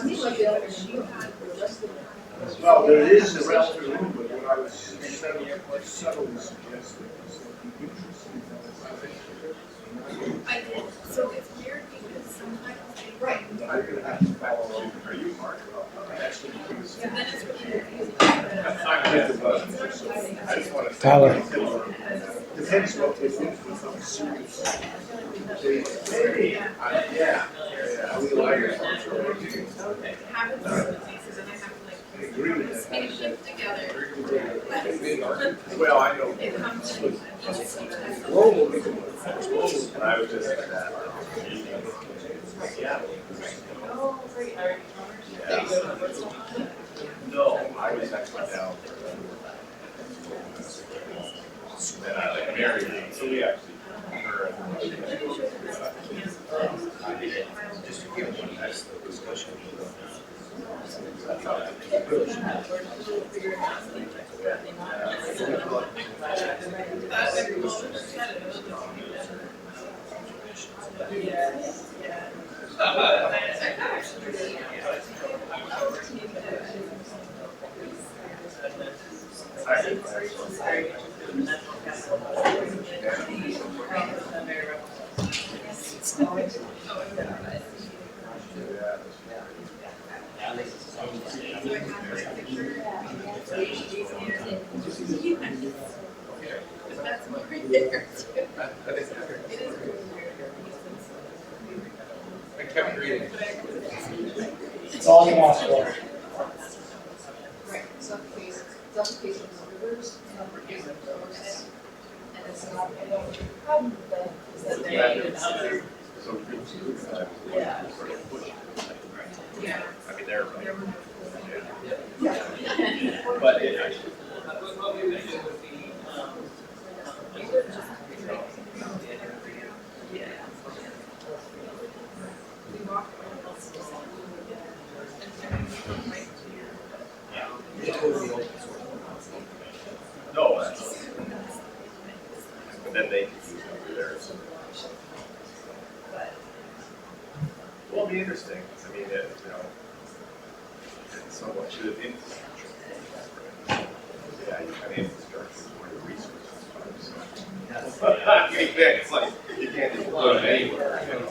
seems like the other issue had the rest of the. Well, there is the rest of the room, but what I was subtly suggesting is that the interesting. I did. So it's weird because sometimes they. Right. I'm gonna have to follow up. Are you Mark? Actually, because. And then it's really confusing. I just want to. Tyler. Depends what they think. Yeah. We like it. Happens in cases and I have to like put a spaceship together. Well, I know. It comes in just Global. And I was just like that. Yeah. oh, great. No, I was actually down. And I like married him, so we actually. Just to give one nice discussion. That's more right there. I kept reading. It's all you ask for. Right, suffocation of rivers, suffocation of forests, and it's not, I don't, the problem with that is that they. Yeah. Yeah. I mean, they're. Yeah. But What we would do would be, no, but then they can use it for theirs. Well, it'll be interesting. I mean, it's somewhat to the infrastructure. Yeah, you kind of infrastructure is where the resources are. So. I mean, it's like you can't just put it anywhere. You know?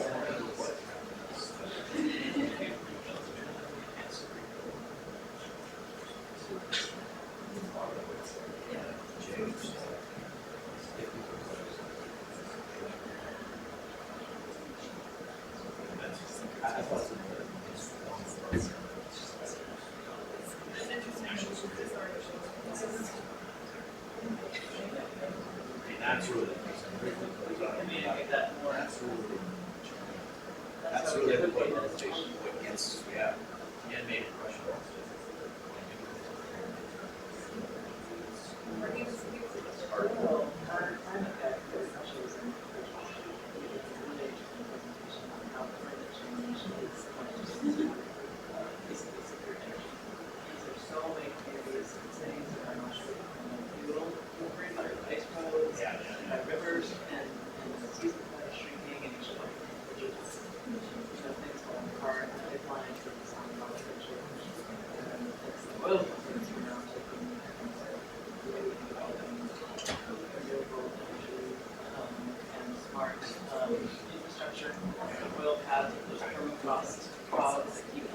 That's really the point of the station. Yes, we have. And made it questionable. rivers and the season is shrinking and each point things falling apart, and the decline for the sound of picture. And it's the oil companies who are now taking the way we developing renewable energy and smart infrastructure. The oil pads, those permafrost clouds that keep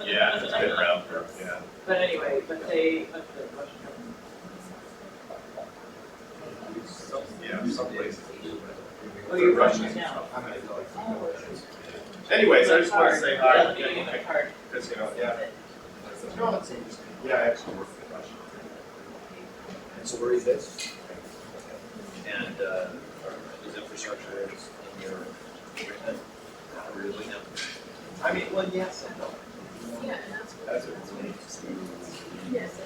Yeah, it's been around for, yeah. But anyway, Yeah, some places. Oh, you're rushing it now. Anyways, I just want to say hi. Yeah, Because, you know, yeah. No, it's interesting. Yeah, I actually work for the question. And so where is this? And his infrastructure is in your, not really, no. I mean, well, yes and no. Yeah, and that's what. Yes.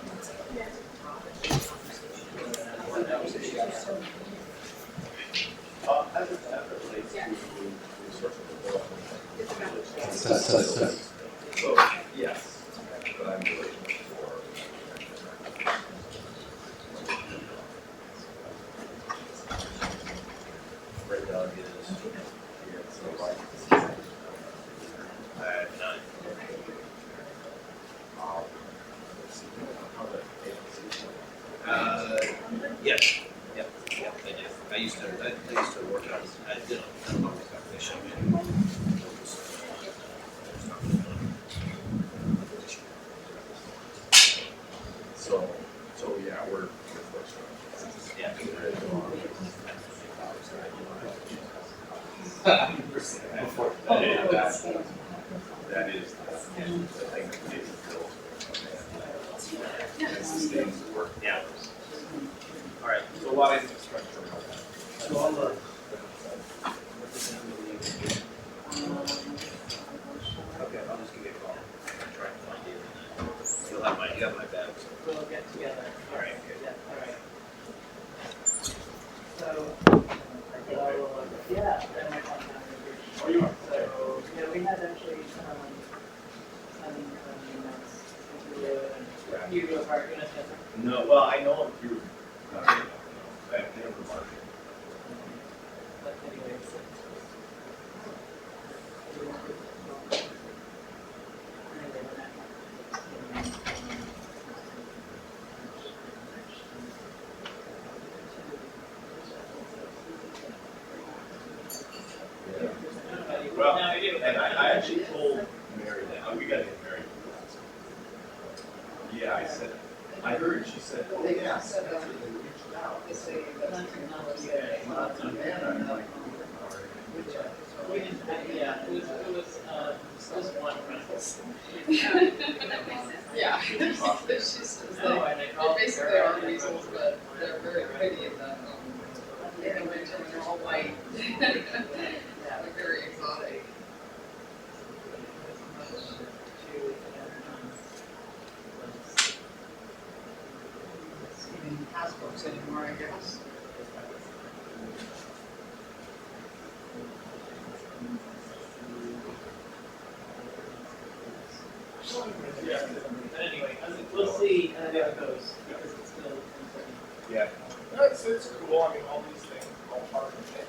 As it relates to resource development. So, yes, but I'm really for. Breakdown is here, so like. None. Yes. Yep. Yep. I did. I used to work on. I did a lot of calculation. So yeah, we're close to it. Yeah. That is the thing that makes it built. It's things that work. Yeah. All right. So a lot of infrastructure. So all the. Okay, I'll just give you a call. I'm trying to find you. You have my bag. We'll get together. All right. Good. Yeah. All right. So. Yeah. Then my contact. Oh, you are. So yeah, we had actually some emails. You of our unit. No, well, I know a few. I think the market. But anyways. Well, Now we do. and I actually told Mary that, we gotta get married. Yeah, I said, I heard, she said, oh, yeah. Said that they reached out, they say that's technology. Yeah, well, it's a man, I'm like, We didn't, yeah, it was one preface. Yeah. It's just, it's No, like, and they they're called. basically our weasels, but they're very pretty in that, in the winter when they're all white. They're very exotic. Even houseboats anymore, I guess. Yeah, but anyway, we'll see how it goes, because it's still. yeah. No, it's cool, I mean, all these things, all part of the things.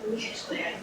Usually I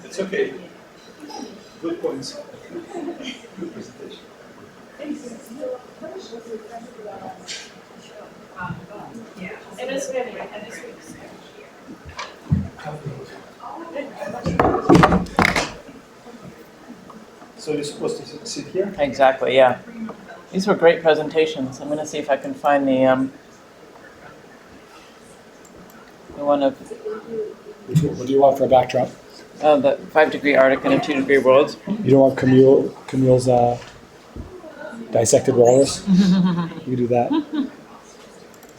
It's okay. Good points. Good presentation. Yeah, it is really, and this week's. So you're supposed to sit here? Exactly, yeah. These were great presentations. I'm gonna see if I can find the one of, What do you want for a backdrop? the 5-degree Arctic and a 2-degree world. You don't want Camille's dissected walrus? You can do that.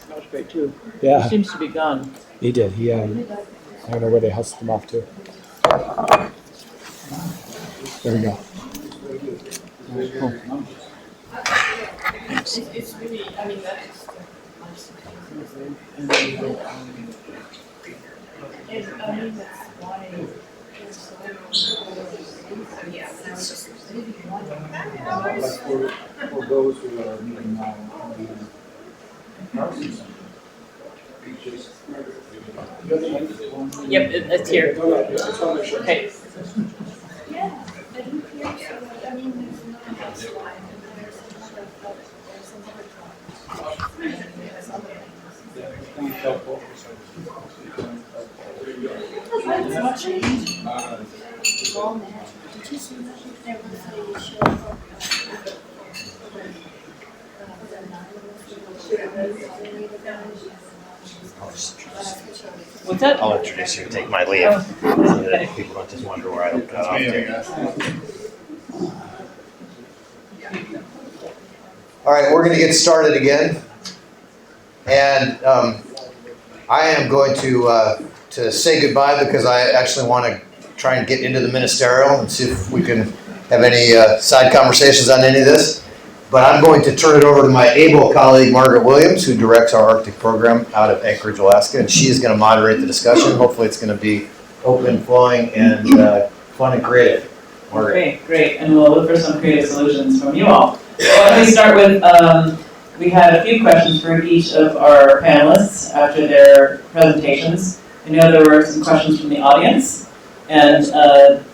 That was great too. Yeah. He seems to be gone. He did. He I don't know where they hustled him off to. There we go. Cool. It's really, I mean, that's. For those who are meeting now, Yep, it's here. Okay. What's that? I'll introduce you and take my leave. Oh. So that people don't just wonder where I got off to. All right, we're going to get started again. And I am going to say goodbye because I actually want to try and get into the ministerial and see if we can have any side conversations on any of this. But I'm going to turn it over to my able colleague, Margaret Williams, who directs our Arctic program out of Anchorage, Alaska. And she is going to moderate the discussion. Hopefully it's going to be open, flowing, and fun and creative. Margaret. Great. And we'll look for some creative solutions from you all. Well, let me start with, we had a few questions for each of our panelists after their presentations. I know there were some questions from the audience. And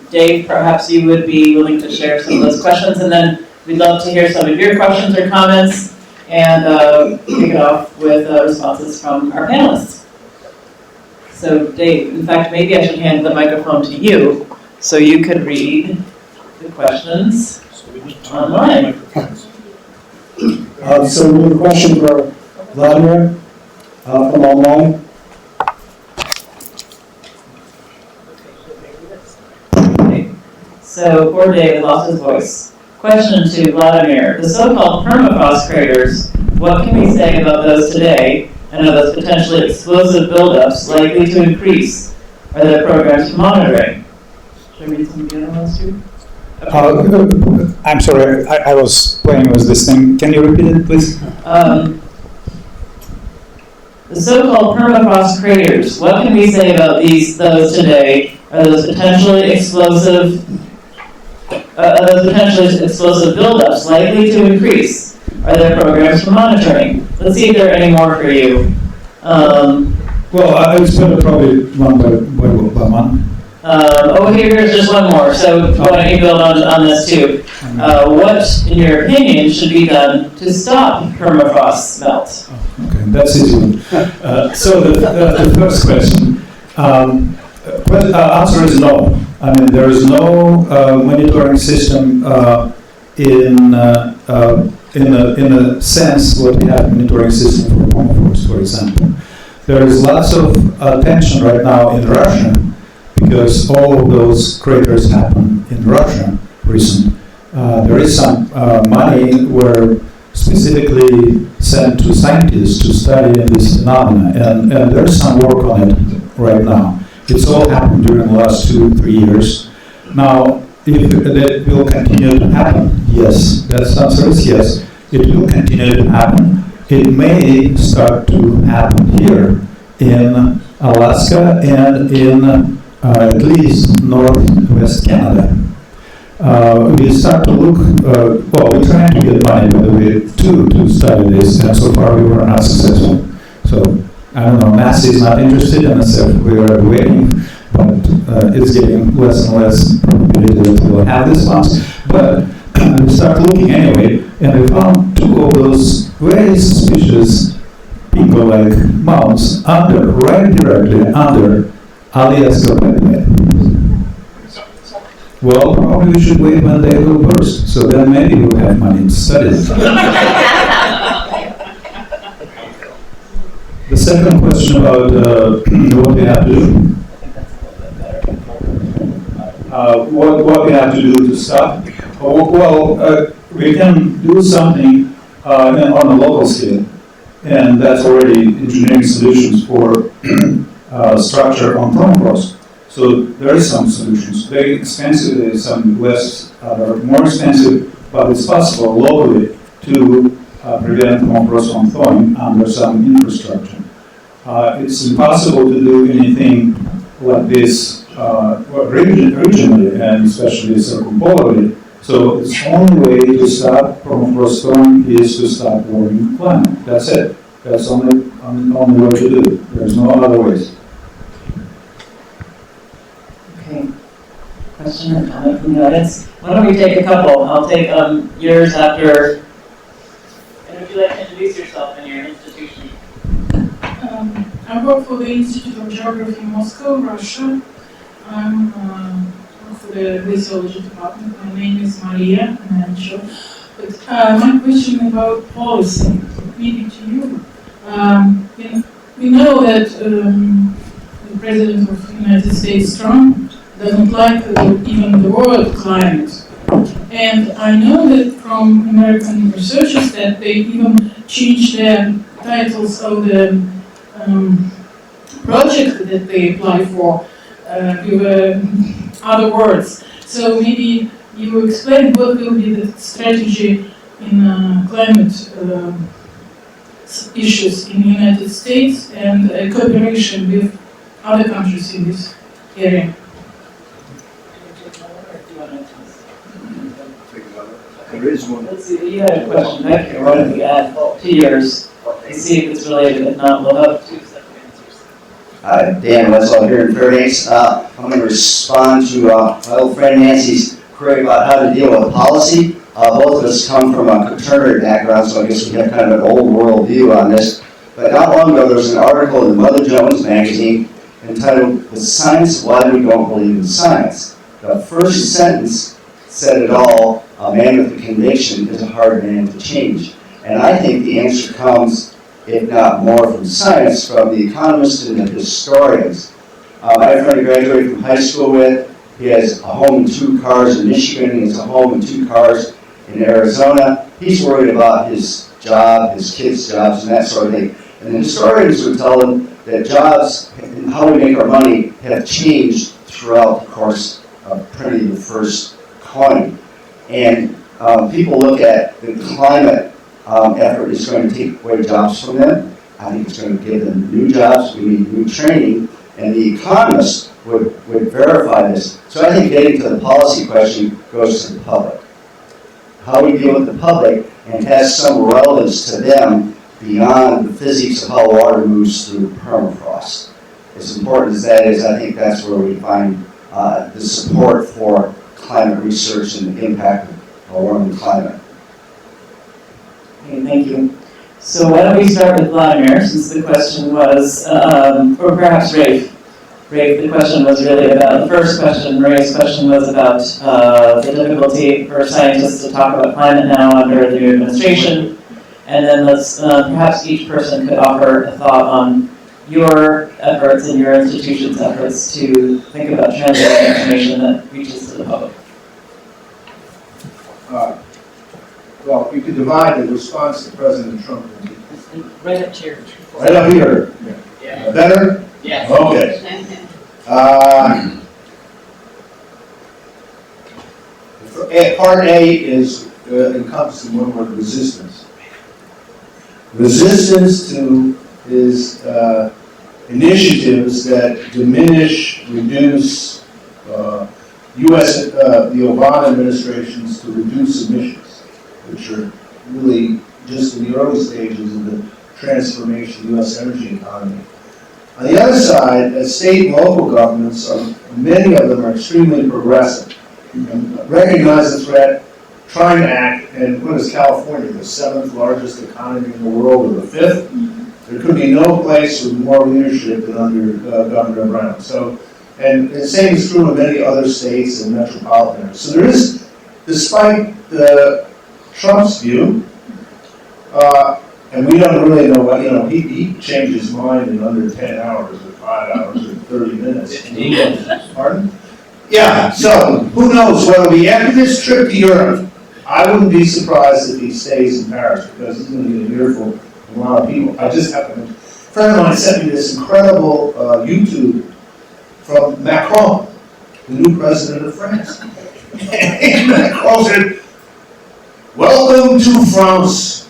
Dave, perhaps you would be willing to share some of those questions, and then we'd love to hear some of your questions or comments, and kick it off with responses from our panelists. So Dave, in fact, maybe I should hand the microphone to you so you could read the questions online. So we have a question for Vladimir from online. So poor Dave lost his voice. Question to Vladimir. The so-called permafrost craters, what can we say about those today, and are those potentially explosive buildups likely to increase? Are there programs for monitoring? Should I read some of the other ones too? I'm sorry, I was playing with this thing. Can you repeat it, please? The so-called permafrost craters, what can we say about those today? Are those potentially explosive buildups likely to increase? Are there programs for monitoring? Let's see if there are any more for you. Well, I would split it probably one by one. Here's just one more. So why don't you build on this too? What, in your opinion, should be done to stop permafrost melt? Okay, that's easy. So the first question, answer is no. I mean, there is no monitoring system in a sense what we have monitoring system for permafrost, for example. There is lots of attention right now in Russia because all of those craters happen in Russia recent. There is some money were specifically sent to scientists to study this phenomena, and there's some work on it right now. It's all happened during the last 2-3 years. Now, if that will continue to happen, yes. That answer is yes. It will continue to happen. It may start to happen here in Alaska and in at least northwest Canada. We start to look, we're trying to get money, by the way, to study this, and so far we were not successful. So So, I don't know, Massey is not interested, and I said we are waiting, but it's getting less and less probability that we'll have this funds. But we start looking anyway, and we found two of those very suspicious people-like mounds right directly under Alaska pipeline. Well, probably we should wait when they will burst, so then maybe we'll have money to study it. The second question about what we have to do. What we have to do to stop? We can do something on a local scale, and that's already engineering solutions for structure on permafrost. So there is some solutions. Very expensive, there is some less, more expensive, but it's possible locally to prevent permafrost from thawing under some infrastructure. It's impossible to do anything like this regionally and especially circumpolarly. So the only way to stop permafrost thawing is to stop warming climate. That's it. That's the only way to do it. There's no other ways. Okay. Question or comment from the audience? Why don't we take a couple? I'll take yours after. And would you like to introduce yourself and your institution? I work for the Institute of Geography in Moscow, Russia. I'm for the Glaciology department. My name is Maria, and I'm sure. But my question about policy, maybe to you. We know that the President of the United States, Trump, doesn't like even the word climate. And I know that from American researchers that they even changed their titles of the project that they apply for with other words. So maybe you will explain what will be the strategy in climate issues in the United States and cooperation with other countries in this area. There is one. Let's see, you had a question back here. Why don't we add 2 years to see if it's related? If not, we'll have 2 separate answers. Hi, Dan Westall here in Fairbanks. I'm going to respond to my old friend Nancy's query about how to deal with policy. Both of us come from a fraternity background, so I guess we have kind of an old world view on this. But not long ago, there was an article in Mother Jones magazine entitled, "The Science of Why We Don't Believe in Science." The first sentence said it all: a man with a conviction is a hard man to change. And I think the answer comes, if not more from science, from the economists and the historians. I have a friend I graduated from high school with. He has a home and 2 cars in Michigan. He has a home and 2 cars in Arizona. He's worried about his job, his kids' jobs, and that sort of thing. And the historians would tell him that jobs and how we make our money have changed throughout the course of printing the first coin. And people look at the climate effort is going to take away jobs from them. I think it's going to give them new jobs. We need new training. And the economists would verify this. So I think getting to the policy question goes to the public. How we deal with the public and has some relevance to them beyond the physics of how water moves through permafrost. As important as that is, I think that's where we find the support for climate research and the impact of a warming climate. Okay, thank you. So why don't we start with Vladimir, since the question was, or perhaps Rafe. Rafe, the question was really about, the first question, Rafe's question was about the difficulty for scientists to talk about climate now under the new administration. And then let's, perhaps each person could offer a thought on your efforts and your institution's efforts to think about translating information that reaches to the public. Well, you could divide the response to President Trump into right up here. right up here. Yeah. Better? Yes. Okay. Part A is encompassing one word: resistance. Resistance to his initiatives that diminish, reduce the Obama administrations to reduce emissions, which are really just in the early stages of the transformation of the U.S. energy economy. On the other side, as state and local governments, many of them are extremely progressive, and recognize the threat, trying to act, and what is California, the 7th largest economy in the world, or the 5th? There could be no place with more leadership than under Governor Brown. So, and the same is true of many other states and metropolitan areas. So there is, despite Trump's view, and we don't really know what, he changed his mind in under 10 hours, or 5 hours, or 30 minutes. Pardon? Yeah, so who knows what it'll be. After this trip to Europe, I wouldn't be surprised if he stays in Paris, because he's going to get an earful from a lot of people. I just happened, a friend of mine sent me this incredible YouTube from Macron, the new president of France. And Macron said, "Welcome to France."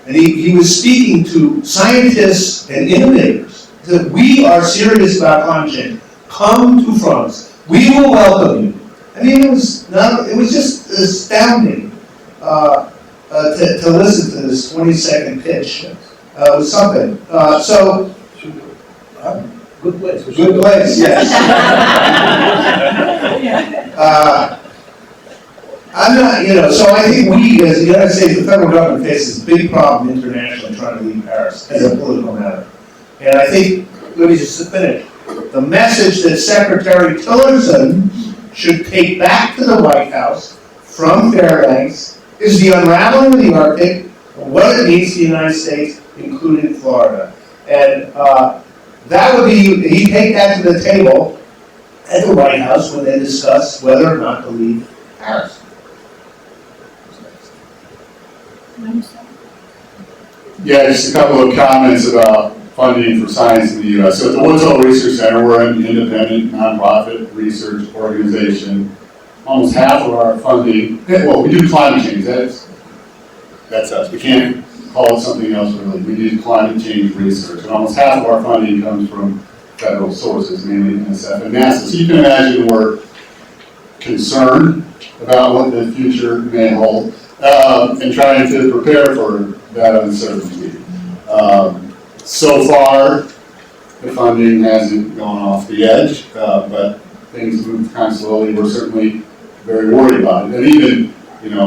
And he was speaking to scientists and innovators. He said, "We are serious about climate change. Come to France. We will welcome you." I mean, it was just astounding to listen to this 20-second pitch. It was something. Good place. Good place, yes. I'm not, so I think we, as the United States, the federal government faces a big problem internationally trying to leave Paris as a political matter. And I think, let me just finish, the message that Secretary Tillerson should take back to the White House from Fairbanks is the unraveling of the Arctic, what it means to the United States, including Florida. And that would be, he'd take that to the table at the White House when they discuss whether or not to leave Paris. Yeah, just a couple of comments about funding for science in the U.S. So at the Woods Hole Research Center, we're an independent, nonprofit research organization. Almost half of our funding, well, we do climate change, that's us. We can't call it something else really. We do climate change research. And almost half of our funding comes from federal sources, mainly NSF and NASA. So you can imagine we're concerned about what the future may hold and trying to prepare for that uncertainty. So far, the funding hasn't gone off the edge, but things move kind of slowly. We're certainly very worried about it. And even,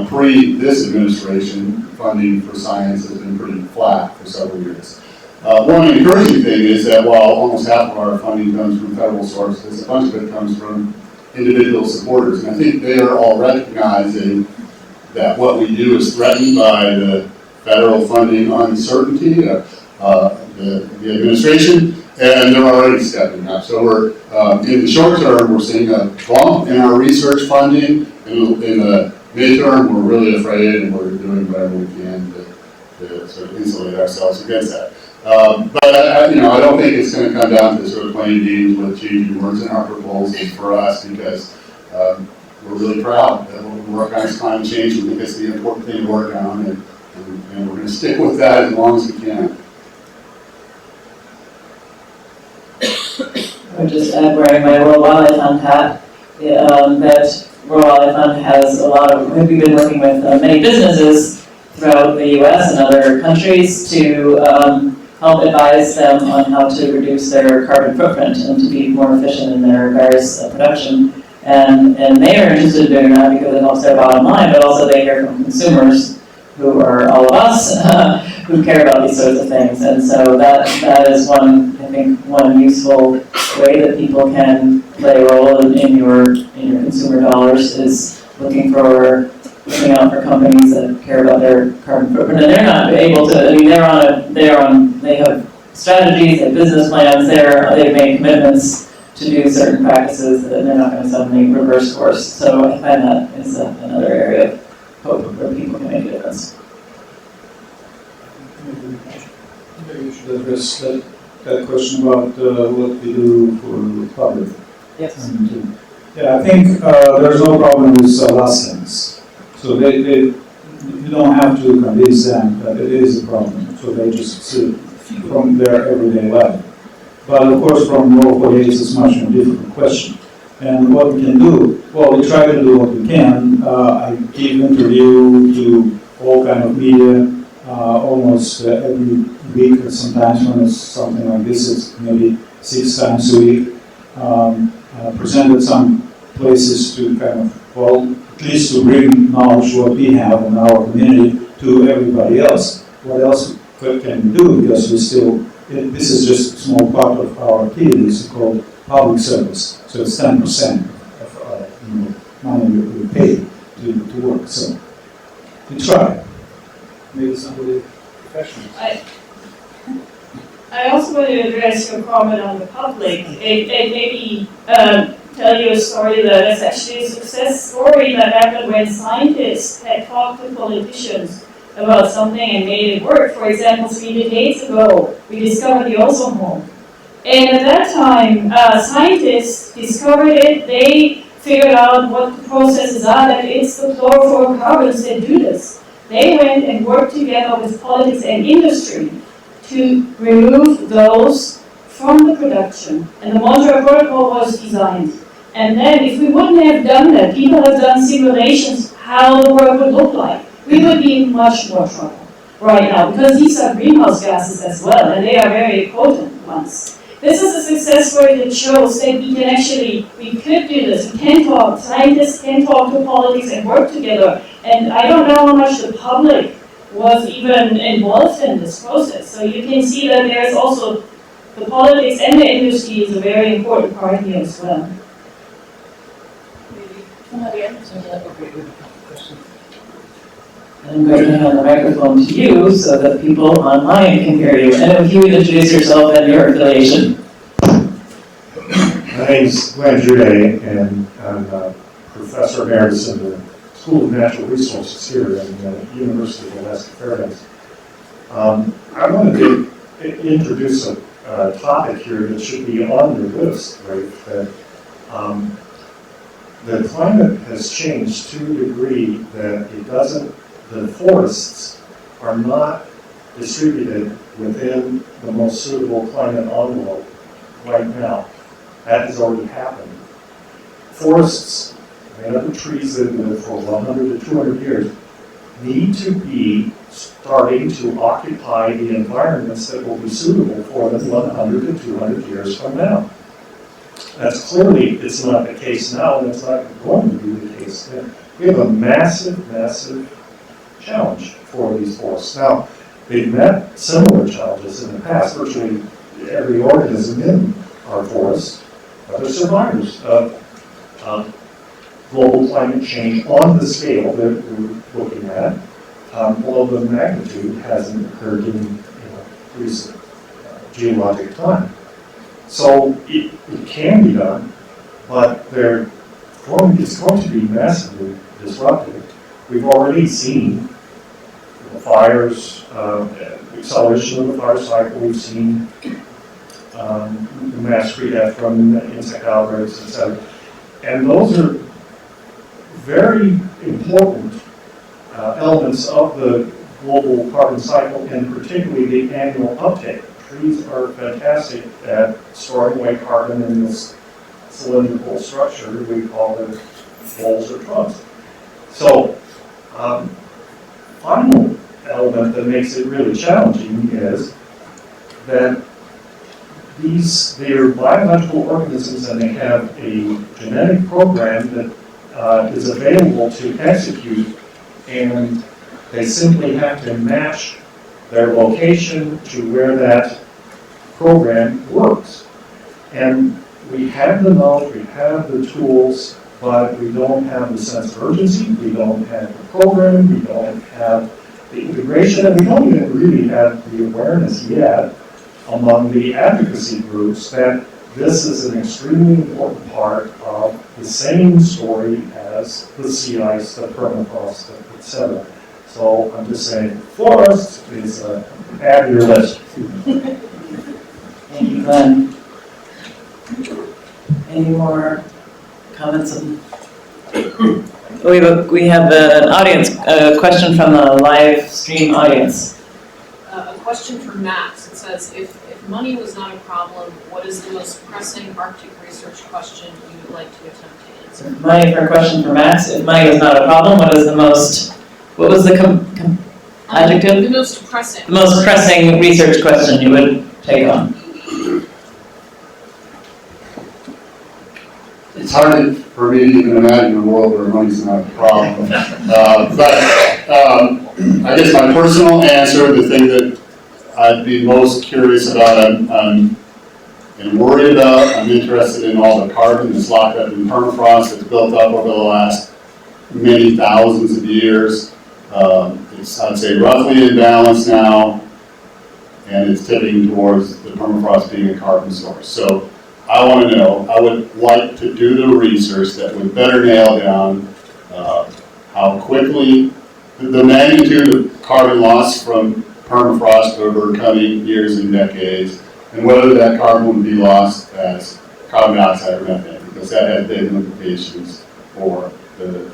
pre this administration, funding for science has been pretty flat for several years. One encouraging thing is that while almost half of our funding comes from federal sources, a bunch of it comes from individual supporters. And I think they are all recognizing that what we do is threatened by the federal funding uncertainty, the administration, and they're already stepping up. So we're, in the short term, we're seeing a bump in our research funding. In the midterm, we're really afraid, and we're doing whatever we can to sort of insulate ourselves against that. But I don't think it's going to come down to sort of playing games with changing words in our proposals for us, because we're really proud that we'll work on climate change. We think it's the important thing to work on, and we're going to stick with that as long as we can. I would just add, wearing my World Wildlife Fund hat, that World Wildlife Fund has we've been working with many businesses throughout the U.S. and other countries to help advise them on how to reduce their carbon footprint and to be more efficient in their various production. And they are interested in doing that because it helps their bottom line, but also they hear from consumers, who are all of us, who care about these sorts of things. And so that is one useful way that people can play a role in your consumer dollars, is looking out for companies that care about their carbon footprint. And they're not able to, they have strategies, they have business plans, they've made commitments to do certain practices that they're not going to suddenly reverse course. So I find that is another area of hope where people can make a difference. Maybe you should address that question about what we do for the public. Yes. I think there's no problem with Alaskans. So you don't have to convince them that it is a problem. So they just see from their everyday life. But of course, from local aids, it's a much more difficult question. And what we can do, well, we try to do what we can. I give interview to all kind of media almost every week, or sometimes when it's something like this, it's maybe 6 times a week. Presented some places to kind of, well, at least to bring knowledge what we have in our community to everybody else. What else can we do? Because we still, this is just a small part of our activities called public service. So it's 10% of money we pay to work. So we try. Maybe somebody professional. I also want to address your comment on the public and maybe tell you a story that is actually a success story that happened when scientists had talked to politicians about something and made it work. For example, 3 decades ago, we discovered the ozone hole. And at that time, scientists discovered it. They figured out what the processes are, that it's the chlorofluorocarbons that do this. They went and worked together with politics and industry to remove those from the production. And the Montreal Protocol was designed. And then if we wouldn't have done that, people have done simulations how the world would look like. We would be in much more trouble right now, because these are greenhouse gases as well, and they are very potent ones. This is a success story that shows that we can actually, we could do this. We can talk, scientists can talk to politics and work together. And I don't know how much the public was even involved in this process. So you can see that there's also the politics and the industry is a very important part here as well. I'm going to hand the microphone to you so that people online can hear you. And if you would introduce yourself and your affiliation. My name is Glenn Jude, and I'm a professor emeritus in the School of Natural Resources here at the University of Alaska Fairbanks. I wanted to introduce a topic here that should be on your list, right? That the climate has changed to a degree that it doesn't, the forests are not distributed within the most suitable climate envelope right now. That has already happened. Forests, made up of trees that live for 100 to 200 years, need to be starting to occupy the environments that will be suitable for them 100 to 200 years from now. That's clearly, it's not the case now, and it's not going to be the case then. We have a massive, massive challenge for these forests. Now, they've met similar challenges in the past. Virtually every organism in our forests, they're survivors of global climate change on the scale that we're looking at. Although the magnitude hasn't occurred in recent geologic time. So it can be done, but it's going to be massively disruptive. We've already seen fires, acceleration of the fire cycle. We've seen mass tree death from insect outbreaks, etc. And those are very important elements of the global carbon cycle, and particularly the annual uptake. Trees are fantastic at storing away carbon in this cylindrical structure we call the poles or trunks. So, final element that makes it really challenging is that they're biological organisms, and they have a genetic program that is available to execute, and they simply have to match their location to where that program works. And we have the knowledge, we have the tools, but we don't have the sense of urgency, we don't have the program, we don't have the integration, and we don't even really have the awareness yet among the advocacy groups that this is an extremely important part of the same story as the sea ice, the permafrost, etc. So I'm just saying, forest is add to your list. Thank you, Glenn. Any more comments? We have an audience, a question from the live stream audience. A question from Max. It says, if money was not a problem, what is the most pressing Arctic research question you would like to attempt to answer? Money for a question for Max. If money was not a problem, what was the Adjective? The most pressing. The most pressing research question you would take on? It's hard for me to even imagine a world where money's not a problem. I guess my personal answer, the thing that I'd be most curious about, I'm worried about, I'm interested in all the carbon that's locked up in permafrost that's built up over the last many thousands of years. It's, I'd say, roughly in balance now, and it's tipping towards the permafrost being a carbon source. So I want to know, I would like to do the research that would better nail down how quickly the magnitude of carbon loss from permafrost over coming years and decades, and whether that carbon would be lost as carbon dioxide or methane, because that has big implications for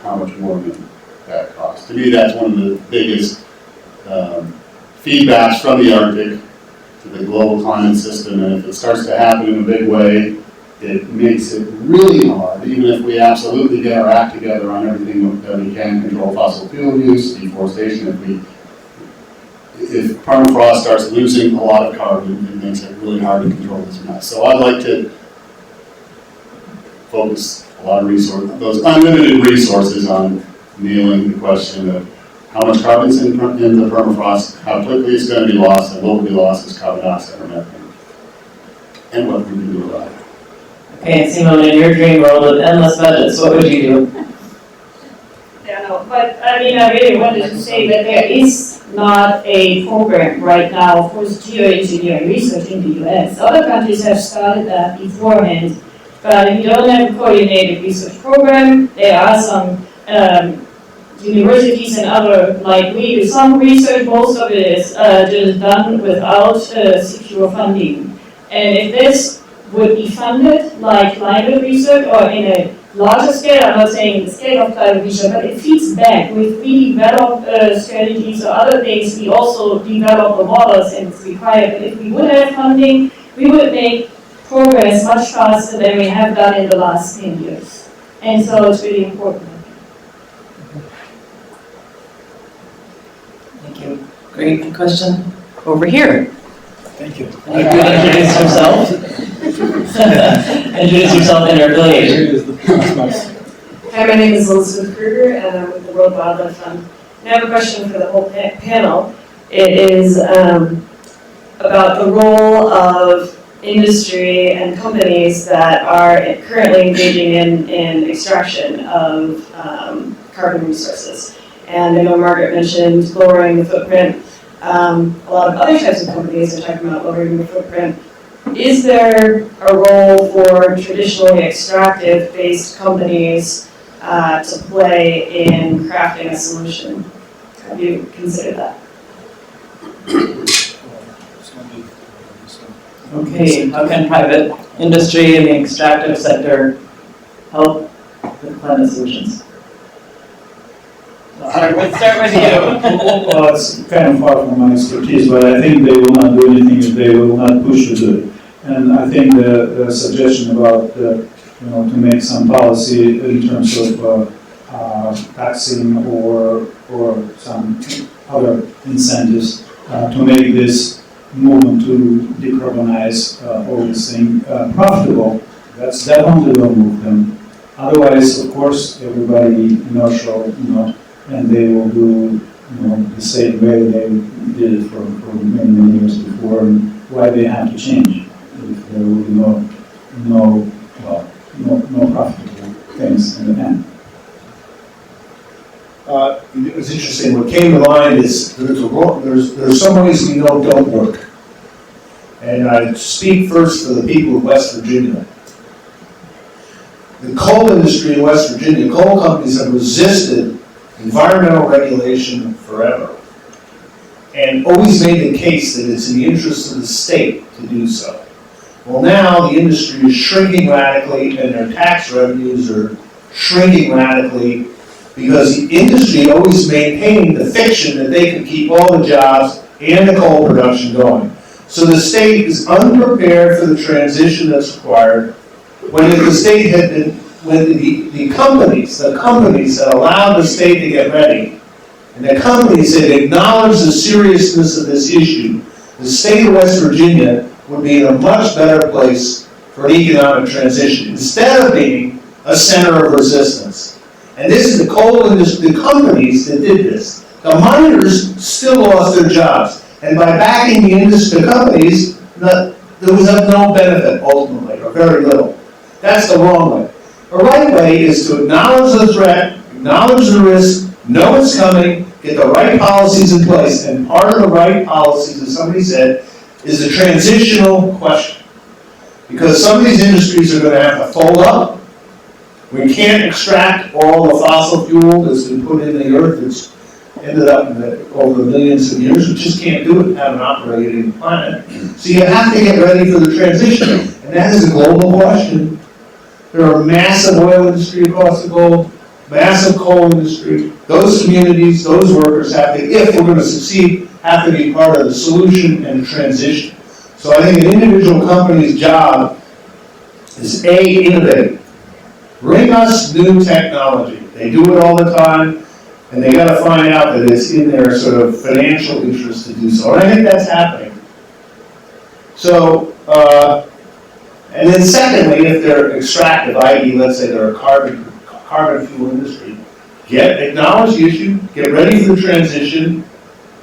how much warming that costs. To me, that's one of the biggest feedbacks from the Arctic to the global climate system, and if it starts to happen in a big way, it makes it really hard, even if we absolutely get our act together on everything that we can control fossil fuel use, deforestation, if permafrost starts losing a lot of carbon, it makes it really hard to control this mess. So I'd like to focus a lot of resources, those unlimited resources, on nailing the question of how much carbon is in the permafrost, how quickly it's going to be lost, and what will be lost as carbon dioxide or methane, and what we can do about it. Okay, Simone, in your dream world of endless budgets, what would you do? Yeah, no, but I mean, I really wanted to say that there is not a program right now for geoengineering research in the US. Other countries have started that beforehand, but if you don't have a coordinated research program, there are some universities and other, like we do some research, most of it is just done without secure funding. And if this would be funded like climate research or in a larger scale, I'm not saying the scale of climate research, but it feeds back. If we develop strategies or other things, we also develop the models, and it's required. But if we would have funding, we would make progress much faster than we have done in the last 10 years. And so it's really important. Thank you. Great question. Over here. Thank you. And you could introduce yourself. Introduce yourself and your affiliation. Hi, my name is Elizabeth Kruger, and I'm with the World Wildlife Fund. And I have a question for the whole panel. It is about the role of industry and companies that are currently engaging in extraction of carbon resources. And I know Margaret mentioned lowering the footprint. A lot of other types of companies are talking about lowering the footprint. Is there a role for traditionally extractive-based companies to play in crafting a solution? Have you considered that? Okay, how can private industry and the extractive sector help with climate solutions? Let's start with you. Well, it's kind of far from my expertise, but I think they will not do anything if they will not push to do it. And I think the suggestion about, to make some policy in terms of taxing or some other incentives to make this movement to decarbonize all this thing profitable, that's definitely will move them. Otherwise, of course, everybody inertial, and they will do, the same way they did it for many years before, and why they have to change if there will be no profitable things in the end. It was interesting. What came to mind is there's some ways we know don't work. And I speak first for the people of West Virginia. The coal industry in West Virginia, coal companies have resisted environmental regulation forever and always made the case that it's in the interest of the state to do so. Well, now the industry is shrinking radically and their tax revenues are shrinking radically because the industry always maintained the fiction that they could keep all the jobs and the coal production going. So the state is unprepared for the transition that's required. When the state had been, when the companies that allowed the state to get ready and the companies that acknowledge the seriousness of this issue, the state of West Virginia would be in a much better place for an economic transition, instead of being a center of resistance. And this is the coal industry, the companies that did this. The miners still lost their jobs, and by backing the industry, the companies, there was of no benefit ultimately, or very little. That's the wrong way. The right way is to acknowledge the threat, acknowledge the risk, know it's coming, get the right policies in place, and part of the right policies, as somebody said, is the transitional question. Because some of these industries are going to have to fold up. We can't extract all the fossil fuel that's been put in the earth that's ended up over millions of years. We just can't do it and have an operating planet. So you have to get ready for the transition. And that is a global question. There are massive oil industry across the globe, massive coal industry. Those communities, those workers have to, if we're going to succeed, have to be part of the solution and the transition. So I think an individual company's job is A, innovate. Bring us new technology. They do it all the time, and they got to find out that it's in their sort of financial interest to do so. And I think that's happening. So, and then secondly, if they're extractive, i.e., let's say they're a carbon fuel industry, acknowledge the issue, get ready for the transition,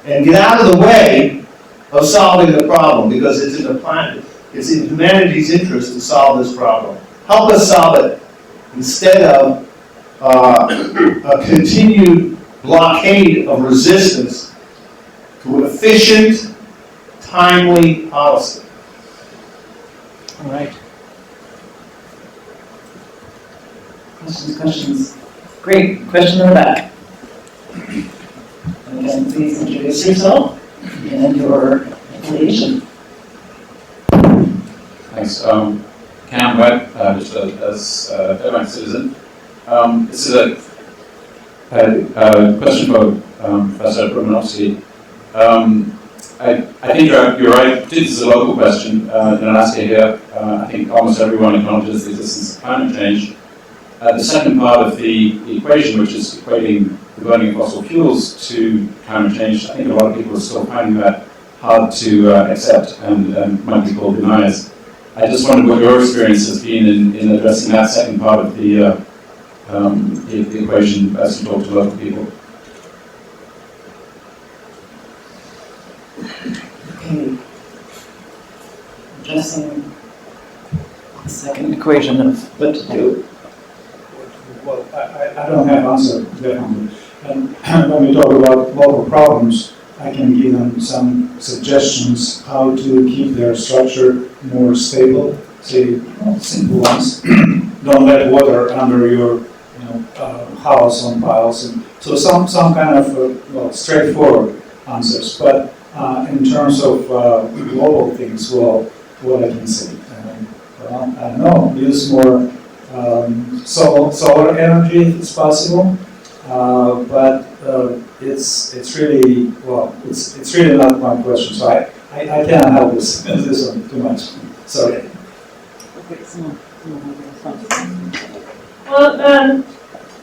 and get out of the way of solving the problem, because it's in the planet, it's in humanity's interest to solve this problem. Help us solve it instead of a continued blockade of resistance to efficient, timely policy. All right. Questions? Great. Question in the back. And again, please introduce yourself and your affiliation. Thanks. Cam Webb, just as a Fairbanks citizen. This is a question for Professor Romanovski. I think you're right. This is a local question in Alaska here. I think almost everyone acknowledges the existence of climate change. The second part of the equation, which is equating the burning of fossil fuels to climate change, I think a lot of people are still finding that hard to accept and might be called deniers. I just wondered what your experience has been in addressing that second part of the equation as you talk to local people. Okay. Addressing the second equation of what to do. Well, I don't have an answer definitely. And when we talk about local problems, I can give them some suggestions how to keep their structure more stable. Say, simple ones. Don't let water under your house on piles. And so some kind of straightforward answers. But in terms of global things, well, what I can say, I don't know, use more solar energy if it's possible. But it's really not my question. So I cannot help this one too much. Sorry. Well,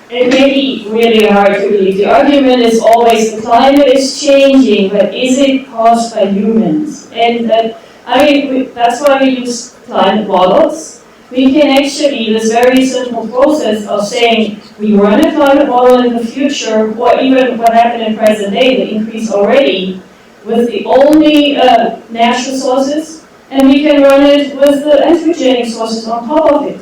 it may be really hard to believe. The argument is always the climate is changing, but is it caused by humans? And that's why we use climate models. We can actually, this very simple process of saying we run a climate model in the future, or even what happened in present day, the increase already, with the only natural sources, and we can run it with the anthropogenic sources on top of it.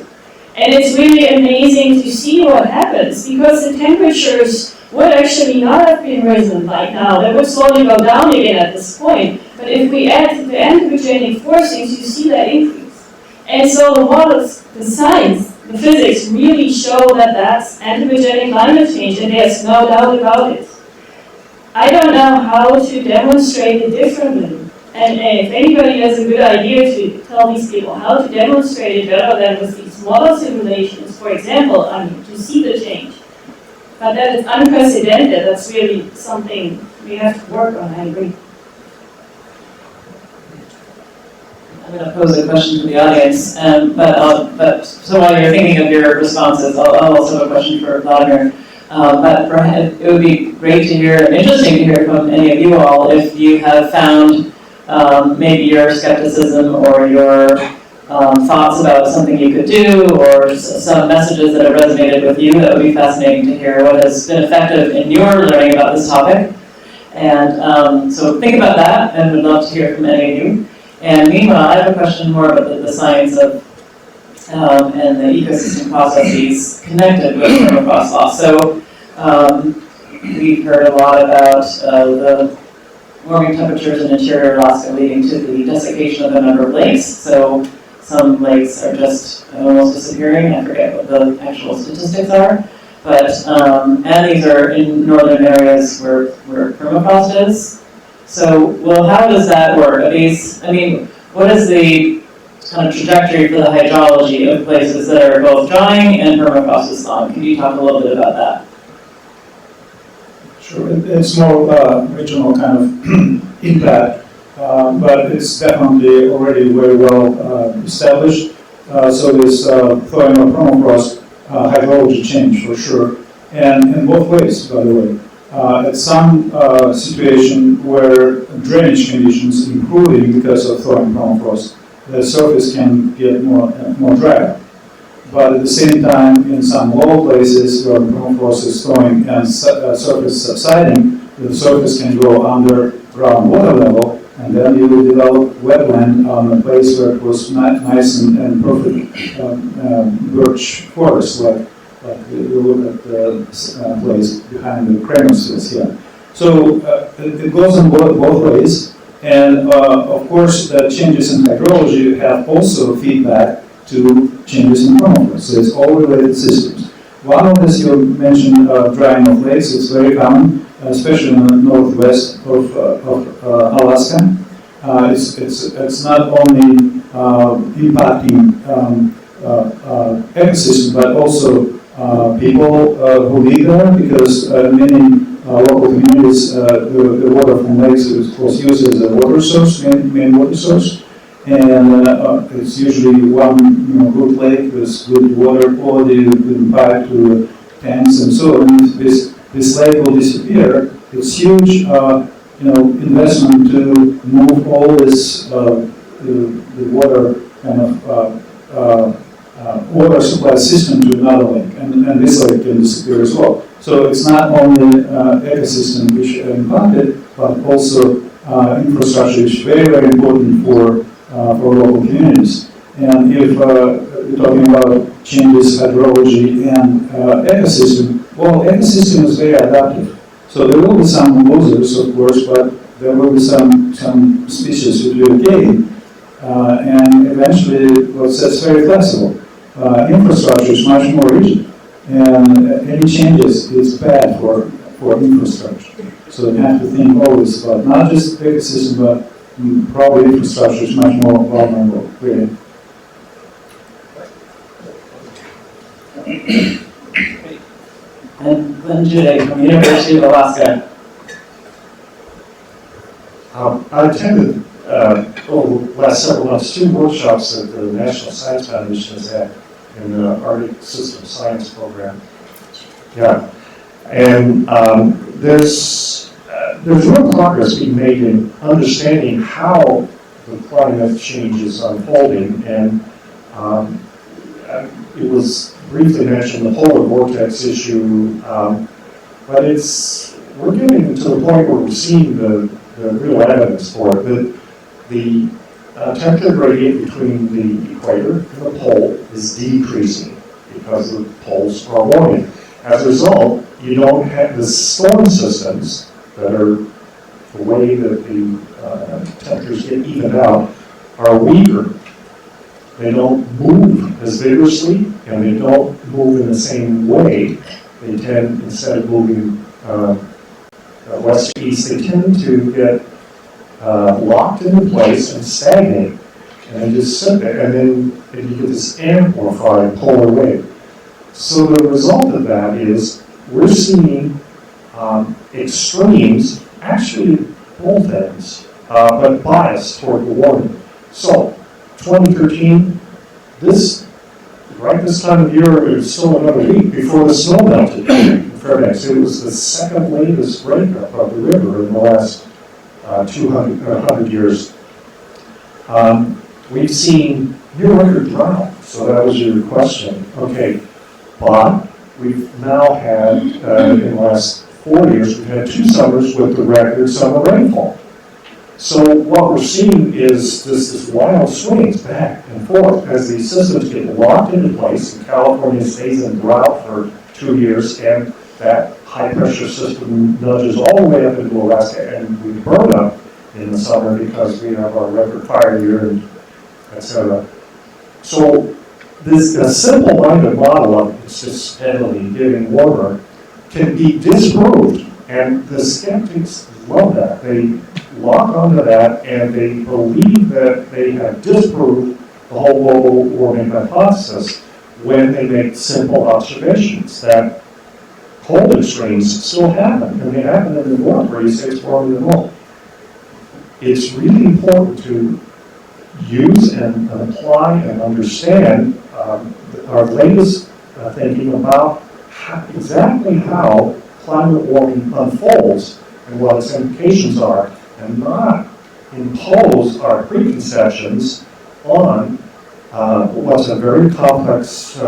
And it's really amazing to see what happens, because the temperatures would actually not have been risen like now. They would slowly go down again at this point. But if we add the anthropogenic forcings, you see that increase. And so the models, the science, the physics really show that that's anthropogenic climate change, and there's no doubt about it. I don't know how to demonstrate it differently. And if anybody has a good idea to tell these people how to demonstrate it better than with these model simulations, for example, to see the change. But that is unprecedented. That's really something we have to work on, I agree. I'm going to pose a question to the audience, but so while you're thinking of your responses, I'll also have a question for Vladimir. But perhaps it would be great to hear, interesting to hear from any of you all if you have found maybe your skepticism or your thoughts about something you could do, or some messages that have resonated with you. That would be fascinating to hear what has been effective in your learning about this topic. And so think about that, and we'd love to hear from any of you. And meanwhile, I have a question more about the science of and the ecosystem processes connected with permafrost loss. So we've heard a lot about the warming temperatures in interior Alaska leading to the desiccation of a number of lakes. So some lakes are just almost disappearing. I forget what the actual statistics are. But, and these are in northern areas where permafrost is. So, well, how does that work? Are these, I mean, what is the kind of trajectory for the hydrology of places that are both drying and permafrost is thawing? Can you talk a little bit about that? Sure, it's more regional kind of impact, but it's definitely already very well established. So this thawing of permafrost hydrology change for sure, and in both ways, by the way. At some situation where drainage conditions improving because of thawing permafrost, the surface can get more dry. But at the same time, in some low places where permafrost is thawing and surface subsiding, the surface can go under ground water level, and then you will develop wetland on a place where it was nice and perfect birch forest, like you look at the place behind the Kramer's here. So it goes in both ways, and of course the changes in hydrology have also feedback to changes in permafrost. So it's all related systems. One of this you mentioned, drying of lakes. It's very common, especially in the northwest of Alaska. It's not only impacting ecosystem, but also people who live there, because many local communities, the water from lakes was used as a water source, main water source, and it's usually one good lake with good water quality, good pipe to tanks and so on. This lake will disappear. It's huge, investment to move all this the water kind of water supply system to another lake, and this lake can disappear as well. So it's not only ecosystem which are impacted, but also infrastructure, which is very, very important for local communities. And if we're talking about changes hydrology and ecosystem, well, ecosystem is very adaptive. So there will be some losers, of course, but there will be some species which will gain. And eventually, it's very flexible. Infrastructure is much more rigid, and any changes is bad for infrastructure. So you have to think always about not just ecosystem, but probably infrastructure is much more vulnerable, really. And Glenn Juday from the University of Alaska. I attended over the last several months 2 workshops that the National Science Foundation has had in the Arctic System Science Program. Yeah, and there's real progress being made in understanding how the climate change is unfolding, and it was briefly mentioned, the polar vortex issue, but we're getting to the point where we're seeing the real evidence for it. That the temperature gradient between the equator and the pole is decreasing because the poles are warming. As a result, you don't have the storm systems that are the way that the temperatures get evened out are weaker. They don't move as vigorously, and they don't move in the same way. They tend, instead of moving west to east, they tend to get locked into place and stagnate, and then just sit there, and then you get this amplified polar wave. So the result of that is we're seeing extremes, actually both ends, but biased toward the warming. So 2013, right this time of year, it was still another week before the snow melted. Fairbanks. It was the second latest breakup of the river in the last 100 years. We've seen near record drought, so that was your question. Okay, but we've now had, in the last 4 years, we've had 2 summers with the record summer rainfall. So what we're seeing is this wild swings back and forth as these systems get locked into place, and California stays in drought for 2 years, and that high pressure system nudges all the way up into Alaska, and we burn up in the summer because we have our record fire year, and et cetera. So this a simple-minded model of it's just steadily getting warmer can be disproved, and the skeptics love that. They lock onto that, and they believe that they have disproved the whole global warming hypothesis when they make simple observations that cold extremes still happen, and they happen in the north where you say it's warmer than normal. It's really important to use and apply and understand our latest thinking about exactly how climate warming unfolds and what its implications are, and not impose our preconceptions on what's a very complex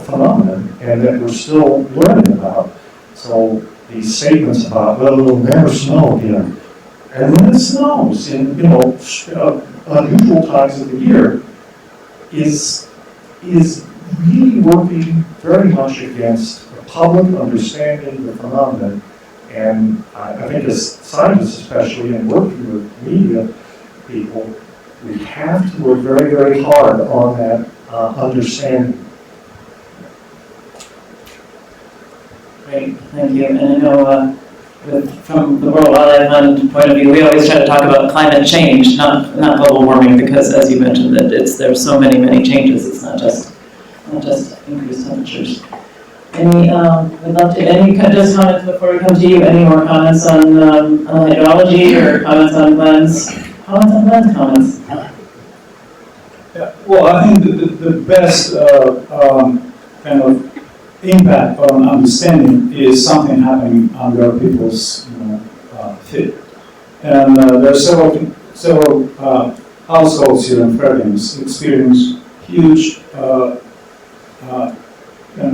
phenomenon and that we're still learning about. So these statements about, well, it'll never snow again, and then it snows in unusual times of the year is really working very much against the public understanding the phenomenon. And I think as scientists especially, and working with media people, we have to work very, very hard on that understanding. Great, thank you. And I know from the World Wildlife Fund point of view, we always try to talk about climate change, not global warming, because as you mentioned, that there's so many changes. It's not just increased temperatures. Any just comments before we come to you? Any more comments on hydrology or comments on plans? Comments? Yeah, well, I think the best kind of impact on understanding is something happening under people's feet. And there are several households here in Fairbanks experience huge kind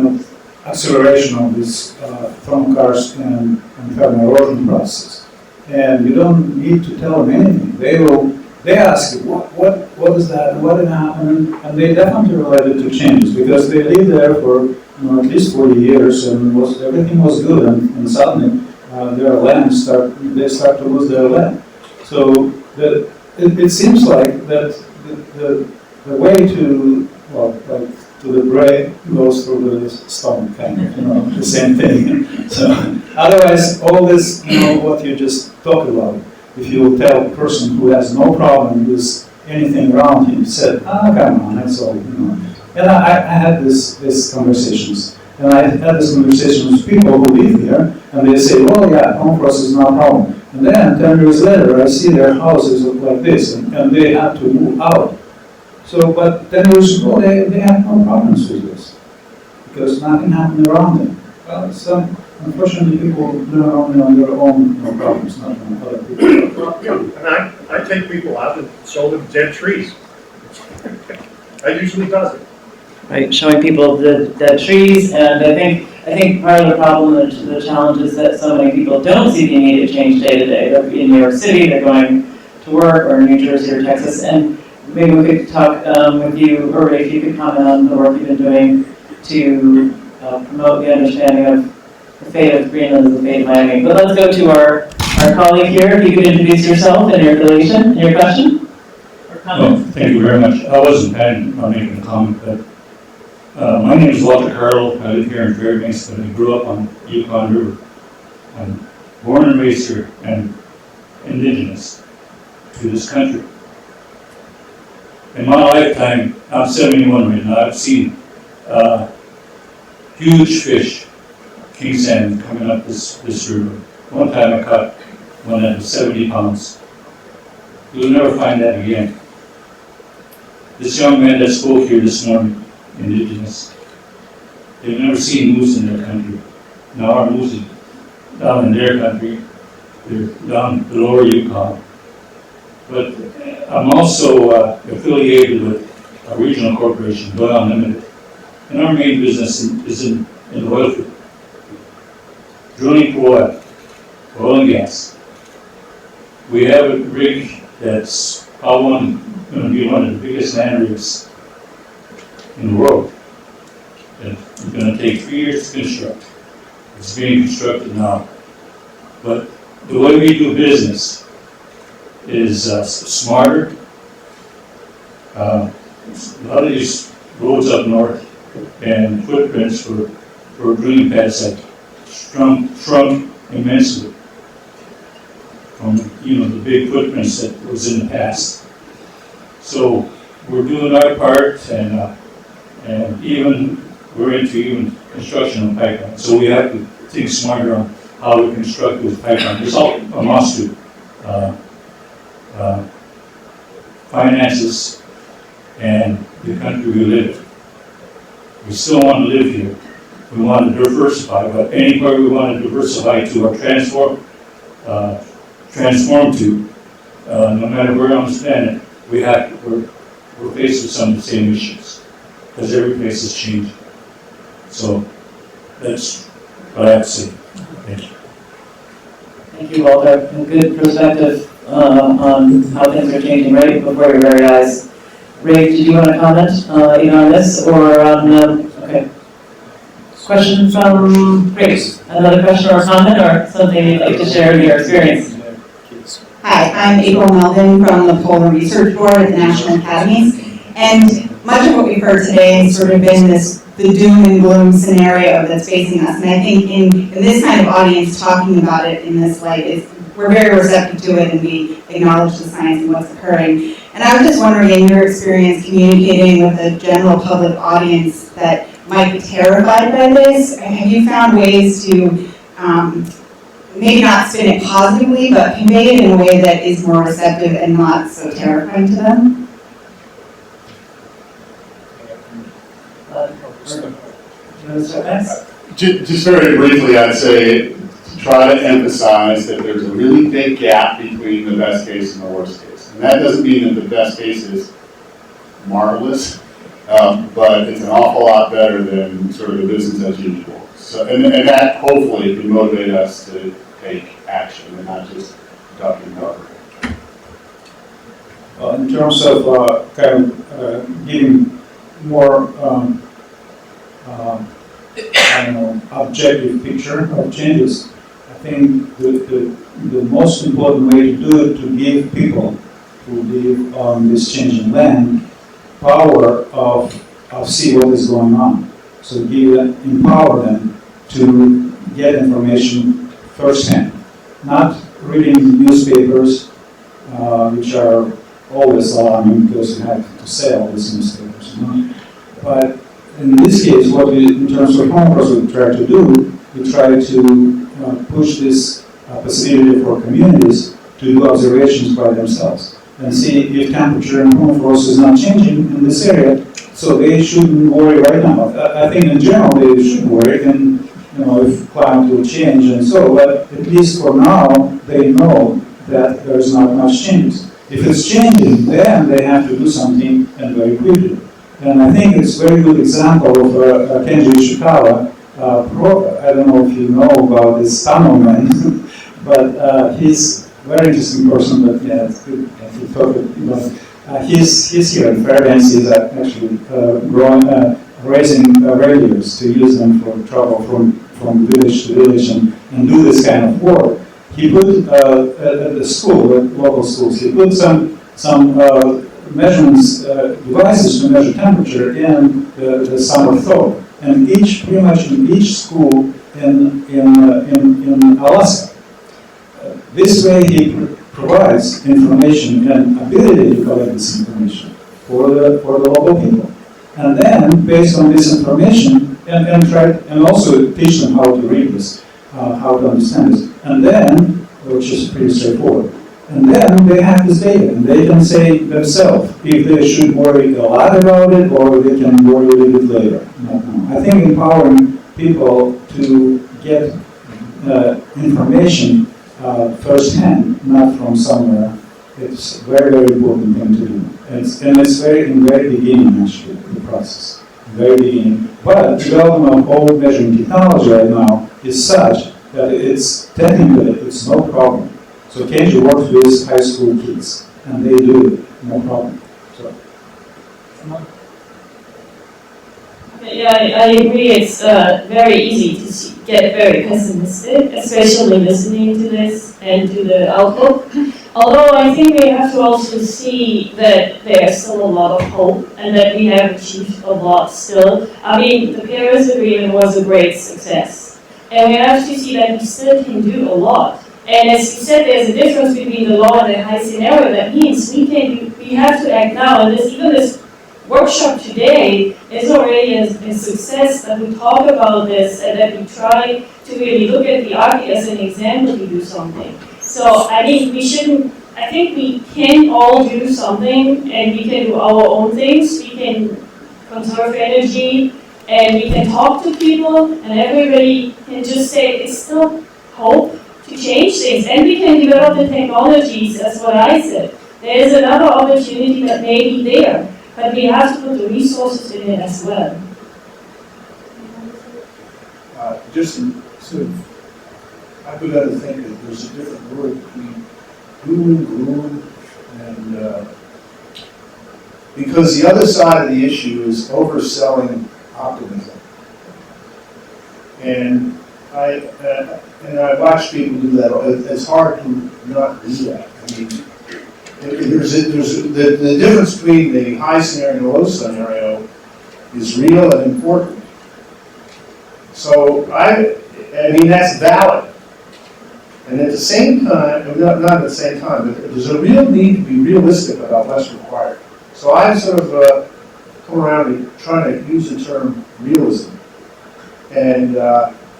of acceleration of this thermal karst and thermal erosion process. And you don't need to tell them anything. They ask you, what is that, what did happen? And they definitely relate it to changes because they live there for at least 40 years and everything was good, and suddenly their land they start to lose their land. So it seems like that the way to the brain goes through the stomach, kind of, the same thing. So otherwise, all this, what you just talked about, if you tell a person who has no problem with anything around him, said, come on, that's all, And I had these conversations. And I had this conversation with people who live here, and they say, well, yeah, permafrost is not a problem. And then 10 years later, I see their houses look like this, and they have to move out. So, but 10 years ago, they had no problems with this, because nothing happened around them. Well, so unfortunately, people live only on their own problems, not on other people. And I take people out and show them dead trees. That usually does it. Right, showing people the dead trees, and I think part of the problem, the challenge is that so many people don't see the immediate change day to day. They're in New York City, they're going to work, or New Jersey or Texas, and maybe we could talk with you, or if you could comment on the work you've been doing to promote the understanding of the fate of Greenland and the fate of Miami. But let's go to our colleague here. If you could introduce yourself and your affiliation and your question or comment. Oh, thank you very much. I wasn't planning on making a comment, but my name is Walter Carlo. I live here in Fairbanks, but I grew up on Yukon River. I'm born and raised here and indigenous to this country. In my lifetime, I'm 71 right now, I've seen huge fish, king salmon, coming up this river. One time I caught one that was 70 pounds. You'll never find that again. This young man that spoke here this morning, indigenous, they've never seen moose in their country. Now our moose is down in their country, they're down the lower Yukon. But I'm also affiliated with a regional corporation, Oil Unlimited. And our main business is in the oil field. Drilling for oil and gas. We have a rig that's going to be one of the biggest land rigs in the world. And it's going to take 3 years to construct. It's being constructed now. But the way we do business is smarter. A lot of these roads up north and footprints for drilling pads have shrunk immensely from the big footprints that was in the past. So we're doing our part, and even we're into construction of pipelines. So we have to think smarter on how we construct those pipelines. It's all amounts to finances and the country we live in. We still want to live here. We want to diversify, but anywhere we want to diversify to or transform to, no matter where on this planet, we're faced with some of the same issues, because every place is changing. So that's what I have to say. Thank you. Thank you, Walter. A good perspective on how things are changing right before your very eyes. Ray, did you want to comment either on this or on, okay. Question from Grace. Another question or comment or something you'd like to share in your experience? Hi, I'm April Melvin from the Polar Research Board at the National Academies. And much of what we've heard today has sort of been the doom and gloom scenario that's facing us. And I think in this kind of audience, talking about it in this light, we're very receptive to it and we acknowledge the science and what's occurring. And I was just wondering, in your experience communicating with a general public audience that might be terrified by this, have you found ways to maybe not spin it positively, but convey it in a way that is more receptive and not so terrifying to them? Just very briefly, I'd say to try to emphasize that there's a really big gap between the best case and the worst case. And that doesn't mean that the best case is marvelous, but it's an awful lot better than sort of the business as usual. So, and that hopefully can motivate us to take action and not just duck and cover. In terms of giving more objective picture of changes, I think the most important way to do it to give people who live on this changing land power of see what is going on. So empower them to get information firsthand, not reading newspapers, which are always alarming because you have to sell these newspapers. But in this case, in terms of Permafrost, we try to do, we try to push this possibility for communities to do observations by themselves and see if temperature in Permafrost is not changing in this area. So they shouldn't worry right now. I think in general they should worry, and if climate will change and so, but at least for now they know that there's not much changes. If it's changing, then they have to do something, and very quickly. And I think it's a very good example of Kenji Ishikawa. I don't know if you know about this tunnel man, but he's a very interesting person, but yeah, it's good if you talk about he's here in Fairbanks. He's actually raising reindeers to use them for travel from village to village and do this kind of work. He put at the school, at local schools, he put some measurements devices to measure temperature in the summer thaw, and pretty much in each school in Alaska. This way he provides information and ability to collect this information for the local people, and then based on this information and also teach them how to read this, how to understand this, and then, which is pretty straightforward. And then they have this data, and they can say themselves if they should worry a lot about it or they can worry a little bit later. I think empowering people to get information firsthand, not from somewhere. It's a very, very important thing to do. And it's very in the very beginning, actually, the process. Very beginning. But the development of all measuring technology right now is such that technically it's no problem. So Kenji works with high school kids, and they do it, no problem. So. Yeah, I agree. It's very easy to get very pessimistic, especially listening to this and to the outlook. Although I think we have to also see that there's still a lot of hope and that we have achieved a lot still. I mean, the Paris Agreement was a great success. And we have to see that we still can do a lot. And as you said, there's a difference between the low and the high scenario. That means we have to act now. And even this workshop today is already a success that we talk about this and that we try to really look at the Arctic as an example to do something. So I mean, I think we can all do something and we can do our own things. We can conserve energy and we can talk to people and everybody can just say it's still hope to change things. And we can develop the technologies, that's what I said. There is another opportunity that may be there, but we have to put the resources in it as well. Just sort of, I would rather think that there's a different word between doom and gloom and, because the other side of the issue is overselling optimism. And I watch people do that. It's hard to not do that. I mean, the difference between the high scenario and the low scenario is real and important. So I mean that's valid. And at the same time, not at the same time, but there's a real need to be realistic about what's required. So I'm sort of come around and trying to use the term realism and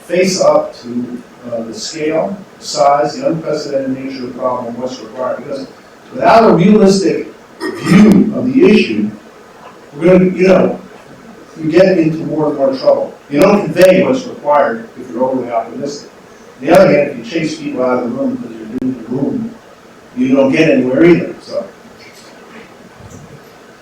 face up to the scale, the size, the unprecedented nature of the problem and what's required. Because without a realistic view of the issue, we're going to, you get into more and more trouble. You don't convey what's required if you're overly optimistic. On the other hand, if you chase people out of the room because you're doom and gloom, you don't get anywhere either. So.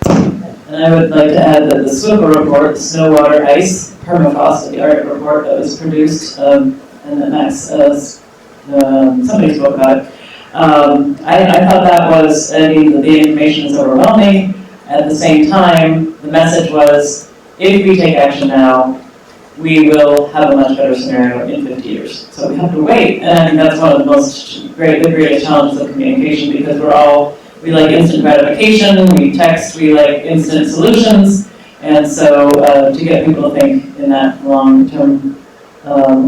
And I would like to add that the SWIPA report, the Snow, Water, Ice, Permafrost, the Arctic report that was produced, and that Max, somebody spoke about it. I thought that was, I mean, the information is overwhelming. At the same time, the message was, if we take action now, we will have a much better scenario in 50 years. So we have to wait. And I think that's one of the greatest challenges of communication, because we like instant gratification, we text, we like instant solutions. And so to get people to think in that long-term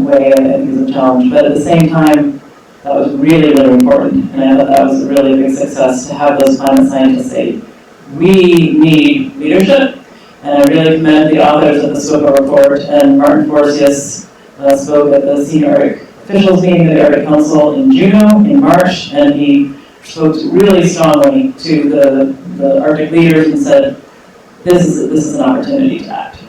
way, I think is a challenge. But at the same time, that was really, really important. And I thought that was a really big success to have those climate scientists say, we need leadership. And I really commend the authors of the SWIPA report, and Martin Forsius spoke at the senior Arctic officials meeting of the Arctic Council in Juneau, in March, and he spoke really strongly to the Arctic leaders and said, this is an opportunity to act.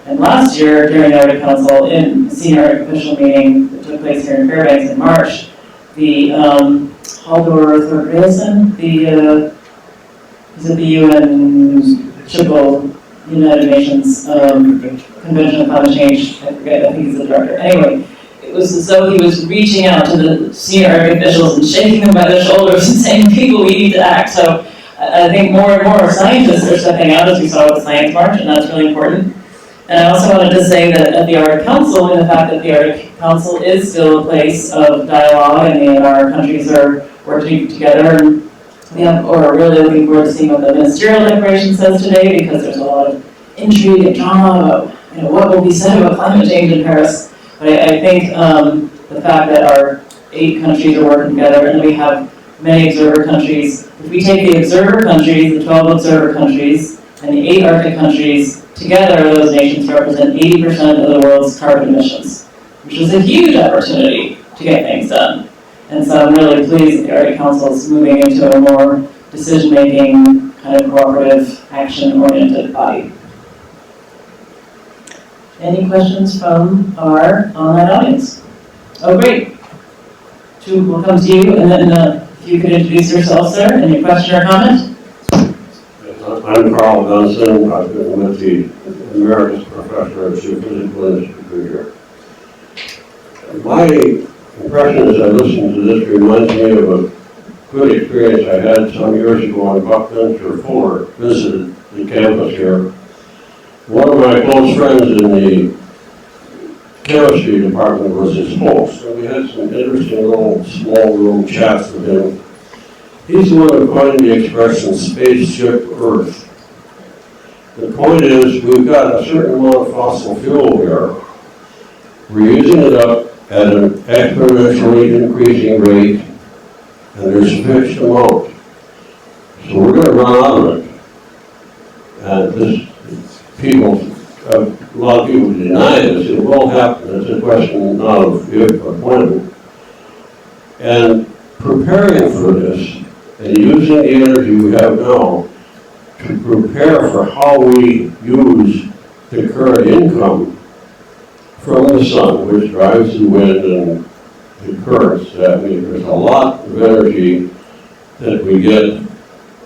And last year, during the Arctic Council, in the senior Arctic official meeting that took place here in Fairbanks in March, the Haldor Thorgrilson, the UN United Nations Convention on Climate Change, I think he's the director. Anyway, it was as though he was reaching out to the senior Arctic officials and shaking them by the shoulders and saying, people, we need to act. So I think more and more scientists are stepping out, as we saw with the Science March, and that's really important. And I also wanted to say that at the Arctic Council, and the fact that the Arctic Council is still a place of dialogue, and our countries are working together, and we're really looking forward to seeing what the ministerial declaration says today, because there's a lot of intrigue and drama about what will be said about climate change in Paris. But I think the fact that our 8 countries are working together, and we have many observer countries. If we take the observer countries, the 12 observer countries, and the 8 Arctic countries, together those nations represent 80% of the world's carbon emissions, which is a huge opportunity to get things done. And so I'm really pleased that the Arctic Council is moving into a more decision-making, kind of cooperative, action-oriented body. Any questions from our online audience? Oh, great. We'll come to you, and then if you could introduce yourself, sir, and your question or comment. I'm Carl Dunson. I've been with the Emeritus Professor of Geophysical Institute here. My impression as I listen to this reminds me of a good experience I had some years ago on Buckminster Fuller, visited the campus here. One of my close friends in the chemistry department was his host, and we had some interesting little small room chats with him. He's the one who coined the expression spaceship Earth. The point is, we've got a certain amount of fossil fuel here. We're using it up at an exponentially increasing rate, and there's a fixed amount. So we're going to run out of it. And a lot of people deny this. It will happen. It's a question not of if, but when. And preparing for this, and using the energy we have now to prepare for how we use the current income from the sun, which drives the wind and the currents. I mean, there's a lot of energy that we get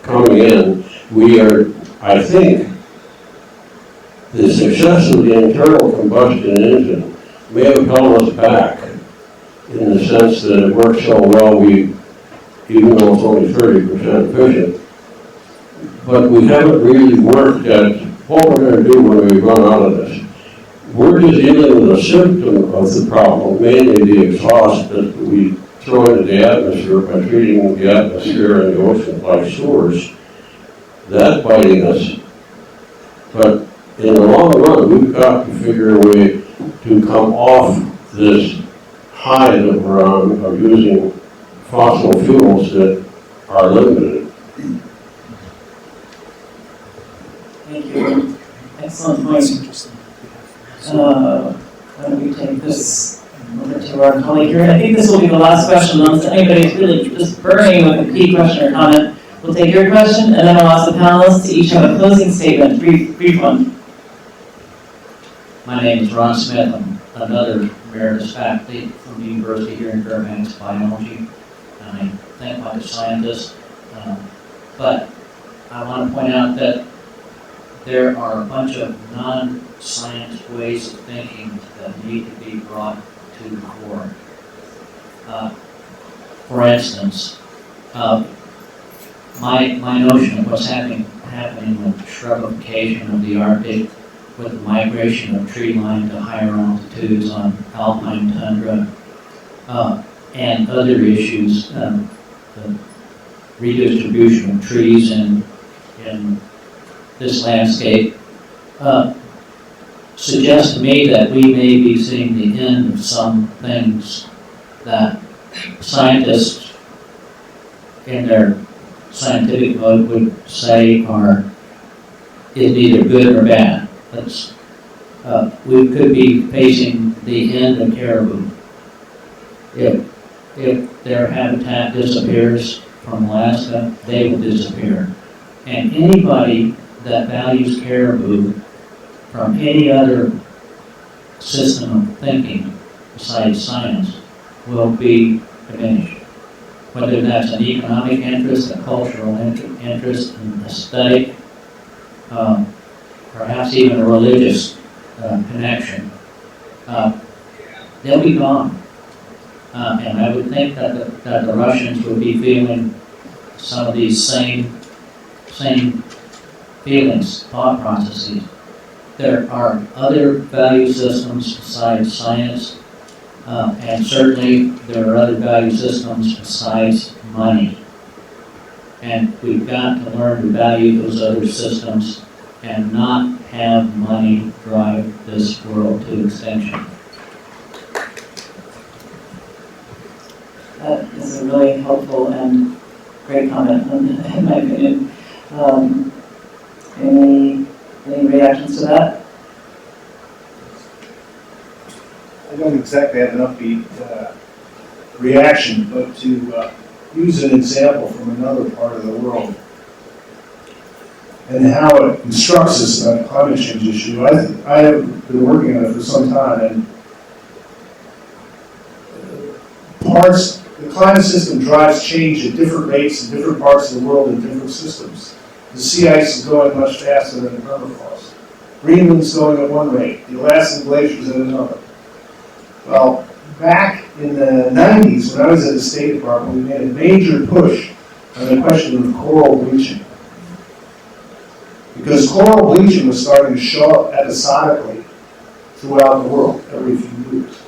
coming in. We are, I think, the success of the internal combustion engine may have held us back in the sense that it works so well, even though it's only 30% efficient. But we haven't really worked at what we're going to do when we run out of this. We're just dealing with a symptom of the problem, mainly the exhaust that we throw into the atmosphere by treating the atmosphere and the ocean like sewers. That's biting us. But in the long run, we've got to figure a way to come off this high that we're on of using fossil fuels that are limited. Thank you. Excellent point. Why don't we take this over to our colleague here? I think this will be the last question, unless anybody's really just burning with a key question or comment. We'll take your question, and then I'll ask the panelists to each have a closing statement, brief one. My name is Ron Smith. I'm another emeritus faculty from the university here in Fairbanks, biology, and I think like a scientist. But I want to point out that there are a bunch of non-science ways of thinking that need to be brought to the fore. For instance, my notion of what's happening with shrubification of the Arctic, with the migration of tree line to higher altitudes on alpine tundra, and other issues, the redistribution of trees in this landscape, suggests to me that we may be seeing the end of some things that scientists in their scientific mode would say is neither good or bad. We could be facing the end of caribou. If their habitat disappears from Alaska, they will disappear. And anybody that values caribou from any other system of thinking besides science will be diminished. Whether that's an economic interest, a cultural interest, an aesthetic, perhaps even a religious connection, they'll be gone. And I would think that the Russians would be feeling some of these same feelings, thought processes. There are other value systems besides science, and certainly there are other value systems besides money. And we've got to learn to value those other systems and not have money drive this world to extinction. That is a really helpful and great comment, in my opinion. Any reactions to that? I don't exactly have an upbeat reaction, but to use an example from another part of the world and how it instructs us on a climate change issue. I been working on it for some time, and the climate system drives change at different rates in different parts of the world in different systems. The sea ice is going much faster than the permafrost. Greenland's going at one rate, the Alaskan glaciers at another. Well, back in the 90s, when I was at the State Department, we made a major push on the question of coral bleaching. Because coral bleaching was starting to show up episodically throughout the world every few years.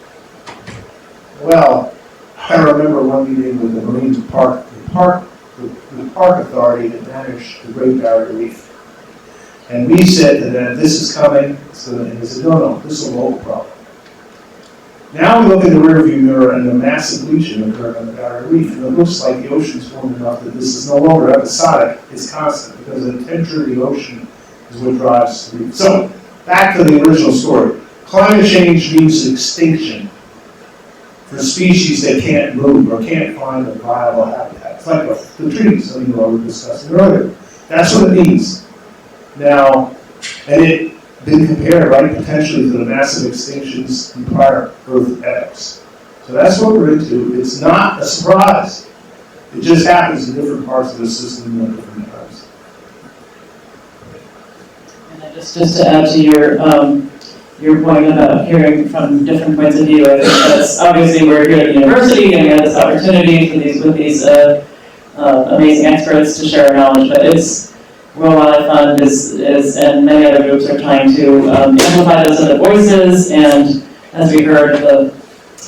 Well, I remember one meeting with the Marine Park, the Park Authority that managed the Great Barrier Reef. And we said to them, this is coming, and they said, no, this is a local problem. Now we look in the rearview mirror and the massive bleaching occurred on the Barrier Reef, and it looks like the ocean's warmed enough that this is no longer episodic, it's constant, because the temperature of the ocean is what drives the reef. So, back to the original story. Climate change means extinction for species that can't move or can't find a viable habitat. It's like the trees that we were discussing earlier. That's what it means. Now, and it been compared, right, potentially to the massive extinctions in prior Earth epochs. So that's what we're into. It's not a surprise. It just happens in different parts of the system at different times. And just to add to your point about hearing from different points of view, I think that's obviously we're here at the university and we have this opportunity with these amazing experts to share our knowledge, but it's World Wildlife Fund is and many other groups are trying to amplify those other voices, and as we heard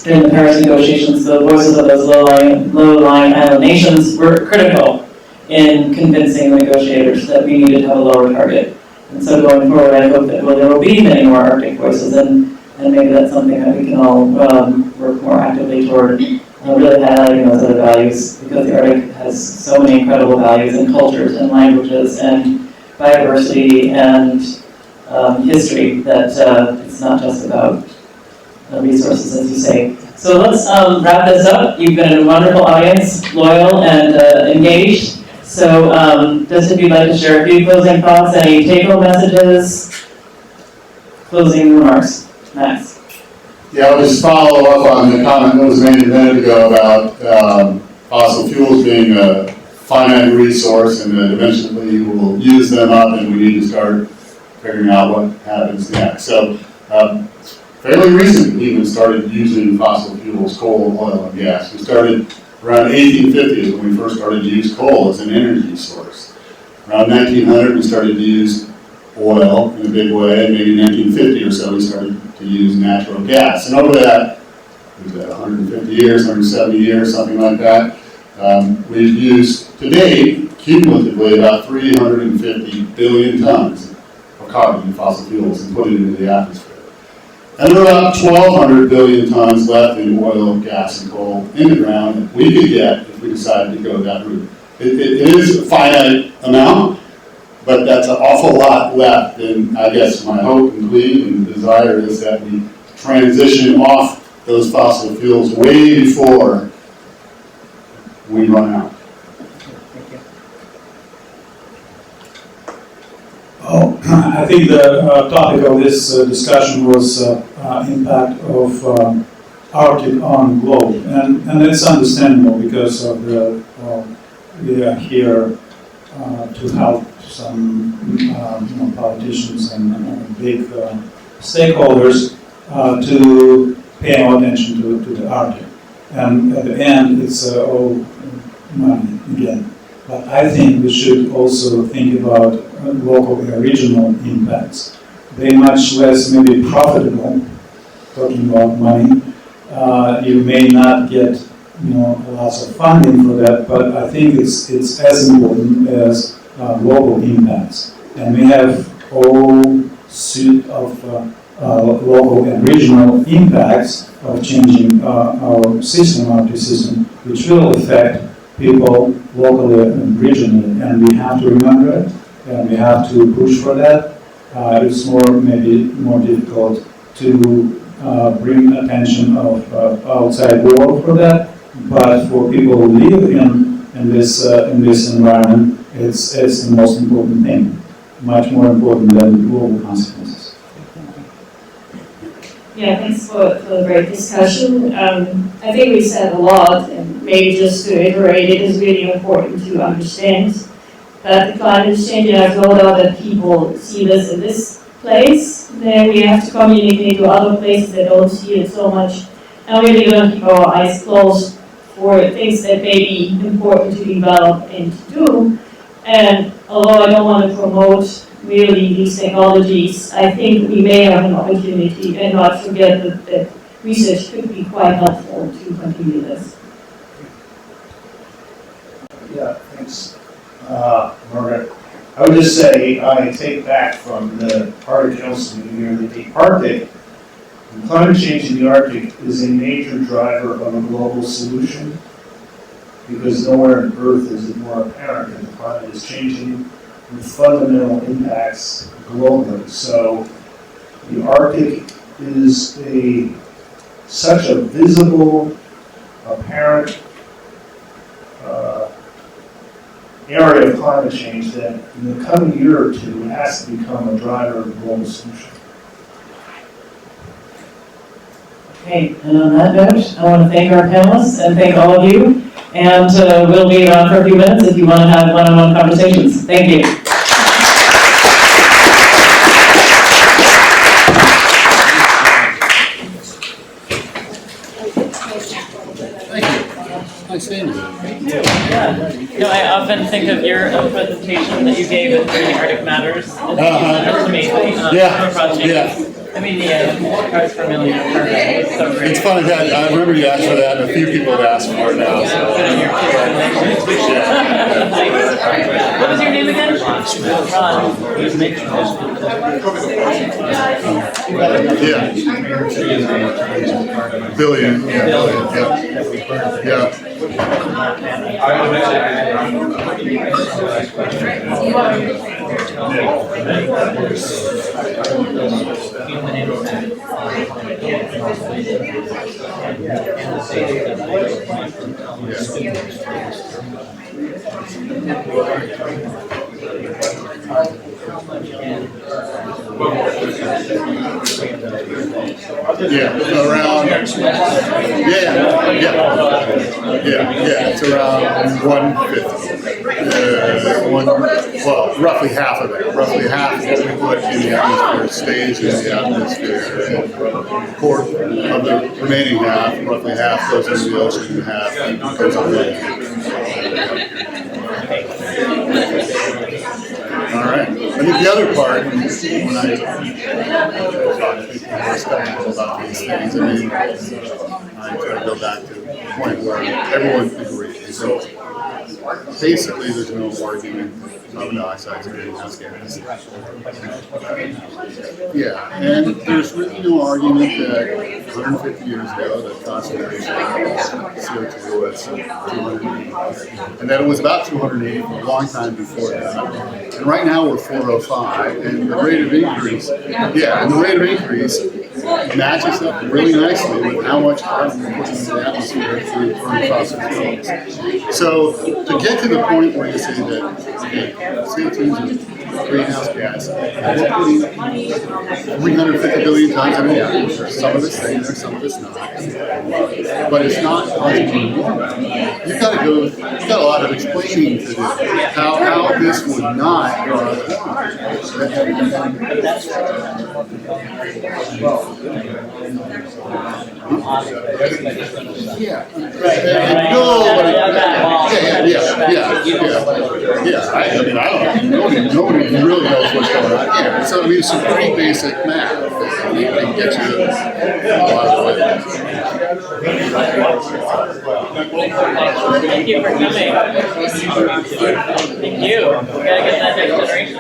during the Paris negotiations, the voices of those low-lying island nations were critical in convincing the negotiators that we needed to have a lower target. And so going forward, I hope that there will be many more Arctic voices, and maybe that's something that we can all work more actively toward, really highlighting those other values, because the Arctic has so many incredible values and cultures and languages and biodiversity and history that it's not just about resources, as you say. So let's wrap this up. You've been a wonderful audience, loyal and engaged. So just if you'd like to share a few closing thoughts, any take-home messages, closing remarks. Max. Yeah, I'll just follow up on the comment that was made a minute ago about fossil fuels being a finite resource and that eventually we'll use them up and we need to start figuring out what happens next. So fairly recently we even started using fossil fuels, coal, oil, and gas. We started around 1850 is when we first started to use coal as an energy source. Around 1900 we started to use oil in a big way, and maybe 1950 or so we started to use natural gas. And over that, was that 150 years, 170 years, something like that, we've used to date, cumulatively, about 350 billion tons of carbon in fossil fuels and put it into the atmosphere. And there are about 1,200 billion tons left in oil, gas, and coal in the ground that we could get if we decided to go that route. It is a finite amount, but that's an awful lot left, and I guess my hope and plea and desire is that we transition off those fossil fuels way before we run out. Oh, I think the topic of this discussion was impact of Arctic on globe, and it's understandable because of the we are here to help some politicians and big stakeholders to pay more attention to the Arctic. And at the end, it's all money again. But I think we should also think about local and regional impacts. They're much less maybe profitable, talking about money. You may not get lots of funding for that, but I think it's as important as local impacts. And we have whole suite of local and regional impacts of changing our system, Arctic system, which will affect people locally and regionally. And we have to remember it, and we have to push for that. It's maybe more difficult to bring attention of outside world for that, but for people who live in this environment, it's the most important thing, much more important than global consequences. Yeah, thanks for the great discussion. I think we said a lot, and maybe just to iterate, it is really important to understand that the climate is changing. I've no doubt that people see this in this place. Then we have to communicate to other places that don't see it so much. And really don't keep our eyes closed for things that may be important to develop and to do. And although I don't want to promote really these technologies, I think we may have an opportunity and not forget that research could be quite helpful to continue this. Yeah, thanks, Margaret. I would just say I take back from the Arctic Council meeting here that the Arctic, and climate change in the Arctic is a major driver of a global solution, because nowhere on Earth is it more apparent that the climate is changing with fundamental impacts globally. So the Arctic is such a visible, apparent area of climate change that in the coming year or two it has to become a driver of the global solution. Okay, and on that note, I want to thank our panelists and thank all of you. And we'll be around for a few minutes if you want to have one-on-one conversations. Thank you. Nice seeing you. Yeah. You know, I often think of your presentation that you gave at the Arctic Matters. It's amazing. Yeah. I mean, the Cards per Million are perfect. It's so great. It's funny that I remember you asked for that, and a few people have asked for it now. So. What was your name again? Ron. Yeah. Billion. Yeah. It's around 150. Well, roughly half of it. Roughly half of what we put in the atmosphere stays in the atmosphere. And of the remaining half, roughly half goes into the ocean and half goes on land. All right. I think the other part, when I talk to people who are skeptical about these things, I try to go back to the point where everyone agrees. So basically, there's no argument carbon dioxide is a greenhouse gas. Yeah, and there's really no argument that 150 years ago, the concentration of CO2 was 280, and that it was about 280 for a long time before that. And right now we're 405, and the rate of increase, matches up really nicely with how much carbon we're putting into the atmosphere through burning fossil fuels. So to get to the point where you say that CO2 is a greenhouse gas, we're putting 350 billion tons in the atmosphere. Some of it's staying there, some of it's not. But it's not causing warming. You've got a lot of explaining to do. How this would not cause Nobody really knows what's going on here. So it's some pretty basic math that you can get you a lot of ways. Thank you for coming. Thank you. We gotta get that next generation.